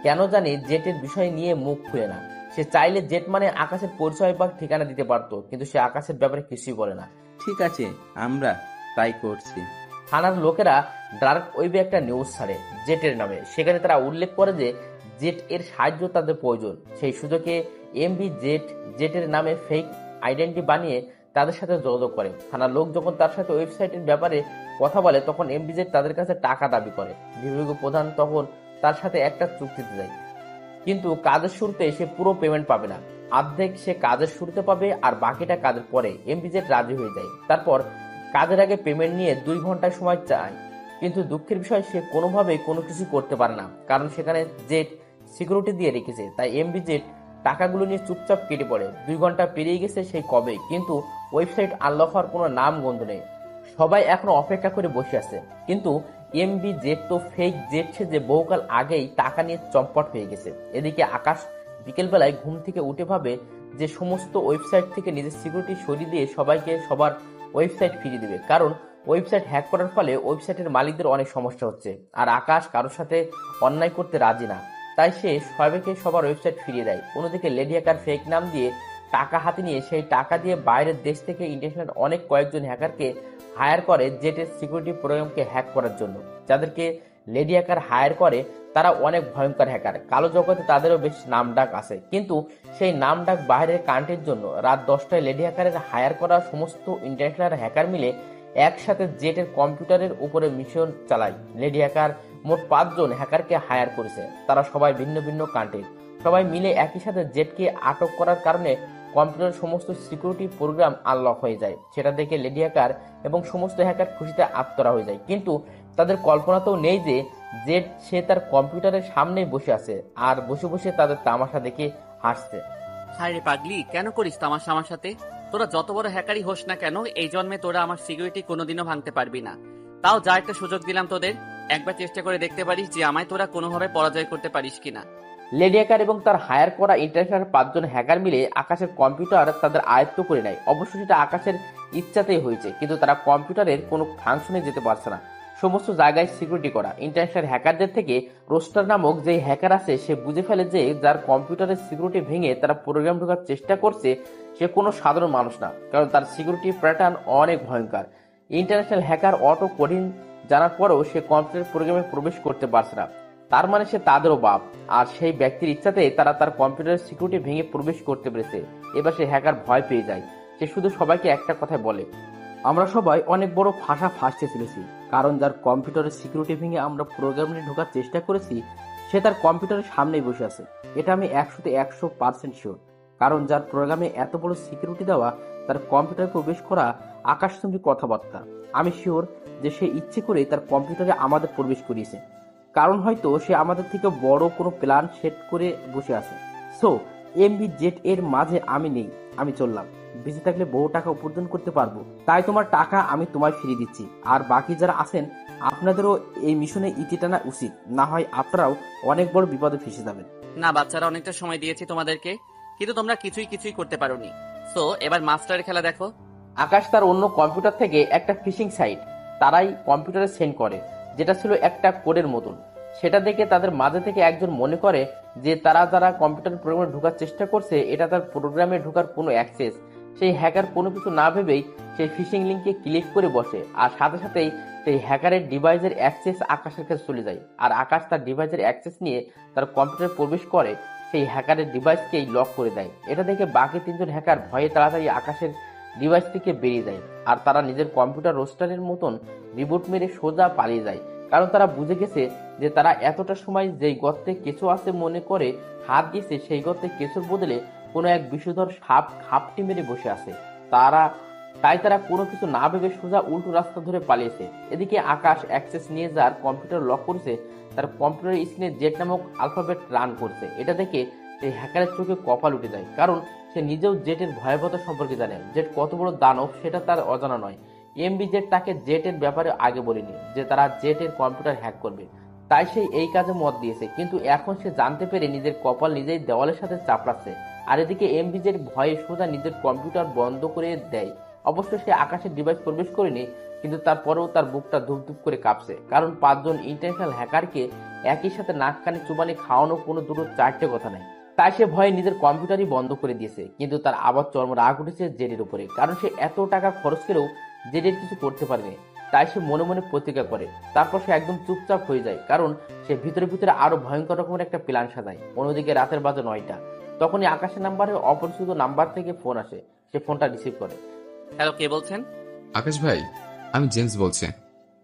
B: কেন জানি জেটের বিষয় নিয়ে মুখ খুলে না। সে চাইলে জেট মানে আকাশের পরিচয় বা ঠিকানা দিতে পারতো, কিন্তু সে আকাশের ব্যাপারে কিছুই বলে না।
C: ঠিক আছে, আমরা তাই করছি।
B: থানার লোকেরা ডার্ক ওয়েবে একটা নিউজ ছাড়ে জেটের নামে। সেখানে তারা উল্লেখ করে যে জেট এর সাহায্য তাদের প্রয়োজন। সেই সুযোগে এমবি জেটের নামে ফেক আইডেন্টি বানিয়ে তাদের সাথে যোগাযোগ করে। থানার লোক যখন তার সাথে ওয়েবসাইটের ব্যাপারে কথা বলে, তখন এমবি জেট তাদের কাছে টাকা দাবি করে। বিভাগীয় প্রধান তখন তার সাথে একটা চুক্তিতে যায়, কিন্তু কাজের শুরুতে সে পুরো পেমেন্ট পাবে না, অর্ধেক সে কাজের শুরুতে পাবে আর বাকিটা কাজের পরে। এমবি জেট রাজি হয়ে যায়। তারপর কাজের আগে পেমেন্ট নিয়ে 2 ঘন্টা সময় চায়, কিন্তু দুঃখের বিষয় সে কোনোভাবেই কোনো কিছু করতে পারে না, কারণ সেখানে জেট সিকিউরিটি দিয়ে রেখেছে। তাই এমবি জেট টাকাগুলো নিয়ে চুপচাপ কেটে পড়ে। 2 ঘন্টা পেরিয়ে গেছে সেই কবে, কিন্তু ওয়েবসাইট আনলক হওয়ার কোনো নাম গন্ধ নেই। সবাই এখনো অপেক্ষা করে বসে আছে, কিন্তু এমবি জেট তো ফেক জেট সেজে বহুকাল আগেই টাকা নিয়ে চম্পট হয়ে গেছে। এদিকে আকাশ বিকেলবেলায় ঘুম থেকে উঠে ভাবে যে সমস্ত ওয়েবসাইট থেকে নিজের সিকিউরিটি সরিয়ে দিয়ে সবাইকে সবার ওয়েবসাইট ফিরিয়ে দেবে, কারণ ওয়েবসাইট হ্যাক করার ফলে ওয়েবসাইটের মালিকদের অনেক সমস্যা হচ্ছে, আর আকাশ কারোর সাথে অন্যায় করতে রাজি না। তাই সে সবাইকে সবার ওয়েবসাইট ফিরিয়ে দেয়। অন্যদিকে লেডি হ্যাকার ফেক নাম দিয়ে টাকা হাতে নিয়ে সেই টাকা দিয়ে বাইরের দেশ থেকে ইন্টারন্যাশনাল অনেক কয়েকজন হ্যাকারকে হায়ার করে জেটের সিকিউরিটি প্রোগ্রামকে হ্যাক করার জন্য। যাদেরকে লেডি হ্যাকার হায়ার করে তারা অনেক ভয়ঙ্কর হ্যাকার। কালো জগতে তাদেরও বেশ নামডাক আছে, কিন্তু সেই নামডাক বাইরের কান্ট্রির জন্য রাত 10টায় লেডি হ্যাকারের হায়ার করা সমস্ত ইন্টারন্যাশনাল হ্যাকার মিলে একসাথে জেটের কম্পিউটারের উপরে মিশন চালায়। লেডি হ্যাকার মোট 5 জন হ্যাকারকে হায়ার করেছে, তারা সবাই ভিন্ন ভিন্ন কান্ট্রির। সবাই মিলে একই সাথে জেটকে আটক করার কারণে কম্পিউটারের সমস্ত সিকিউরিটি প্রোগ্রাম আনলক হয়ে যায়। সেটা দেখে লেডি হ্যাকার এবং সমস্ত হ্যাকার খুশিতে আত্মরা হয়ে যায়, কিন্তু তাদের কল্পনাতেও নেই যে জেট সে তার কম্পিউটারের সামনেই বসে আছে আর বসে বসে তাদের তামাশা দেখে হাসছে।
A: হায় রে পাগলি, কেন করিস তামাশা আমার সাথে? তোরা যত বড় হ্যাকারই হোস না কেন, এই জন্মে তোরা আমার সিকিউরিটি কোনোদিনও ভাঙতে পারবি না। তাও যা একটা সুযোগ দিলাম তোদের, একবার চেষ্টা করে দেখতে পারিস যে আমায় তোরা কোনোভাবে পরাজয় করতে পারিস কিনা।
B: লেডি হ্যাকার এবং তার হায়ার করা ইন্টারন্যাশনাল 5 জন হ্যাকার মিলে আকাশের কম্পিউটার তাদের আয়ত্ত করে নেয়। অবশ্য সেটা আকাশের ইচ্ছাতেই হয়েছে, কিন্তু তারা কম্পিউটারের কোনো ফাংশনে যেতে পারছে না। সমস্ত জায়গায় সিকিউরিটি করা। ইন্টারন্যাশনাল হ্যাকারদের থেকে রোস্টার নামক যে হ্যাকার আছে সে বুঝে ফেলে যে যার কম্পিউটারের সিকিউরিটি ভেঙে তারা প্রোগ্রাম ঢোকার চেষ্টা করছে সে কোনো সাধারণ মানুষ না, কারণ তার সিকিউরিটি প্যাটার্ন অনেক ভয়ঙ্কর। ইন্টারন্যাশনাল হ্যাকার অটো কোডিং জানার পরেও সে কম্পিউটার প্রোগ্রামে প্রবেশ করতে পারছে না, তার মানে সে তাদেরও বাপ। আর সেই ব্যক্তির ইচ্ছাতে তারা তার কম্পিউটারের সিকিউরিটি ভেঙে প্রবেশ করতে পেরেছে। এবার সে হ্যাকার ভয় পেয়ে যায়। সে শুধু সবাইকে একটা কথাই বলে, আমরা সবাই অনেক বড় ফাঁসতে চলেছি, কারণ যার কম্পিউটারের সিকিউরিটি ভেঙে আমরা প্রোগ্রামে ঢোকার চেষ্টা করেছি সে তার কম্পিউটারের সামনেই বসে আছে। এটা আমি 100% শিওর। কারণ যার প্রোগ্রামে এত বড় সিকিউরিটি দেওয়া, তার কম্পিউটারে প্রবেশ করা আকাশচুম্বী কথাবার্তা। আমি শিওর যে সে ইচ্ছে করে তার কম্পিউটারে আমাদের প্রবেশ করিয়েছে, কারণ হয়তো সে আমাদের থেকে বড় কোনো প্ল্যান সেট করে বসে আছে। সো এমবি জেট এর মাঝে আমি নেই, আমি চললাম। বেঁচে থাকলে বহু টাকা উপার্জন করতে পারবো, তাই তোমার টাকা আমি তোমায় ফিরিয়ে দিচ্ছি। আর বাকি যারা আছেন আপনাদেরও এই মিশনে ইতি টানা উচিত, না হয় আপনারাও অনেক বড় বিপদে ফেসে যাবেন।
A: না বাচ্চারা, অনেকটা সময় দিয়েছি তোমাদেরকে, কিন্তু তোমরা কিছুই করতে পারোনি। সো এবার মাস্টারের খেলা দেখো।
B: আকাশ তার অন্য কম্পিউটার থেকে একটা ফিশিং সাইট তারাই কম্পিউটারে সেন্ড করে, যেটা ছিল একটা কোডের মতন। সেটা দেখে তাদের মাঝে থেকে একজন মনে করে যে তারা যারা কম্পিউটার প্রোগ্রামে ঢোকার চেষ্টা করছে এটা তার প্রোগ্রামে ঢোকার কোনো অ্যাক্সেস। সেই হ্যাকার কোনো কিছু না ভেবেই সেই ফিশিং লিঙ্কে ক্লিক করে বসে, আর সাথে সাথেই সেই হ্যাকারের ডিভাইসের অ্যাক্সেস আকাশের কাছে চলে যায়। আর আকাশ তার ডিভাইসের অ্যাক্সেস নিয়ে তার কম্পিউটারে প্রবেশ করে সেই হ্যাকারের ডিভাইসকেই লক করে দেয়। এটা দেখে বাকি তিনজন হ্যাকার ভয়ে তাড়াতাড়ি আকাশের ডিভাইস থেকে বেরিয়ে যায়, আর তারা নিজের কম্পিউটার রোস্টারের মতন রিবুট মেরে সোজা পালিয়ে যায়। কারণ তারা বুঝে গেছে যে তারা এতটা সময় যেই গর্তে কেঁচো আছে মনে করে হাত দিয়েছে, সেই গর্তে কেঁচোর বদলে কোনো এক বিষধর সাপ খাপটি মেরে বসে আছে। তাই তারা কোনো কিছু না ভেবে সোজা উল্টো রাস্তা ধরে পালিয়েছে। এদিকে আকাশ অ্যাক্সেস নিয়ে যার কম্পিউটার লক করেছে, তার কম্পিউটারের স্ক্রিনে জেট নামক আলফাবেট রান করছে। এটা দেখে সেই হ্যাকারের চোখে কপাল উঠে যায়, কারণ সে নিজেও জেটের ভয়াবহতা সম্পর্কে জানে। জেট কত বড় দানব সেটা তার অজানা নয়। এমবি জেট তাকে জেটের ব্যাপারে আগে বলেনি যে তারা জেটের কম্পিউটার হ্যাক করবে, তাই সে এই কাজে মত দিয়েছে। কিন্তু এখন সে জানতে পেরে নিজের কপাল নিজেই দেওয়ালের সাথে চাপড়াচ্ছে। আর এদিকে এমবি জেট ভয়ে সোজা নিজের কম্পিউটার বন্ধ করে দেয়। অবশ্য সে আকাশের ডিভাইস প্রবেশ করেনি, কিন্তু তারপরেও তার বুকটা ধুপধুপ করে কাঁপছে, কারণ 5 জন ইন্টারন্যাশনাল হ্যাকারকে একই সাথে নাক কানে চুবানি খাওয়ানো কোনো দুটো চারটে কথা নাই। তাই সে ভয়ে নিজের কম্পিউটারই বন্ধ করে দিয়েছে। কিন্তু তার আবার চরম রাগ উঠেছে জেডের উপরে, কারণ সে এত টাকা খরচ করেও জেডের কিছু করতে পারেনি। তাই সে মনে মনে প্রতিজ্ঞা করে। তারপর সে একদম চুপচাপ হয়ে যায়, কারণ সে ভিতরে ভিতরে আরো ভয়ঙ্কর রকমের একটা প্ল্যান সাজায়। অন্যদিকে রাতের বাজে 9টা। তখনই আকাশের নাম্বারে অপরিচিত নাম্বার থেকে ফোন আসে। সে ফোনটা রিসিভ করে।
A: হ্যালো, কে বলছেন?
F: আকাশ ভাই, আমি জেমস বলছি।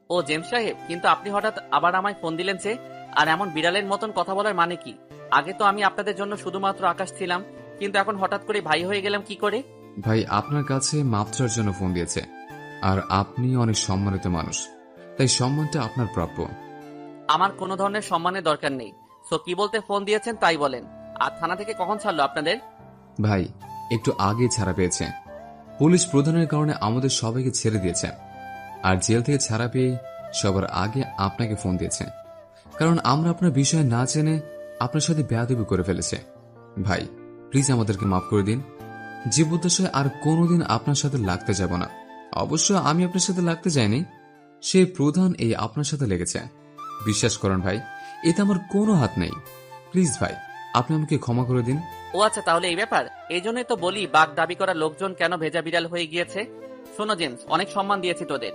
A: ও জেমস সাহেব, কিন্তু আপনি হঠাৎ আবার আমায় ফোন দিলেন যে? আর এমন বিড়ালের মতন কথা বলার মানে কি? আগে তো আমি আপনাদের জন্য শুধুমাত্র আকাশ ছিলাম, কিন্তু এখন হঠাৎ করে ভাই হয়ে গেলাম কি করে?
F: ভাই আপনার কাছে মাপ চাওয়ার জন্য ফোন দিয়েছে, আর আপনি অনেক সম্মানিত মানুষ, তাই সম্মানটা আপনার প্রাপ্য।
A: আমার কোনো ধরনের সম্মানের দরকার নেই। সো কি বলতে ফোন দিয়েছেন তাই বলেন। আর থানা থেকে কখন ছাড়লো আপনাদের?
F: ভাই একটু আগে ছাড়া পেয়েছে। পুলিশ প্রধানের কারণে আমাদের সবাইকে ছেড়ে দিয়েছে, আর জেল থেকে ছাড়া পেয়ে সবার আগে আপনাকে ফোন দিয়েছে, কারণ আমরা আপনার বিষয়ে না জেনে আপনার সাথে বেয়াদবি করে ফেলেছে। ভাই প্লিজ আমাদেরকে মাফ করে দিন। জীবদ্দশায় আর কোনোদিন আপনার সাথে লাগতে যাব না। অবশ্য আমি আপনার সাথে লাগতে যাইনি, সেই প্রধান এই আপনার সাথে লেগেছে। বিশ্বাস করুন ভাই, এতে আমার কোনো হাত নেই। প্লিজ ভাই, আপনি আমাকে ক্ষমা করে দিন।
A: ও আচ্ছা, তাহলে এই ব্যাপার। এই জন্যই তো বলি বাঘ দাবি করা লোকজন কেন ভেজা বিড়াল হয়ে গিয়েছে। শোনো জেমস, অনেক সম্মান দিয়েছি তোদের,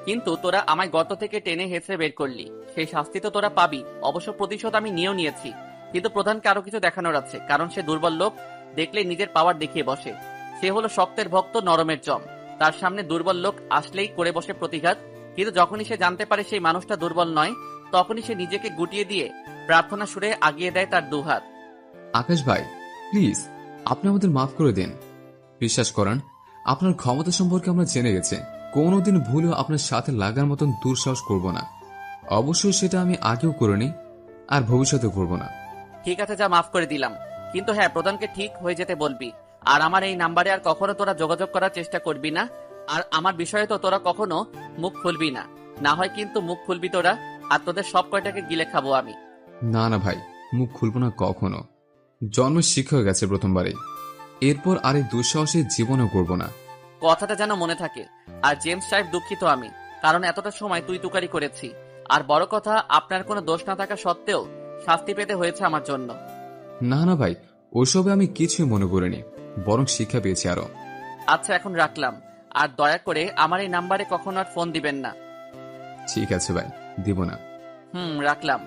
A: কিন্তু তোরা আমায় গর্ত থেকে টেনে হেঁচড়ে বের করলি। সেই শাস্তি তো তোরা পাবি। অবশ্য প্রতিশোধ আমি নিয়েও নিয়েছি, কিন্তু প্রধানকে আরো কিছু দেখানোর আছে, কারণ সে দুর্বল লোক, দেখলে নিজের পাওয়ার দেখিয়ে বসে। সে হলো শক্তের ভক্ত, নরমের জম। তার সামনে দুর্বল লোক আসলেই করে বসে প্রতিঘাত। কিন্তু যখনই সে জানতে পারে সেই মানুষটা দুর্বল নয়, তখনই সে নিজেকে গুটিয়ে দিয়ে প্রার্থনা সুরে আগিয়ে দেয় তার দুহাত।
F: আকাশ ভাই প্লিজ, আপনি আমাদের মাফ করে দিন। বিশ্বাস করেন, আপনার ক্ষমতা সম্পর্কে আমরা জেনে গেছি। কোনোদিন ভুলেও আপনার সাথে লাগার মতন দুঃসাহস করব না। অবশ্যই সেটা আমি আগেও করিনি, আর ভবিষ্যতেও করব না।
A: ঠিক আছে, যা মাফ করে দিলাম, কিন্তু হ্যাঁ, প্রধানকে ঠিক হয়ে যেতে বলবি। আর আমার এই নাম্বারে আর কখনো তোরা যোগাযোগ করার চেষ্টা করবি না। আর আমার বিষয়ে তো তোরা কখনো মুখ খুলবি না, না হয় কিন্তু মুখ খুলবি তোরা, আর তোদের সব কয়টাকে গিলে খাবো আমি।
F: না না ভাই, মুখ খুলব না কখনো। জন্ম শিক্ষা হয়ে গেছে প্রথমবারেই, এরপর আর এই দুঃসাহসী জীবনও করব না।
A: কথাটা যেন মনে থাকে। আর জেমস সাহেব, দুঃখিত আমি, কারণ এতটা সময় তুই তুকারি করেছি। আর বড় কথা, আপনার কোনো দোষ না থাকা সত্ত্বেও শাস্তি পেতে হয়েছে আমার জন্য।
F: না না ভাই, ওসবে আমি কিছুই মনে করিনি, বরং শিক্ষা পেয়েছি আরো।
A: আচ্ছা, এখন রাখলাম। আর দয়া করে আমার এই নাম্বারে কখনো আর ফোন দিবেন না।
F: ঠিক আছে ভাই, দিব না।
A: রাখলাম।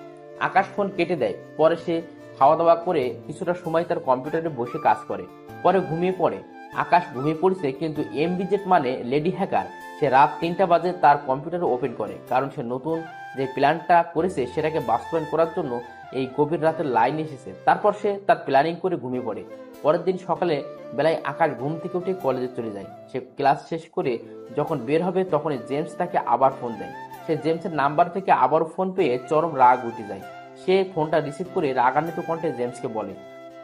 B: আকাশ ফোন কেটে দেয়। পরে সে খাওয়া দাওয়া করে কিছুটা সময় তার কম্পিউটারে বসে কাজ করে, পরে ঘুমিয়ে পড়ে। আকাশ ঘুমিয়ে পড়েছে, কিন্তু এমবি জেট মানে লেডি হ্যাকার, সে রাত 3টা বাজে তার কম্পিউটার ওপেন করে, কারণ সে নতুন যে প্ল্যানটা করেছে সেটাকে বাস্তবায়ন করার জন্য এই গভীর রাতের লাইন এসেছে। তারপর সে তার প্ল্যানিং করে ঘুমিয়ে পড়ে। পরের দিন সকালে বেলায় আকাশ ঘুম থেকে উঠে কলেজে চলে যায়। সে ক্লাস শেষ করে যখন বের হবে তখনই জেমস তাকে আবার ফোন দেয়। সে জেমসের নাম্বার থেকে আবারও ফোন পেয়ে চরম রাগ উঠে যায়। সে ফোনটা রিসিভ করে রাগান্বিত কণ্ঠে জেমসকে বলে,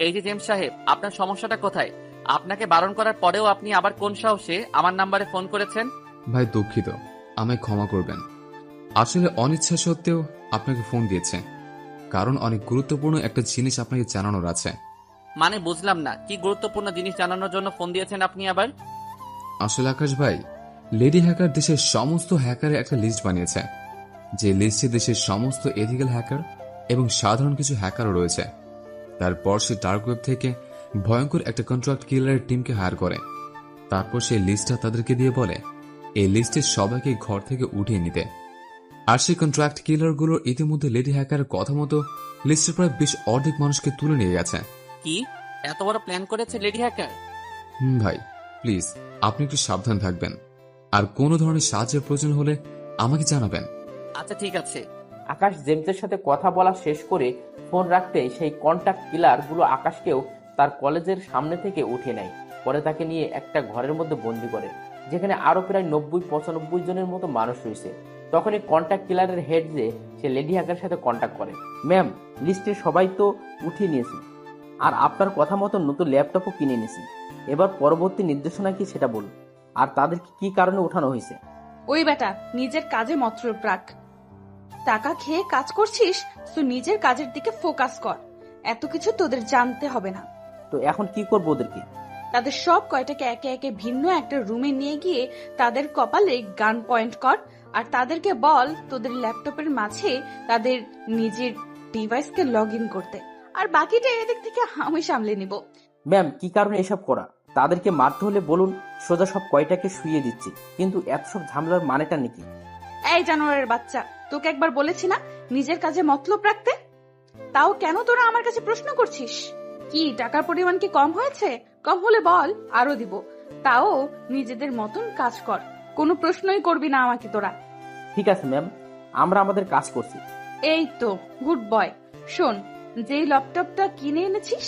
A: এই যে জেমস সাহেব, আপনার সমস্যাটা কোথায়? আপনাকে বারণ করার পরেও আপনি আবার কোন সাহসে আমার নাম্বারে ফোন করেছেন?
F: ভাই দুঃখিত, আমায় ক্ষমা করবেন। আসলে অনিচ্ছা সত্ত্বেও আপনাকে ফোন দিয়েছে, কারণ অনেক গুরুত্বপূর্ণ একটা জিনিস আপনাকে জানানোর আছে।
A: মানে বুঝলাম না, কি গুরুত্বপূর্ণ জিনিস জানানোর জন্য ফোন দিয়েছেন আপনি আবার?
F: আসলে আকাশ ভাই, লেডি হ্যাকার দেশের সমস্ত হ্যাকারের একটা লিস্ট বানিয়েছে, যে লিস্টে দেশের সমস্ত এথিক্যাল হ্যাকার এবং সাধারণ কিছু হ্যাকারও রয়েছে। তারপর সে ডার্ক ওয়েব থেকে ভয়ঙ্কর একটা কন্ট্রাক্ট কিলারের টিমকে হায়ার করে। তারপর সেই লিস্টটা তাদেরকে দিয়ে বলে এই লিস্টের সবাইকে ঘর থেকে উঠিয়ে নিতে। আর সেই কন্ট্রাক্ট কিলারগুলোর ইতিমধ্যে লেডি হ্যাকারের কথা মতো লিস্টের প্রায় অর্ধেক মানুষকে তুলে নিয়ে গেছে।
A: কি এত বড় প্ল্যান করেছে লেডি হ্যাকার?
F: ভাই প্লিজ, আপনি একটু সাবধান থাকবেন, আর কোনো ধরনের সাহায্যের প্রয়োজন হলে আমাকে জানাবেন।
A: আচ্ছা ঠিক আছে।
B: আকাশ জেমসের সাথে কথা বলা শেষ করে ফোন রাখতেই সেই কন্ট্যাক্ট কিলার গুলো আকাশকেও তার কলেজের সামনে থেকে উঠে নেয়। পরে তাকে নিয়ে একটা ঘরের মধ্যে বন্দি করে, যেখানে আরো প্রায় 90-95 জনের মতো মানুষ রয়েছে। তখনই কন্ট্যাক্ট কিলারের হেড যে সে লেডি হ্যাকারের সাথে কন্ট্যাক্ট করে। ম্যাম, লিস্টে সবাই তো উঠিয়ে নিয়েছে, আর আপনার কথা মতো নতুন ল্যাপটপও কিনে নিয়েছি। এবার পরবর্তী নির্দেশনা কি সেটা বলুন, আর তাদেরকে কি কারণে উঠানো হয়েছে।
D: ওই বেটা, নিজের কাজে মতলব রাখ। টাকা খেয়ে কাজ করছিস, তো নিজের কাজের দিকে ফোকাস কর। এত কিছু তোদের জানতে হবে না।
B: তো এখন কি করবো ওদেরকে?
D: তাদের সব কয়টাকে একে একে ভিন্ন একটা রুমে নিয়ে গিয়ে তাদের কপালে গান পয়েন্ট কর, আর তাদেরকে বল তোদের ল্যাপটপের মাঝে তাদের নিজের ডিভাইসকে লগ ইন করতে, আর বাকিটা এদিক থেকে আমি সামলে নিব।
B: ম্যাম, কি কারণে এসব করা? তাদেরকে মারতে হলে বলুন, সোজা সব কয়টাকে শুইয়ে দিচ্ছি। কিন্তু এত সব ঝামেলার মানেটা নাকি?
D: এই জানোয়ারের বাচ্চা, তোকে একবার বলেছি না নিজের কাজে মতলব রাখতে? তাও কেন তোরা আমার কাছে প্রশ্ন করছিস? কি টাকার পরিমাণ কি কম হয়েছে? কম হলে বল, আরো দিব। তাও নিজেদের মতন কাজ কর, কোনো প্রশ্নই করবি না আমাকে তোরা।
B: ঠিক আছে ম্যাম, আমরা আমাদের কাজ করছি।
D: এই তো গুড বয়। শোন, যেই ল্যাপটপটা কিনে এনেছিস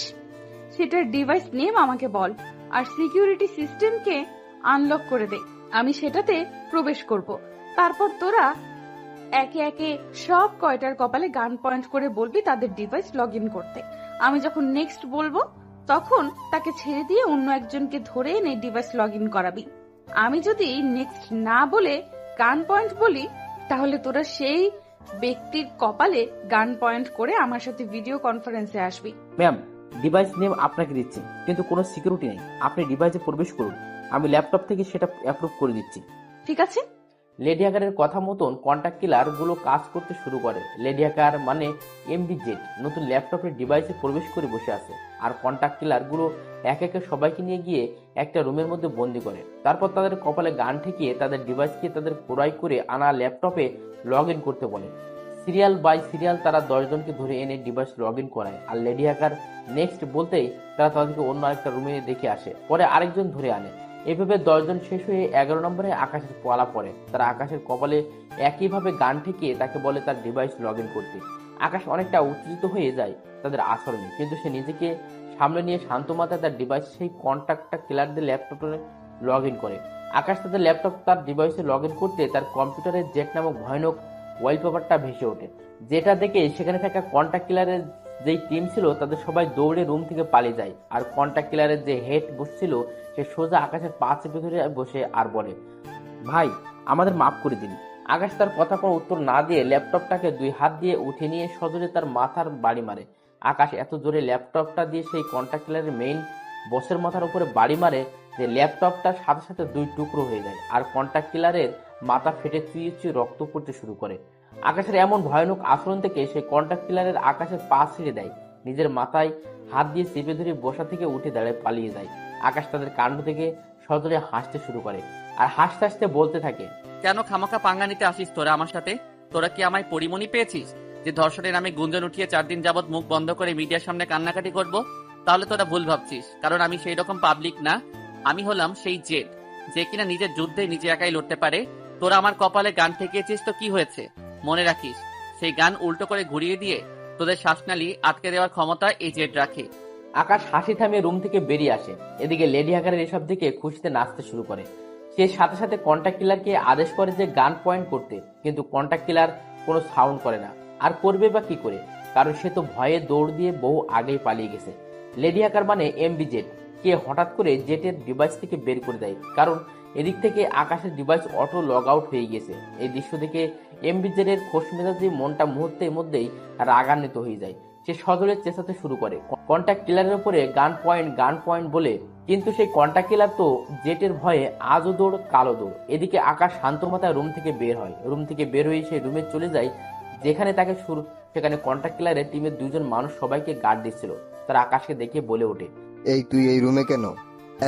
D: সেটার ডিভাইস নেম আমাকে বল, আর সিকিউরিটি সিস্টেমকে আনলক করে দে। আমি সেটাতে প্রবেশ করব। তারপর তোরা একে একে সব কয়টার কপালে গান পয়েন্ট করে বলবি তাদের ডিভাইস লগ ইন করতে। আমি যখন নেক্সট বলবো তখন তাকে ছেড়ে দিয়ে অন্য একজনকে ধরে এনে ডিভাইস লগ ইন করাবি। আমি যদি নেক্সট না বলে গান পয়েন্ট বলি, তাহলে তোরা সেই ব্যক্তির কপালে গান পয়েন্ট করে আমার সাথে ভিডিও কনফারেন্সে আসবি।
B: ম্যাম, ডিভাইস নেম আপনাকে দিচ্ছি, কিন্তু কোনো সিকিউরিটি নেই। আপনি ডিভাইসে প্রবেশ করুন, আমি ল্যাপটপ থেকে সেটা অ্যাপ্রুভ করে দিচ্ছি।
D: ঠিক আছে।
B: লেডি হ্যাকারের কথা মতন কন্ট্যাক্ট কিলার গুলো কাজ করতে শুরু করে। লেডি হ্যাকার মানে এমবিজেড নতুন ল্যাপটপের ডিভাইসে প্রবেশ করে বসে আছে, আর কন্ট্যাক্ট কিলার গুলো এক একে সবাইকে নিয়ে গিয়ে একটা রুমের মধ্যে বন্দি করে। তারপর তাদের কপালে গান ঠেকিয়ে তাদের ডিভাইসকে তাদের ক্রয় করে আনা ল্যাপটপে লগ ইন করতে বলে। সিরিয়াল বাই সিরিয়াল তারা 10 জনকে ধরে এনে ডিভাইস লগ ইন করায়, আর লেডি হ্যাকার নেক্সট বলতেই তারা তাদেরকে অন্য আরেকটা রুমে দেখে আসে, পরে আরেকজন ধরে আনে। এভাবে 10 জন শেষ হয়ে 11 নম্বরে আকাশের পালা পড়ে। তারা আকাশের কপালে একইভাবে গান ঠেকিয়ে তাকে বলে তার ডিভাইস লগ ইন করতে। আকাশ অনেকটা উত্তেজিত হয়ে যায় তাদের আচরণে, কিন্তু সে নিজেকে সামনে নিয়ে শান্ত মাথায় তার ডিভাইস সেই কন্ট্যাক্টটা কিলারদের ল্যাপটপে লগ ইন করে। আকাশ তাদের ল্যাপটপ তার ডিভাইসে লগ ইন করতে তার কম্পিউটারের জেট নামক ভয়ানক ওয়ালপেপারটা ভেসে ওঠে, যেটা দেখে সেখানে থাকা কন্ট্যাক্ট কিলারের যেই টিম ছিল তাদের সবাই দৌড়ে রুম থেকে পালিয়ে যায়। আর কন্ট্যাক্ট কিলারের যে হেড বসছিল সে সোজা আকাশের পা চেপে ধরে বসে আর বলে, ভাই আমাদের মাফ করে দিন। আকাশ তার কথা কোনো উত্তর না দিয়ে ল্যাপটপটাকে 2 হাত দিয়ে উঠে নিয়ে সজোরে তার মাথার বাড়ি মারে। আকাশ এত জোরে ল্যাপটপটা দিয়ে সেই কন্ট্যাক্ট কিলারের মেইন বসের মাথার উপরে বাড়ি মারে যে ল্যাপটপটার সাথে সাথে 2 টুকরো হয়ে যায়, আর কন্ট্যাক্ট কিলারের মাথা ফেটে চুইয়ে চুইয়ে রক্ত পড়তে শুরু করে। আকাশের এমন ভয়ানক আচরণ থেকে সেই কন্ট্যাক্ট কিলারের আকাশের পা ছিঁড়ে দেয়, নিজের মাথায় হাত দিয়ে চেপে ধরে বসা থেকে উঠে দাঁড়িয়ে পালিয়ে যায়। আকাশ তাদের কাণ্ড থেকে সজোরে হাসতে শুরু করে, আর হাসতে হাসতে বলতে থাকে,
A: কেন খামাখা পাঙ্গা নিতে আসিস তোরা আমার সাথে? তোরা কি আমায় পরিমণি পেয়েছিস যে ধর্ষণের নামে গুঞ্জন উঠিয়ে 4 দিন যাবৎ মুখ বন্ধ করে মিডিয়ার সামনে কান্নাকাটি করব? তাহলে তোরা ভুল ভাবছিস, কারণ আমি সেই রকম পাবলিক না। আমি হলাম সেই জেট, যে কিনা নিজের যুদ্ধে নিজে একাই লড়তে পারে। তোরা আমার কপালে গান ঠেকিয়েছিস তো কি হয়েছে? মনে রাখিস, সেই গান উল্টো করে ঘুরিয়ে দিয়ে তোদের শ্বাসনালী আটকে দেওয়ার ক্ষমতা এই জেট রাখে।
B: আকাশ হাসি থামিয়ে রুম থেকে বেরিয়ে আসে। এদিকে লেডি হ্যাকারের এসব দেখে খুশিতে নাচতে শুরু করে। সে সাথে সাথে কন্ট্যাক্ট কিলারকে আদেশ করে যে গান পয়েন্ট করতে, কিন্তু কন্ট্যাক্ট কিলার কোনো সাউন্ড করে না। আর করবে বা কি করে, কারণ সে তো ভয়ে দৌড় দিয়ে বহু আগেই পালিয়ে গেছে। লেডি হ্যাকার মানে এমবি জেট কে হঠাৎ করে জেটের ডিভাইস থেকে বের করে দেয়, কারণ এদিক থেকে আকাশের ডিভাইস অটো লগ আউট হয়ে গেছে। এই দৃশ্য দেখে এমবি জেটের খোশ মেজাজি মনটা মুহূর্তের মধ্যেই রাগান্বিত হয়ে যায়। সে সজোরে চেঁচাতে শুরু করে কন্ট্যাক্ট কিলারের উপরে গান পয়েন্ট বলে, কিন্তু সেই কন্ট্যাক্ট কিলার তো জেটের ভয়ে আজও দৌড় কালো দৌড়। এদিকে আকাশ শান্ত মাথায় রুম থেকে বের হয়। রুম থেকে বের হয়ে সে রুমে চলে যায় যেখানে তাকে শুরু। সেখানে কন্ট্যাক্ট কিলারের টিমের দুজন মানুষ সবাইকে গার্ড দিচ্ছিল। তারা আকাশকে দেখে বলে ওঠে,
G: এই তুই এই রুমে কেন?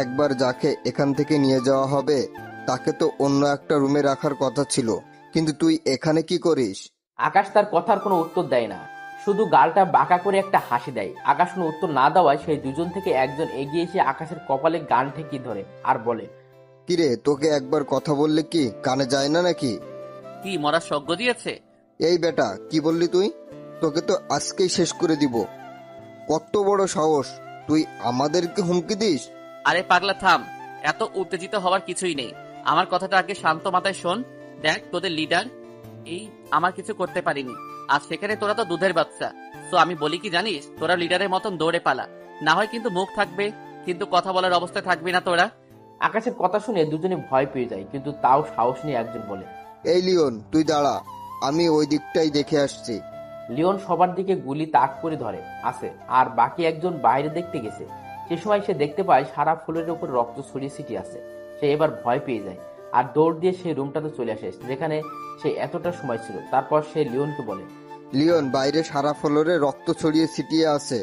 G: একবার যাকে এখান থেকে নিয়ে যাওয়া হবে তাকে তো অন্য একটা রুমে রাখার কথা ছিল, কিন্তু তুই এখানে কি করিস?
B: আকাশ তার কথার কোনো উত্তর দেয় না, শুধু গালটা বাঁকা করে একটা হাসি দেয়। আকাশ কোনো উত্তর না দেওয়ায় সেই দুজন থেকে একজন এগিয়ে এসে আকাশের কপালে গান ঠেকিয়ে ধরে আর বলে,
G: কিরে, তোকে একবার কথা বললে কি কানে যায় না নাকি?
A: কি মরার সজ্ঞ দিয়েছে?
G: এই বেটা, কি বললি তুই? তোকে তো আজকেই শেষ করে দিব। কত বড় সাহস, তুই আমাদেরকে হুমকি দিস?
A: আরে পাগলা থাম, এত উত্তেজিত হওয়ার কিছুই নেই। আমার কথাটা আগে শান্ত মাথায় শোন। দেখ, তোদের লিডার এই আমার কিছু করতে পারিনি, আর সেখানে তোরা তো দুধের বাচ্চা। তো আমি বলি কি জানিস, তোরা লিডারের মতন দৌড়ে পালা, না হয় কিন্তু মুখ থাকবে, কিন্তু কথা বলার অবস্থায় থাকবি না তোরা।
B: আকাশের কথা শুনে দুজনে ভয় পেয়ে যায়, কিন্তু তাও সাহস নিয়ে একজন বলে,
G: এই লিওন, তুই দাঁড়া, আমি ওই দিকটাই দেখে আসছি।
B: লিওন সবার দিকে গুলি তাক করে ধরে আছে, আর বাকি একজন বাইরে দেখতে গেছে। সে সময় সে দেখতে পায় সারা ফ্লোরের উপর রক্ত ছড়িয়ে ছিটিয়ে আছে। সে এবার ভয় পেয়ে যায় আর দৌড় দিয়ে সেই রুমটাতে চলে আসে যেখানে সে এতটা সময় ছিল। তারপর সে লিওনকে বলে,
G: লিওন, বাইরে সারা ফ্লোরে রক্ত ছড়িয়ে ছিটিয়ে আছে,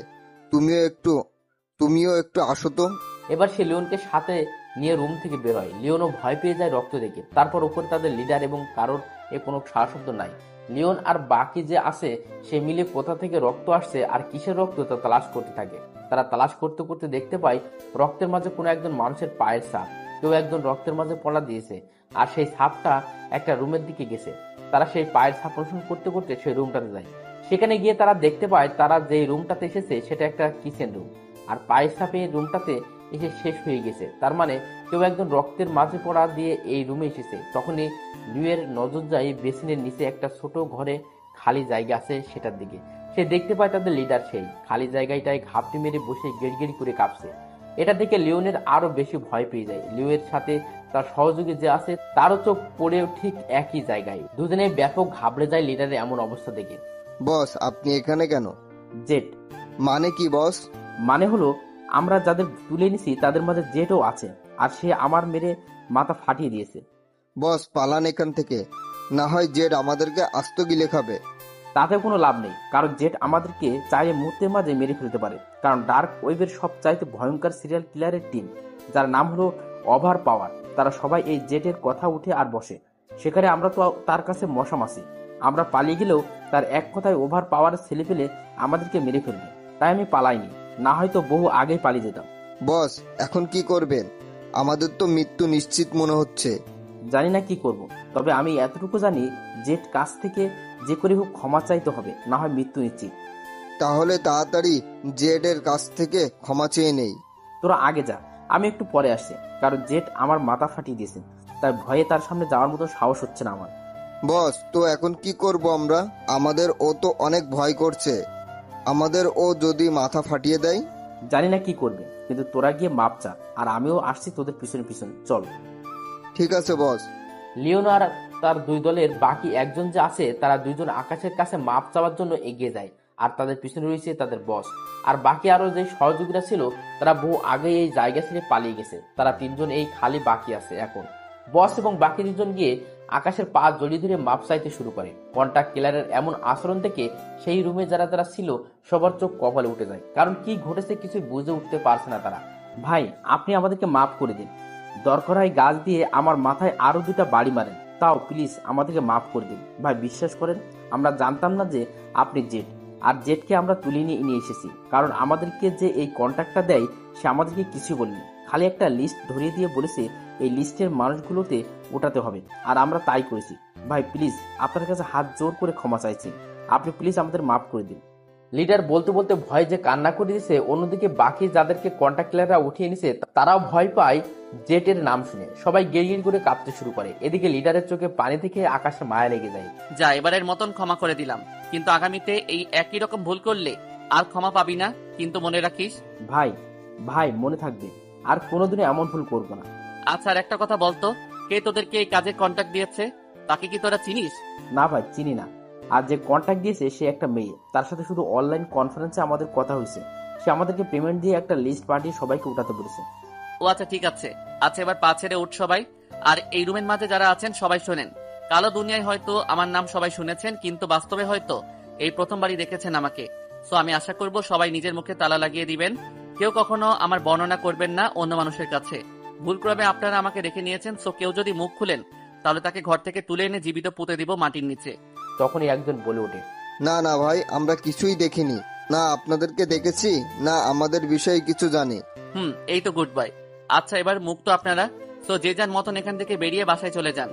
G: তুমিও একটু আসো তো।
B: এবার সে লিওনকে সাথে নিয়ে রুম থেকে বের হয়। লিওনও ভয় পেয়ে যায় রক্ত দেখে। তারপর উপরে তাদের লিডার এবং কারোর কোনো সাহসব্দ নাই। লিওন আর বাকি যে আছে সে মিলে কোথা থেকে রক্ত আসছে আর কিসের রক্ত তা তালাশ করতে থাকে। তারা তালাশ করতে করতে দেখতে পায় রক্তের মাঝে কোনো একজন মানুষের পায়ের ছাপ। কেউ একজন রক্তের মাঝে পড়া দিয়েছে, আর সেই ছাপটা একটা রুমের দিকে গেছে। তারা সেই পায়ের ছাপ অনুসরণ করতে করতে সেই রুমটাতে যায়। সেখানে গিয়ে তারা দেখতে পায় তারা যে রুমটাতে এসেছে সেটা একটা কিচেন রুম, আর পায়ের ছাপে রুমটাতে এসে শেষ হয়ে গেছে। তার মানে কেউ একজন রক্তের মাঝে পড়া দিয়ে এই রুমে এসেছে। তখনই লিওর নজর যায় বেসিনের নিচে একটা ছোট ঘরে খালি জায়গা আছে, সেটার দিকে। সে দেখতে পায় তাদের লিডার সেই খালি জায়গাটায় ঘাপটি মেরে বসে গেড়গেড়ি করে কাঁপছে। এটা দেখে লিওনের আরো বেশি ভয় পেয়ে যায়। লিওর সাথে তার সহযোগী যে আছে তারও চোখ পড়েও ঠিক একই জায়গায়। দুজনে ব্যাপক ঘাবড়ে যায় লিডারের এমন অবস্থা দেখে।
G: বস, আপনি এখানে কেন?
B: জেট
G: মানে কি বস?
B: মানে হলো আমরা যাদের তুলে নিছি তাদের মাঝে জেটও আছে, আর সে আমার মেরে মাথা ফাটিয়ে দিয়েছে।
G: বস, পালান এখান থেকে, না হয় জেড আমাদেরকে আস্ত গিলে খাবে।
B: তাতে কোনো লাভ নেই, কারণ জেট আমাদেরকে চাইলে মুহূর্তের মাঝে মেরে ফেলতে পারে। কারণ ডার্ক ওয়েবের সব চাইতে ভয়ঙ্কর সিরিয়াল কিলারের টিম, যার নাম হলো ওভার পাওয়ার, তারা সবাই এই জেটের কথা উঠে আর বসে। সেখানে আমরা তো তার কাছে মশা মাসি। আমরা পালিয়ে গেলেও তার এক কথায় ওভার পাওয়ার ছেলে পেলে আমাদেরকে মেরে ফেলবে। তাই আমি পালাইনি, না হয়তো বহু আগেই পালিয়ে যেতাম।
G: বস, এখন কি করবেন? আমাদের তো মৃত্যু নিশ্চিত মনে হচ্ছে।
B: জানি না কি করব, তবে আমি এতটুকু জানি জেট কাছ থেকে যে করে হোক ক্ষমা চাইতে হবে, না হয় মৃত্যু নিশ্চিত।
G: তাহলে তাড়াতাড়ি জেড এর কাছ থেকে ক্ষমা চেয়ে নেই।
B: তোরা আগে যা, আমি একটু পরে আসছি, কারণ জেট আমার মাথা ফাটিয়ে দিয়েছে। তাই ভয়ে তার সামনে যাওয়ার মতো সাহস হচ্ছে না আমার।
G: বস, তো এখন কি করব আমরা? আমাদের ও তো অনেক ভয় করছে। আমাদের ও যদি মাথা ফাটিয়ে দেয়?
B: জানি না কি করবে, কিন্তু তোরা গিয়ে মাপ চা, আর আমিও আসছি তোদের পিছনে পিছনে, চল।
G: ঠিক আছে বস।
B: লিওনো আর তার দুই দলের বাকি একজন যে আছে তারা দুইজন আকাশের কাছে মাপ চাওয়ার জন্য এগিয়ে যায়, আর তাদের পিছনে রয়েছে তাদের বস। আর বাকি আরো যে সহযোগীরা ছিল তারা বহু আগে এই জায়গা ছেড়ে পালিয়ে গেছে। তারা তিনজন এই খালি বাকি আছে এখন। বস এবং বাকি দুজন গিয়ে আকাশের পা জড়িয়ে ধরে মাপ চাইতে শুরু করে। কন্ট্যাক্ট কিলারের এমন আচরণ থেকে সেই রুমে যারা যারা ছিল সবার চোখ কপালে উঠে যায়, কারণ কি ঘটেছে কিছু বুঝে উঠতে পারছে না তারা। ভাই, আপনি আমাদেরকে মাফ করে দিন। দরকার হয় গাছ দিয়ে আমার মাথায় আরো 2টা বাড়ি মারেন, তাও প্লিজ আমাদেরকে মাফ করে দিন। ভাই, বিশ্বাস করেন আমরা জানতাম না যে আপনি জেট, আর জেটকে আমরা তুলে নিয়ে এসেছি, কারণ আমাদেরকে যে এই কন্ট্যাক্টটা দেয় সে আমাদেরকে কিছু বলেনি, খালি একটা লিস্ট ধরিয়ে দিয়ে বলেছে এই লিস্টের মানুষগুলোতে ওঠাতে হবে, আর আমরা তাই করেছি। ভাই প্লিজ আপনার কাছে হাত জোর করে ক্ষমা চাইছি, আপনি প্লিজ আমাদের মাফ করে দিন। লিডার বলতে বলতে ভয়ে যে কান্না করে দিয়েছে, অন্যদিকে বাকি যাদেরকে কন্ট্যাক্ট ক্লিয়াররা উঠিয়ে নিছে তারাও ভয় পায় জেটের নাম শুনে। সবাই গেড় করে কাঁপতে শুরু করে। এদিকে লিডারের চোখে পানি থেকে আকাশে মায়া লেগে যায়।
A: যা, এবারের মতন ক্ষমা করে দিলাম, কিন্তু আগামীতে এই একই রকম ভুল করলে আর ক্ষমা পাবি না, কিন্তু মনে রাখিস।
B: ভাই ভাই মনে থাকবে, আর কোনোদিনও এমন ভুল করবো না।
A: আচ্ছা, আর একটা কথা বলতো, কে তোদেরকে এই কাজে কন্ট্যাক্ট দিয়েছে? তাকে কি তোরা চিনিস?
B: না ভাই চিনি না, আর যে কন্ট্যাক্ট দিয়েছে সে একটা মেয়ে, তার সাথে শুধু অনলাইন কনফারেন্সে আমাদের কথা হয়েছে। সে আমাদেরকে পেমেন্ট দিয়ে একটা লিস্ট পাঠিয়ে সবাইকে উঠাতে বলেছে।
A: ও আচ্ছা, ঠিক আছে। আচ্ছা, এবার পা ছেড়ে উঠ সবাই। আর এই রুমের মাঝে যারা আছেন সবাই শোনেন। কালো দুনিয়ায় হয়তো আমার নাম সবাই শুনেছেন, কিন্তু বাস্তবে হয়তো এই প্রথমবারই দেখেছেন আমাকে। সো আমি আশা করব সবাই নিজের মুখে তালা লাগিয়ে দিবেন। কেউ কখনো আমার বর্ণনা করবেন না অন্য মানুষের কাছে। ভুলক্রমে আপনারা আমাকে দেখে নিয়েছেন, সো কেউ যদি মুখ খুলেন তাহলে তাকে ঘর থেকে তুলে এনে জীবিত পুঁতে দিব মাটির নিচে।
B: তখনই একজন বলে ওঠে,
G: না না ভাই, আমরা কিছুই দেখিনি, না আপনাদেরকে দেখেছি, না আমাদের বিষয়ে কিছু জানি।
A: এই তো গুড বাই। আচ্ছা, এবার মুখ তো আপনারা, সো যে যার মতন এখান থেকে বেরিয়ে বাসায় চলে যান।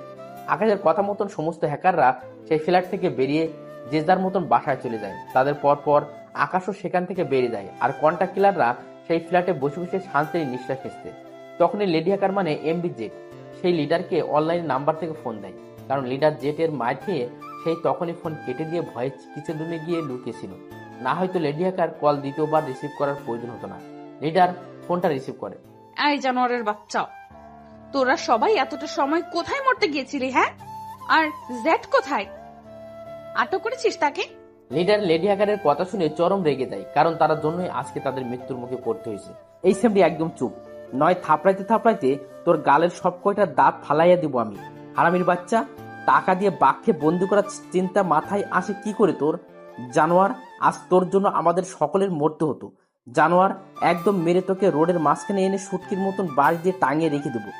B: আকাশের কথা মতন সমস্ত হ্যাকাররা সেই ফ্ল্যাট থেকে বেরিয়ে যে যার মতন বাসায় চলে যায়। তাদের পর পর আকাশও সেখান থেকে বেরিয়ে যায়, আর কন্ট্যাক্ট কিলাররা সেই ফ্ল্যাটে বসে বসে শান্তির নিঃশ্বাস ফেলছে। তখনই লেডি হ্যাকার মানে এমবি জেট সেই লিডারকে অনলাইন নাম্বার থেকে ফোন দেয়, কারণ লিডার জেটের মার খেয়ে সেই তখনই ফোন কেটে দিয়ে ভয়ে কিচেন রুমে গিয়ে লুকিয়েছিল। না হয়তো লেডি হ্যাকার কল দ্বিতীয়বার রিসিভ করার প্রয়োজন হতো না। লিডার ফোনটা রিসিভ করে।
D: এই জানোয়ারের বাচ্চা, তোরা সবাই এতটা সময় কোথায় মরতে গিয়েছিলি? হ্যাঁ, আর জেড কোথায়? আটক করেছিস তাকে?
B: লিডার লেডি হ্যাকারের কথা শুনে চরম রেগে যায়, কারণ তার জন্যই আজকে তাদের মৃত্যুর মুখে পড়তে হয়েছে। এই সেমডি একদম চুপ, নয় থাপড়াইতে থাপড়াইতে তোর গালের সব কয়টা দাঁত ফালাইয়া দিব আমি। হারামির বাচ্চা, টাকা দিয়ে বাঘকে বন্দি করার চিন্তা মাথায় আসে কি করে তোর? জানোয়ার, আজ তোর জন্য আমাদের সকলের মরতে হতো। জানোয়ার, একদম মেরে তোকে রোডের মাঝখানে এনে সুটকির মতন বাড়ি দিয়ে টাঙিয়ে রেখে দেবো।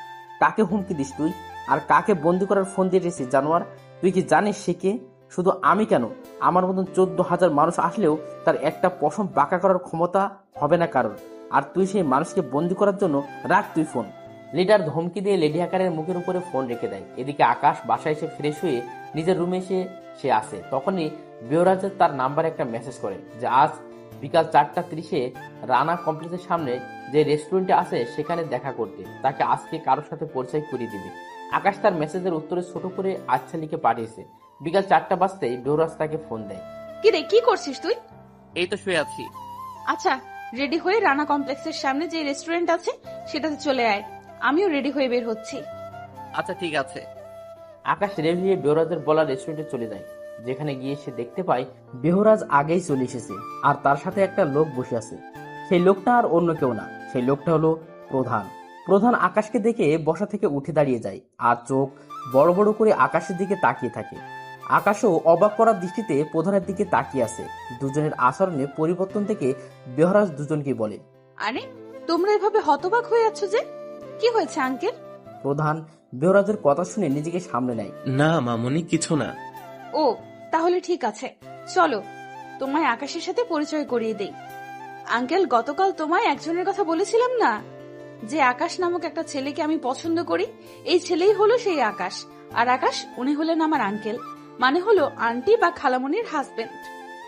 B: কাকে হুমকি দিস তুই, আর কাকে বন্দি করার ফোন দিয়ে রেছিস? জানোয়ার, তুই কি জানিস সে কে? শুধু আমি কেন, আমার মতন 14,000 মানুষ আসলেও তার একটা পশম বাঁকা করার ক্ষমতা হবে না কারণ। আর তুই সেই মানুষকে বন্দি করার জন্য রাখ তুই ফোন। লিডার ধমকি দিয়ে লেডি হ্যাকারের মুখের উপরে ফোন রেখে দেয়। এদিকে আকাশ বাসায় এসে ফ্রেশ হয়ে নিজের রুমে এসে সে আসে। তখনই বেহরাজের তার নাম্বারে একটা মেসেজ করে যে আজ বিকাল 4:30 রানা কমপ্লেক্সের সামনে যে রেস্টুরেন্টে আছে সেখানে দেখা করতে, তাকে আজকে কারোর সাথে পরিচয় করিয়ে দিবে। আকাশ তার মেসেজের উত্তরে ছোট করে আচ্ছা লিখে পাঠিয়েছে। বিকাল 4টা বাজতেই বেহরাজ তাকে ফোন দেয়।
D: কি রে, কি করছিস তুই?
A: এই তো শুয়ে আছি।
D: আচ্ছা, রেডি হয়ে রানা কমপ্লেক্সের সামনে যে রেস্টুরেন্ট আছে সেটাতে চলে আয়। আমিও রেডি হয়ে বের হচ্ছি।
A: আচ্ছা, ঠিক আছে।
B: আকাশ রেডি হয়ে বেহরাজের বলা রেস্টুরেন্টে চলে যায়, যেখানে গিয়ে সে দেখতে পায় বেহরাজ আগেই চলে এসেছে, আর তার সাথে একটা লোক বসে আছে। সেই লোকটা আর অন্য কেউ না, সেই লোকটা হলো প্রধান। প্রধান আকাশকে দেখে বসা থেকে উঠে দাঁড়িয়ে যায়, আর চোখ বড় বড় করে আকাশের দিকে তাকিয়ে থাকে। আকাশও অবাক করার দৃষ্টিতে প্রধানের দিকে তাকিয়ে আছে। দুজনের আচরণে পরিবর্তন থেকে বেহরাজ দুজনকে বলে,
D: আরে তোমরা এভাবে হতবাক হয়ে আছো যে? কি হয়েছে আঙ্কেল?
B: প্রধান বেহরাজের কথা শুনে নিজেকে সামনে নেয়।
E: না মামনি, কিছু না।
D: ও তাহলে ঠিক আছে, চলো তোমায় আকাশের সাথে পরিচয় করিয়ে দেই। আঙ্কেল, গতকাল তোমায় একজনের কথা বলেছিলাম না, যে আকাশ নামক একটা ছেলেকে আমি পছন্দ করি? এই ছেলেই হলো সেই আকাশ। আর আকাশ, উনি হলেন আমার আঙ্কেল, মানে হলো আন্টি বা খালামনির হাজবেন্ড।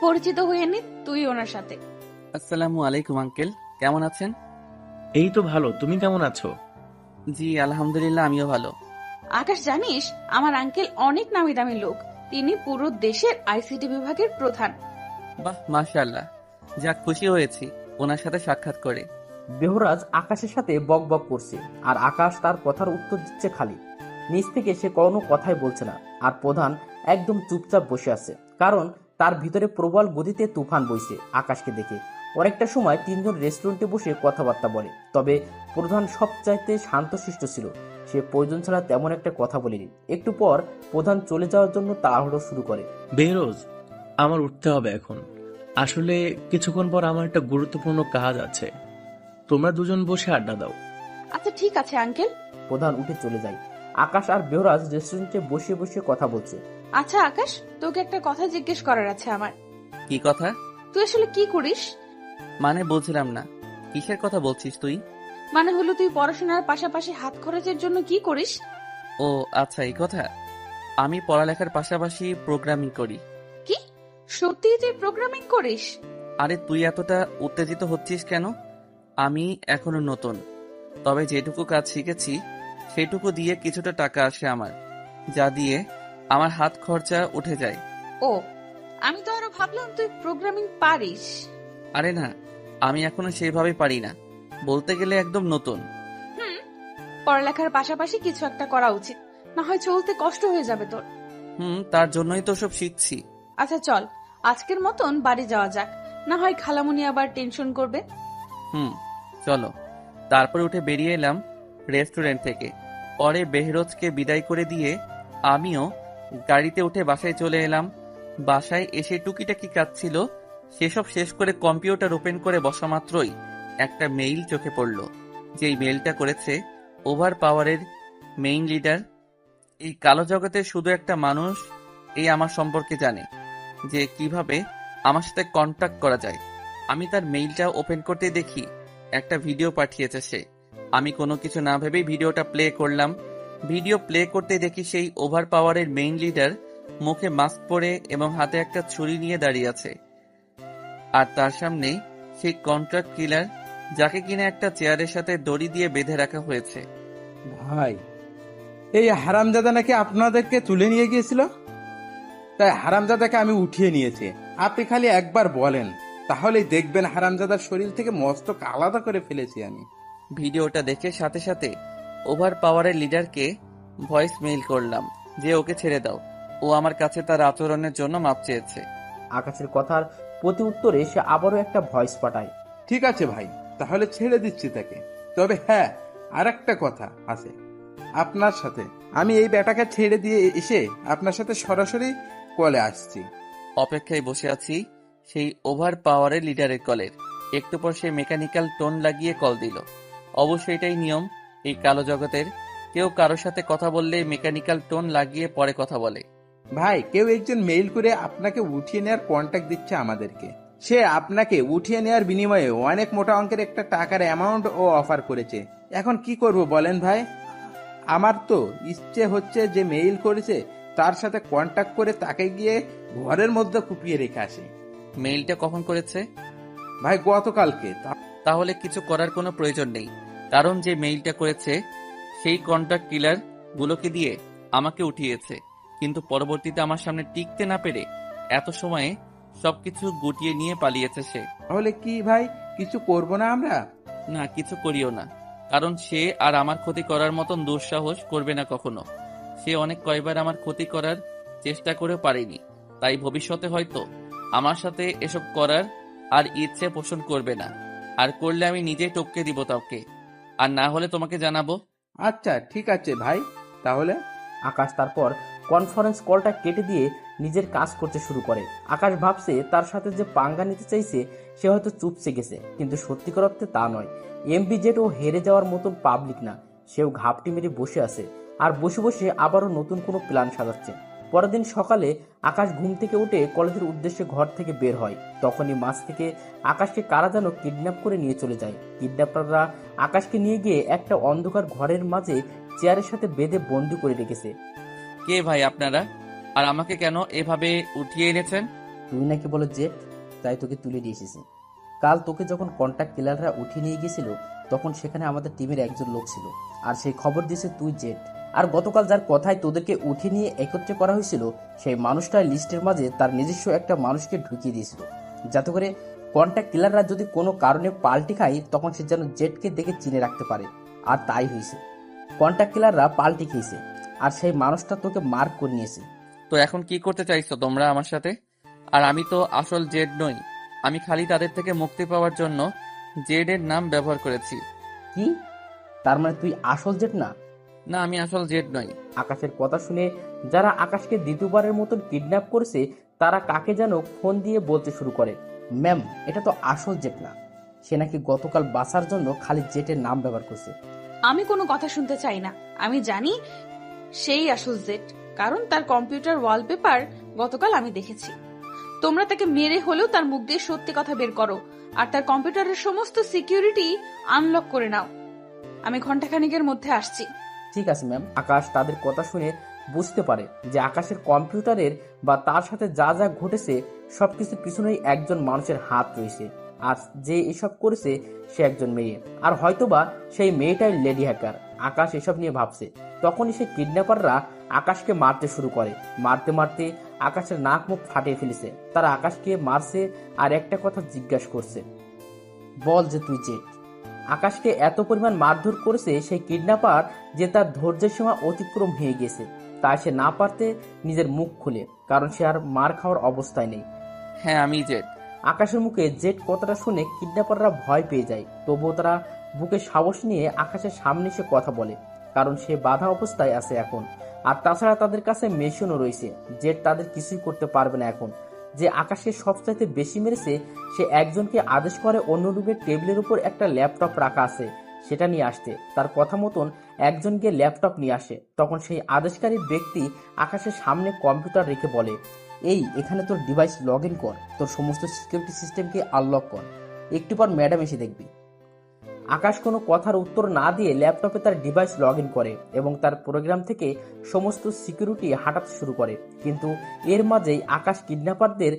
D: পরিচিত হয়ে নি তুই ওনার সাথে।
A: আসসালামু আলাইকুম আঙ্কেল, কেমন আছেন?
E: এই তো ভালো, তুমি কেমন আছো?
A: জি আলহামদুলিল্লাহ, আমিও ভালো।
D: আকাশ, জানিস আমার আঙ্কেল অনেক নামি দামি লোক, তিনি পুরো দেশের আইসিটি বিভাগের প্রধান।
A: বাহ, মাশাআল্লাহ, যাক খুশি হয়েছি ওনার সাথে সাক্ষাৎ করে।
B: বেহরাজ আকাশের সাথে বক বক করছে, আর আকাশ তার কথার উত্তর দিচ্ছে খালি। নিজ থেকে সে কোনো কথাই বলছে না, আর প্রধান একদম চুপচাপ বসে আছে, কারণ তার ভিতরে প্রবল গতিতে তুফান বইছে। আকাশকে দেখে অনেকটা সময় তিনজন রেস্টুরেন্টে বসে কথাবার্তা বলে, তবে প্রধান সবচাইতে শান্তশিষ্ট ছিল। সে প্রয়োজন ছাড়া তেমন একটা কথা বলেনি। একটু পর প্রধান চলে যাওয়ার জন্য তাড়াহুড়ো শুরু করে।
E: বেহরোজ, আমার উঠতে হবে এখন। আসলে কিছুক্ষণ পর আমার একটা গুরুত্বপূর্ণ কাজ আছে। তোমরা দুজন বসে আড্ডা দাও।
D: আচ্ছা ঠিক আছে আঙ্কেল।
B: প্রধান উঠে চলে যায়। আকাশ আর বেহরাজ রেস্টুরেন্টে বসে বসে কথা বলছে।
D: আচ্ছা আকাশ, তোকে একটা কথা জিজ্ঞেস করার আছে আমার।
A: কি কথা?
D: তুই আসলে কি করিস?
A: মানে বুঝলাম না, কিসের কথা বলছিস তুই?
D: মানে হলো তুই পড়াশোনার পাশাপাশি হাত খরচের জন্য কি করিস?
A: ও আচ্ছা, এই কথা। আমি পড়ালেখার পাশাপাশি প্রোগ্রামিং করি।
D: কি সত্যি তুই প্রোগ্রামিং করিস?
A: আরে তুই এতটা উত্তেজিত হচ্ছিস কেন? আমি এখনো নতুন, তবে যেটুকু কাজ শিখেছি সেটুকু দিয়ে কিছুটা টাকা আসে আমার, যা দিয়ে আমার হাত খরচা উঠে যায়।
D: ও, আমি তো আরো ভাবলাম তুই প্রোগ্রামিং পারিস।
A: আরে না, আমি এখনো সেইভাবে পারি না, বলতে গেলে একদম নতুন।
D: পড়ালেখার পাশাপাশি কিছু একটা করা উচিত, না হয় চলতে কষ্ট হয়ে যাবে তোর।
A: তার জন্যই তো সব শিখছি।
D: আচ্ছা চল, আজকের মতন বাড়ি যাওয়া যাক, না হয় খালামুনি আবার টেনশন করবে।
A: চলো। তারপর উঠে বেরিয়ে এলাম রেস্টুরেন্ট থেকে। পরে বেহরোজকে বিদায় করে দিয়ে আমিও গাড়িতে উঠে বাসায় চলে এলাম। বাসায় এসে টুকিটাকি কাজ ছিল সেসব শেষ করে কম্পিউটার ওপেন করে বসা মাত্রই একটা মেইল চোখে পড়ল। যেই মেইলটা করেছে ওভার পাওয়ারের মেইন লিডার। এই কালো জগতে শুধু একটা মানুষ এই আমার সম্পর্কে জানে, যে কিভাবে আমার সাথে কন্ট্যাক্ট করা যায়। আমি তার মেইলটা ওপেন করতে দেখি একটা ভিডিও পাঠিয়েছে সে। আমি কোনো কিছু না ভেবেই ভিডিওটা প্লে করলাম। ভিডিও প্লে করতে দেখি সেই ওভার পাওয়ারের মেইন লিডার মুখে মাস্ক পরে এবং হাতে একটা ছুরি নিয়ে দাঁড়িয়ে আছে, আর তার সামনে সেই কন্ট্রাক্ট কিলার, যাকে কিনা একটা চেয়ারের সাথে দড়ি দিয়ে বেঁধে রাখা হয়েছে।
C: ভাই, এই হারামজাদা নাকি আপনাদেরকে তুলে নিয়ে গিয়েছিল, তাই হারামজাদাকে আমি উঠিয়ে নিয়েছি। আপনি খালি একবার বলেন, তাহলেই দেখবেন হারামজাদার শরীর থেকে মস্তক আলাদা করে ফেলেছি আমি।
A: ভিডিওটা দেখে সাথে সাথে ওভার পাওয়ারের লিডারকে ভয়েস মেইল করলাম যে ওকে ছেড়ে দাও, ও আমার কাছে তার আচরণের জন্য মাপ চেয়েছে।
B: আকাশের কথার প্রতি উত্তরে সে আবারও একটা ভয়েস পাঠায়।
C: ঠিক আছে ভাই, তাহলে ছেড়ে দিচ্ছি তাকে। তবে হ্যাঁ, আর একটা কথা আছে আপনার সাথে। আমি এই ব্যাটাকে ছেড়ে দিয়ে এসে আপনার সাথে সরাসরি কলে আসছি।
A: অপেক্ষায় বসে আছি সেই ওভার পাওয়ারের লিডারের কলের। একটু পর সে মেকানিক্যাল টোন লাগিয়ে কল দিল। অবশ্যই এটাই নিয়ম এই কালো জগতের, কেউ কারোর সাথে কথা বললে মেকানিক্যাল টোন লাগিয়ে পরে কথা বলে।
C: ভাই, কেউ একজন মেইল করে আপনাকে উঠিয়ে নেওয়ার কন্ট্যাক্ট দিচ্ছে আমাদেরকে। সে আপনাকে উঠিয়ে নেওয়ার বিনিময়ে অনেক মোটা অঙ্কের একটা টাকার অ্যামাউন্ট ও অফার করেছে। এখন কি করব বলেন ভাই? আমার তো ইচ্ছে হচ্ছে যে মেইল করেছে তার সাথে কন্ট্যাক্ট করে তাকে গিয়ে ঘরের মধ্যে কুপিয়ে রেখে আসি।
A: মেইলটা কখন করেছে?
C: ভাই, গতকালকে।
A: তাহলে কিছু করার কোনো প্রয়োজন নেই, কারণ যে মেইলটা করেছে সেই কন্ট্রাক্ট কিলার গুলোকে দিয়ে আমাকে উঠিয়েছে, কিন্তু পরবর্তীতে আমার সামনে টিকতে না পেরে এত সময়ে সবকিছু গুটিয়ে নিয়ে পালিয়েছে সে।
C: তাহলে কি ভাই, কিছু করব না আমরা?
A: না, কিছু করিও না, কারণ সে আর আমার ক্ষতি করার মতন দুঃসাহস করবে না কখনো। সে অনেক কয়বার আমার ক্ষতি করার চেষ্টা করেও পারেনি, তাই ভবিষ্যতে হয়তো আমার সাথে এসব করার আর ইচ্ছে পোষণ করবে না। আর করলে আমি নিজেই টপকে দিব তাকে, আর না হলে তোমাকে জানাবো।
C: আচ্ছা ঠিক আছে ভাই, তাহলে।
B: আকাশ তারপর কনফারেন্স কলটা কেটে দিয়ে নিজের কাজ করতে শুরু করে। আকাশ ভাবছে তার সাথে যে পাঙ্গা নিতে চাইছে সে হয়তো চুপসে গেছে, কিন্তু সত্যিকার অর্থে তা নয়। এমবিজেড ও হেরে যাওয়ার মতন পাবলিক না, সেও ঘাপটি মেরে বসে আছে, আর বসে বসে আবারও নতুন কোনো প্ল্যান সাজাচ্ছে। পরের দিন সকালে আকাশ ঘুম থেকে উঠে কলেজের উদ্দেশ্যে ঘর থেকে বের হয়। তখনই মাঝ থেকে আকাশকে কারা যেন কিডন্যাপ করে নিয়ে চলে যায়। কিডন্যাপাররা আকাশকে নিয়ে গিয়ে একটা অন্ধকার ঘরের মাঝে চেয়ারের সাথে বেঁধে বন্দি করে রেখেছে।
A: কে ভাই আপনারা, আর আমাকে কেন এভাবে উঠিয়ে এনেছেন?
B: তুই নাকি বলে জেট, তাই তোকে তুলে নিয়ে এসেছি। কাল তোকে যখন কন্ট্যাক্ট কিলাররা উঠিয়ে নিয়ে গেছিল তখন সেখানে আমাদের টিমের একজন লোক ছিল, আর সেই খবর দিয়েছে তুই জেট। আর গতকাল যার কথায় তোদেরকে উঠিয়ে নিয়ে একত্রে করা হয়েছিল সেই মানুষটার লিস্টের মাঝে তার নিজস্ব একটা মানুষকে ঢুকিয়ে দিয়েছিল, যাতে করে কন্ট্যাক্ট কিলাররা যদি কোনো কারণে পাল্টি খায় তখন সে যেন জেটকে দেখে চিনে রাখতে পারে। আর তাই হয়েছে, কন্ট্যাক্ট কিলাররা পাল্টি খেয়েছে, আর সেই মানুষটা তোকে মার্ক করে নিয়েছে।
A: তো এখন কি করতে চাইছো তোমরা আমার সাথে? আর আমি তো আসল জেড নই, আমি খালি তাদের থেকে মুক্তি পাওয়ার জন্য জেড এর নাম ব্যবহার করেছি।
B: কি? তার মানে তুই আসল জেট না?
A: না, আমি আসল জেড নই।
B: আকাশের কথা শুনে যারা আকাশকে দ্বিতীয়বারের মতন কিডন্যাপ করেছে তারা কাকে যেন ফোন দিয়ে বলতে শুরু করে, ম্যাম এটা তো আসল জেট না, সে নাকি গতকাল বাঁচার জন্য খালি জেটের নাম ব্যবহার করছে।
D: আমি কোনো কথা শুনতে চাই না, আমি জানি সেই আসল জেট, কারণ তার কম্পিউটার ওয়ালপেপার গতকাল আমি দেখেছি। তোমরা তাকে মেরে হলেও তার মুখ দিয়ে সত্যি কথা বের করো, আর তার কম্পিউটারের সমস্ত সিকিউরিটি আনলক করে নাও। আমি ঘন্টাখানিকের মধ্যে আসছি।
B: ঠিক আছে ম্যাম। আকাশ তাদের কথা শুনে বুঝতে পারে যে আকাশের কম্পিউটারের বা তার সাথে যা যা ঘটেছে সবকিছুর পিছনেই একজন মানুষের হাত রয়েছে, আর যে এসব করেছে সে একজন মেয়ে, আর হয়তোবা সেই মেয়েটাই লেডি হ্যাকার। আকাশ এসব নিয়ে ভাবছে, তখনই সে কিডন্যাপাররা আকাশকে মারতে শুরু করে। মারতে মারতে আকাশের নাক মুখ ফাটিয়ে ফেলেছে। তারা আকাশকে মারছে আর একটা কথা জিজ্ঞাসা করছে, বল যে তুই জেট। আকাশকে এত পরিমাণ মারধর করেছে সেই কিডন্যাপার যে তার ধৈর্যের সীমা অতিক্রম হয়ে গেছে, তাই সে না পারতে নিজের মুখ খুলে, কারণ সে আর মার খাওয়ার অবস্থায় নেই।
A: হ্যাঁ, আমি জেড।
B: আকাশের মুখে জেট কথাটা শুনে কিডন্যাপাররা ভয় পেয়ে যায়, তবুও তারা বুকে সাহস নিয়ে আকাশের সামনে এসে কথা বলে, কারণ সে বাধা অবস্থায় আছে এখন। আর তাছাড়া তাদের কাছে মেশিনও রয়েছে, জেট তাদের কিছুই করতে পারবে না এখন। যে আকাশকে সবচাইতে বেশি মেরেছে সে একজনকে আদেশ করে অন্য রুমের টেবিলের উপর একটা ল্যাপটপ রাখা আছে সেটা নিয়ে আসতে। তার কথা মতন একজন গিয়ে ল্যাপটপ নিয়ে আসে। তখন সেই আদেশকারী ব্যক্তি আকাশের সামনে কম্পিউটার রেখে বলে, এই এখানে তোর ডিভাইস লগ ইন কর, তোর সমস্ত সিকিউরিটি সিস্টেমকে আনলক কর, একটু পর ম্যাডাম এসে দেখবি। আকাশ কোনো কথার উত্তর না দিয়ে ল্যাপটপে তার ডিভাইস লগ ইন করে এবং তার প্রোগ্রাম থেকে সমস্ত সিকিউরিটি হাঁটাতে শুরু করে। কিন্তু এর মাঝেই আকাশ কিডন্যাপারদের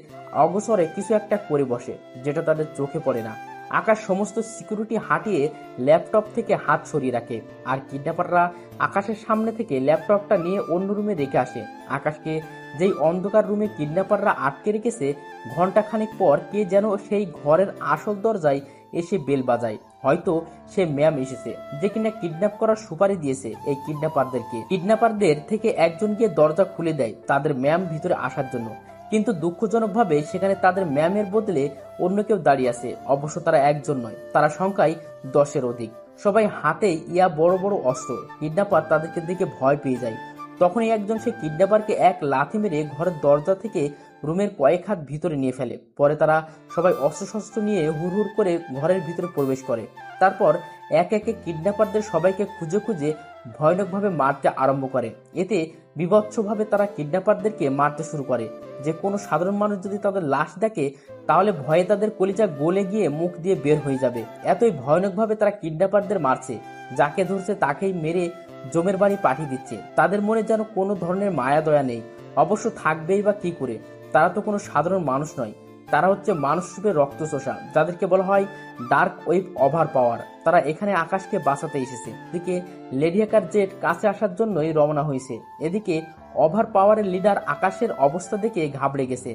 B: অগোচরে কিছু একটা করে বসে, যেটা তাদের চোখে পড়ে না। আকাশ সমস্ত সিকিউরিটি হাঁটিয়ে ল্যাপটপ থেকে হাত সরিয়ে রাখে, আর কিডন্যাপাররা আকাশের সামনে থেকে ল্যাপটপটা নিয়ে অন্য রুমে রেখে আসে। আকাশকে যেই অন্ধকার রুমে কিডন্যাপাররা আটকে রেখেছে, ঘন্টাখানেক পর কে যেন সেই ঘরের আসল দরজায় এসে বেল বাজায়। হয়তো সে ম্যাম এসেছে, যে কিনা কিডন্যাপ করার সুপারি দিয়েছে এই কিডন্যাপারদেরকে। কিডন্যাপারদের থেকে একজন গিয়ে দরজা খুলে দেয় তাদের ম্যাম ভিতরে আসার জন্য, কিন্তু দুঃখজনকভাবে সেখানে তাদের ম্যামের বদলে অন্য কেউ দাঁড়িয়ে আছে। অবশ্য তারা একজন নয়, তারা সংখ্যায় 10-এর অধিক, সবাই হাতে ইয়া বড় বড় অস্ত্র। কিডন্যাপার তাদেরকে দেখে ভয় পেয়ে যায়। তখনই একজন সে কিডন্যাপারকে এক লাথি মেরে ঘরের দরজা থেকে রুমের কয়েক হাত ভিতরে নিয়ে ফেলে। পরে তারা সবাই অস্ত্রশস্ত্র নিয়ে হুড় করে ঘরের ভিতরে প্রবেশ করে। তারপর এক একে কিডন্যাপারদের সবাইকে খুঁজে খুঁজে ভয়ানকভাবে মারতে আরম্ভ করে। এতে বিভৎসভাবে তারা কিডন্যাপারদেরকে মারতে শুরু করে। যে কোনো সাধারণ মানুষ যদি তাদের লাশ দেখে তাহলে ভয়ে তাদের কলিজা গলে গিয়ে মুখ দিয়ে বের হয়ে যাবে। এতই ভয়ানকভাবে তারা কিডন্যাপারদের মারছে, যাকে ধরছে তাকেই মেরে জমের বাড়ি পাঠিয়ে দিচ্ছে। তাদের মনে যেন কোনো ধরনের মায়া দয়া নেই। অবশ্য থাকবেই বা কি করে, তারা তো কোনো সাধারণ মানুষ নয়, তারা হচ্ছে মানুষ রূপে রক্তচোষা, যাদেরকে বলা হয় ডার্ক ওয়েব ওভার পাওয়ার। তারা এখানে আকাশকে বাঁচাতে এসেছে। এদিকে লেডি হ্যাকার জেট কাছে আসার জন্যই রওনা হয়েছে। এদিকে ওভার পাওয়ারের লিডার আকাশের অবস্থা দেখে ঘাবড়ে গেছে।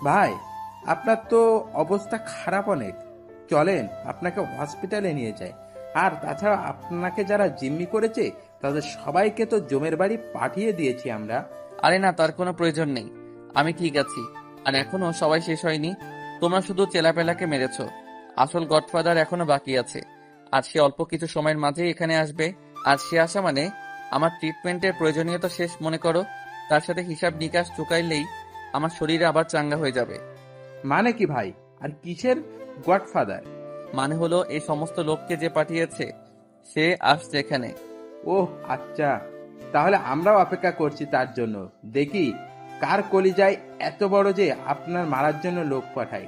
C: ভাই, আপনার তো অবস্থা খারাপ অনেক, চলেন আপনাকে হসপিটালে নিয়ে যাই। আর তাছাড়া আপনাকে যারা জিম্মি করেছে তাদের সবাইকে তো জমের বাড়ি পাঠিয়ে দিয়েছি আমরা।
A: আরে না, তার কোনো প্রয়োজন নেই, আমি ঠিক আছি। আর এখনো সবাই শেষ হয়নি, তোমরা শুধু চেলাপেলাকে মেরেছো। আসল গডফাদার এখনো বাকি আছে, আর সে অল্প কিছু সময়ের মাঝেই এখানে আসবে। আর সে আসা মানে আমার ট্রিটমেন্টের প্রয়োজনীয়তা শেষ মনে করো। তার সাথে হিসাব নিকাশ চুকাইলেই আমার শরীরে আবার চাঙ্গা হয়ে যাবে।
C: মানে কি ভাই? আর কিসের গডফাদার?
A: মানে হলো এই সমস্ত লোককে যে পাঠিয়েছে সে আসছে এখানে।
C: ওহ আচ্ছা, তাহলে আমরাও অপেক্ষা করছি তার জন্য। দেখি কার কলিজায় এত বড় যে আপনার মারার জন্য লোক পাঠায়।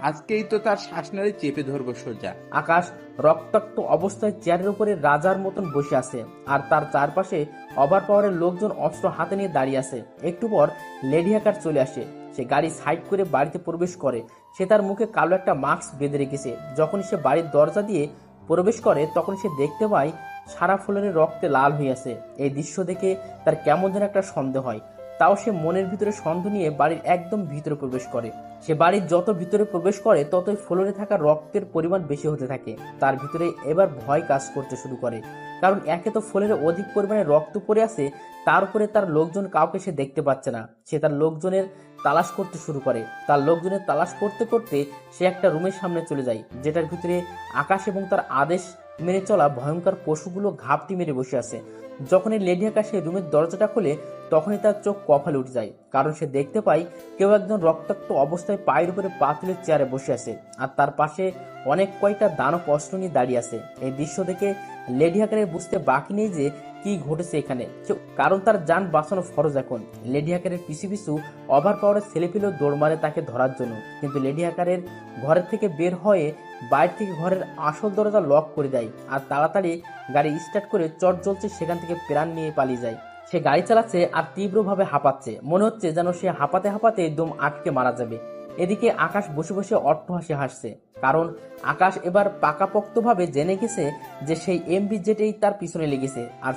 C: আজকেই তো তার শ্বাসনালী চেপে ধরবো সোজা।
B: আকাশ রক্তাক্ত অবস্থায় চেয়ারের উপরে রাজার মতন বসে আছে, আর তার চারপাশে ওভার পাওয়ারের লোকজন অস্ত্র হাতে নিয়ে দাঁড়িয়ে আছে। একটু পর লেডি হ্যাকার চলে আসে। সে গাড়ি সাইড করে বাড়িতে প্রবেশ করে। সে তার মুখে কালো একটা মাস্ক বেঁধে রেখেছে। যখন সে বাড়ির দরজা দিয়ে প্রবেশ করে তখন সে দেখতে পায় সারা ফ্লোরে রক্তে লাল হয়ে আছে। এই দৃশ্য দেখে তার কেমন যেন একটা সন্দেহ হয়। তাও সে মনের ভিতরে সন্দেহ নিয়ে বাড়ির একদম ভিতরে প্রবেশ করে। সে বাড়ির যত ভিতরে প্রবেশ করে ততই ফ্লোরে থাকা রক্তের পরিমাণ বেশি হতে থাকে। তার ভিতরে এবার ভয় কাজ করতে শুরু করে, কারণ একে তো ফ্লোরে অধিক পরিমাণে রক্ত পড়ে আছে, তার উপরে তার লোকজন কাউকে সে দেখতে পাচ্ছে না। সে তার লোকজনের তালাশ করতে শুরু করে। তার লোকজনের তালাশ করতে করতে সে একটা রুমের সামনে চলে যায়, যেটার ভিতরে আকাশ এবং তার আদেশ মেনে চলা ভয়ঙ্কর পশুগুলো ঘাপটি মেরে বসে আছে। যখনই লেডি আকাশ সেই রুমের দরজাটা খোলে তখনই তার চোখ কপালে উঠে যায়, কারণ সে দেখতে পায় কেউ একজন রক্তাক্ত অবস্থায় পায়ের উপরে পা তুলে চেয়ারে বসে আছে, আর তার পাশে অনেক কয়টা দানব অস্ত্র নিয়ে দাঁড়িয়ে আছে। এই দৃশ্য দেখে লেডি হ্যাকারের বুঝতে বাকি নেই যে কি ঘটেছে এখানে, কারণ তার যান বাঁচানো ফরজ। এখন লেডি হ্যাকারের পিছু পিছু ওভার পাওয়ারের ছেলেপিলেও দৌড় মারে তাকে ধরার জন্য, কিন্তু লেডি হ্যাকারের ঘরের থেকে বের হয়ে বাইরে থেকে ঘরের আসল দরজা লক করে দেয় আর তাড়াতাড়ি গাড়ি স্টার্ট করে চট জ্বলছে সেখান থেকে প্রাণ নিয়ে পালিয়ে যায়। সে গাড়ি চালাচ্ছে আর তীব্রভাবে হাঁপাচ্ছে, মনে হচ্ছে যেন সে হাঁপাতে হাঁপাতে দম আটকে মারা যাবে। এদিকে আকাশ বসে বসে অট্টহাসি হাসছে, কারণ আকাশ এবার পাকাপোক্তভাবে জেনে গেছে যে সেই এমবি জেটেই তার পিছনে লেগেছে। আর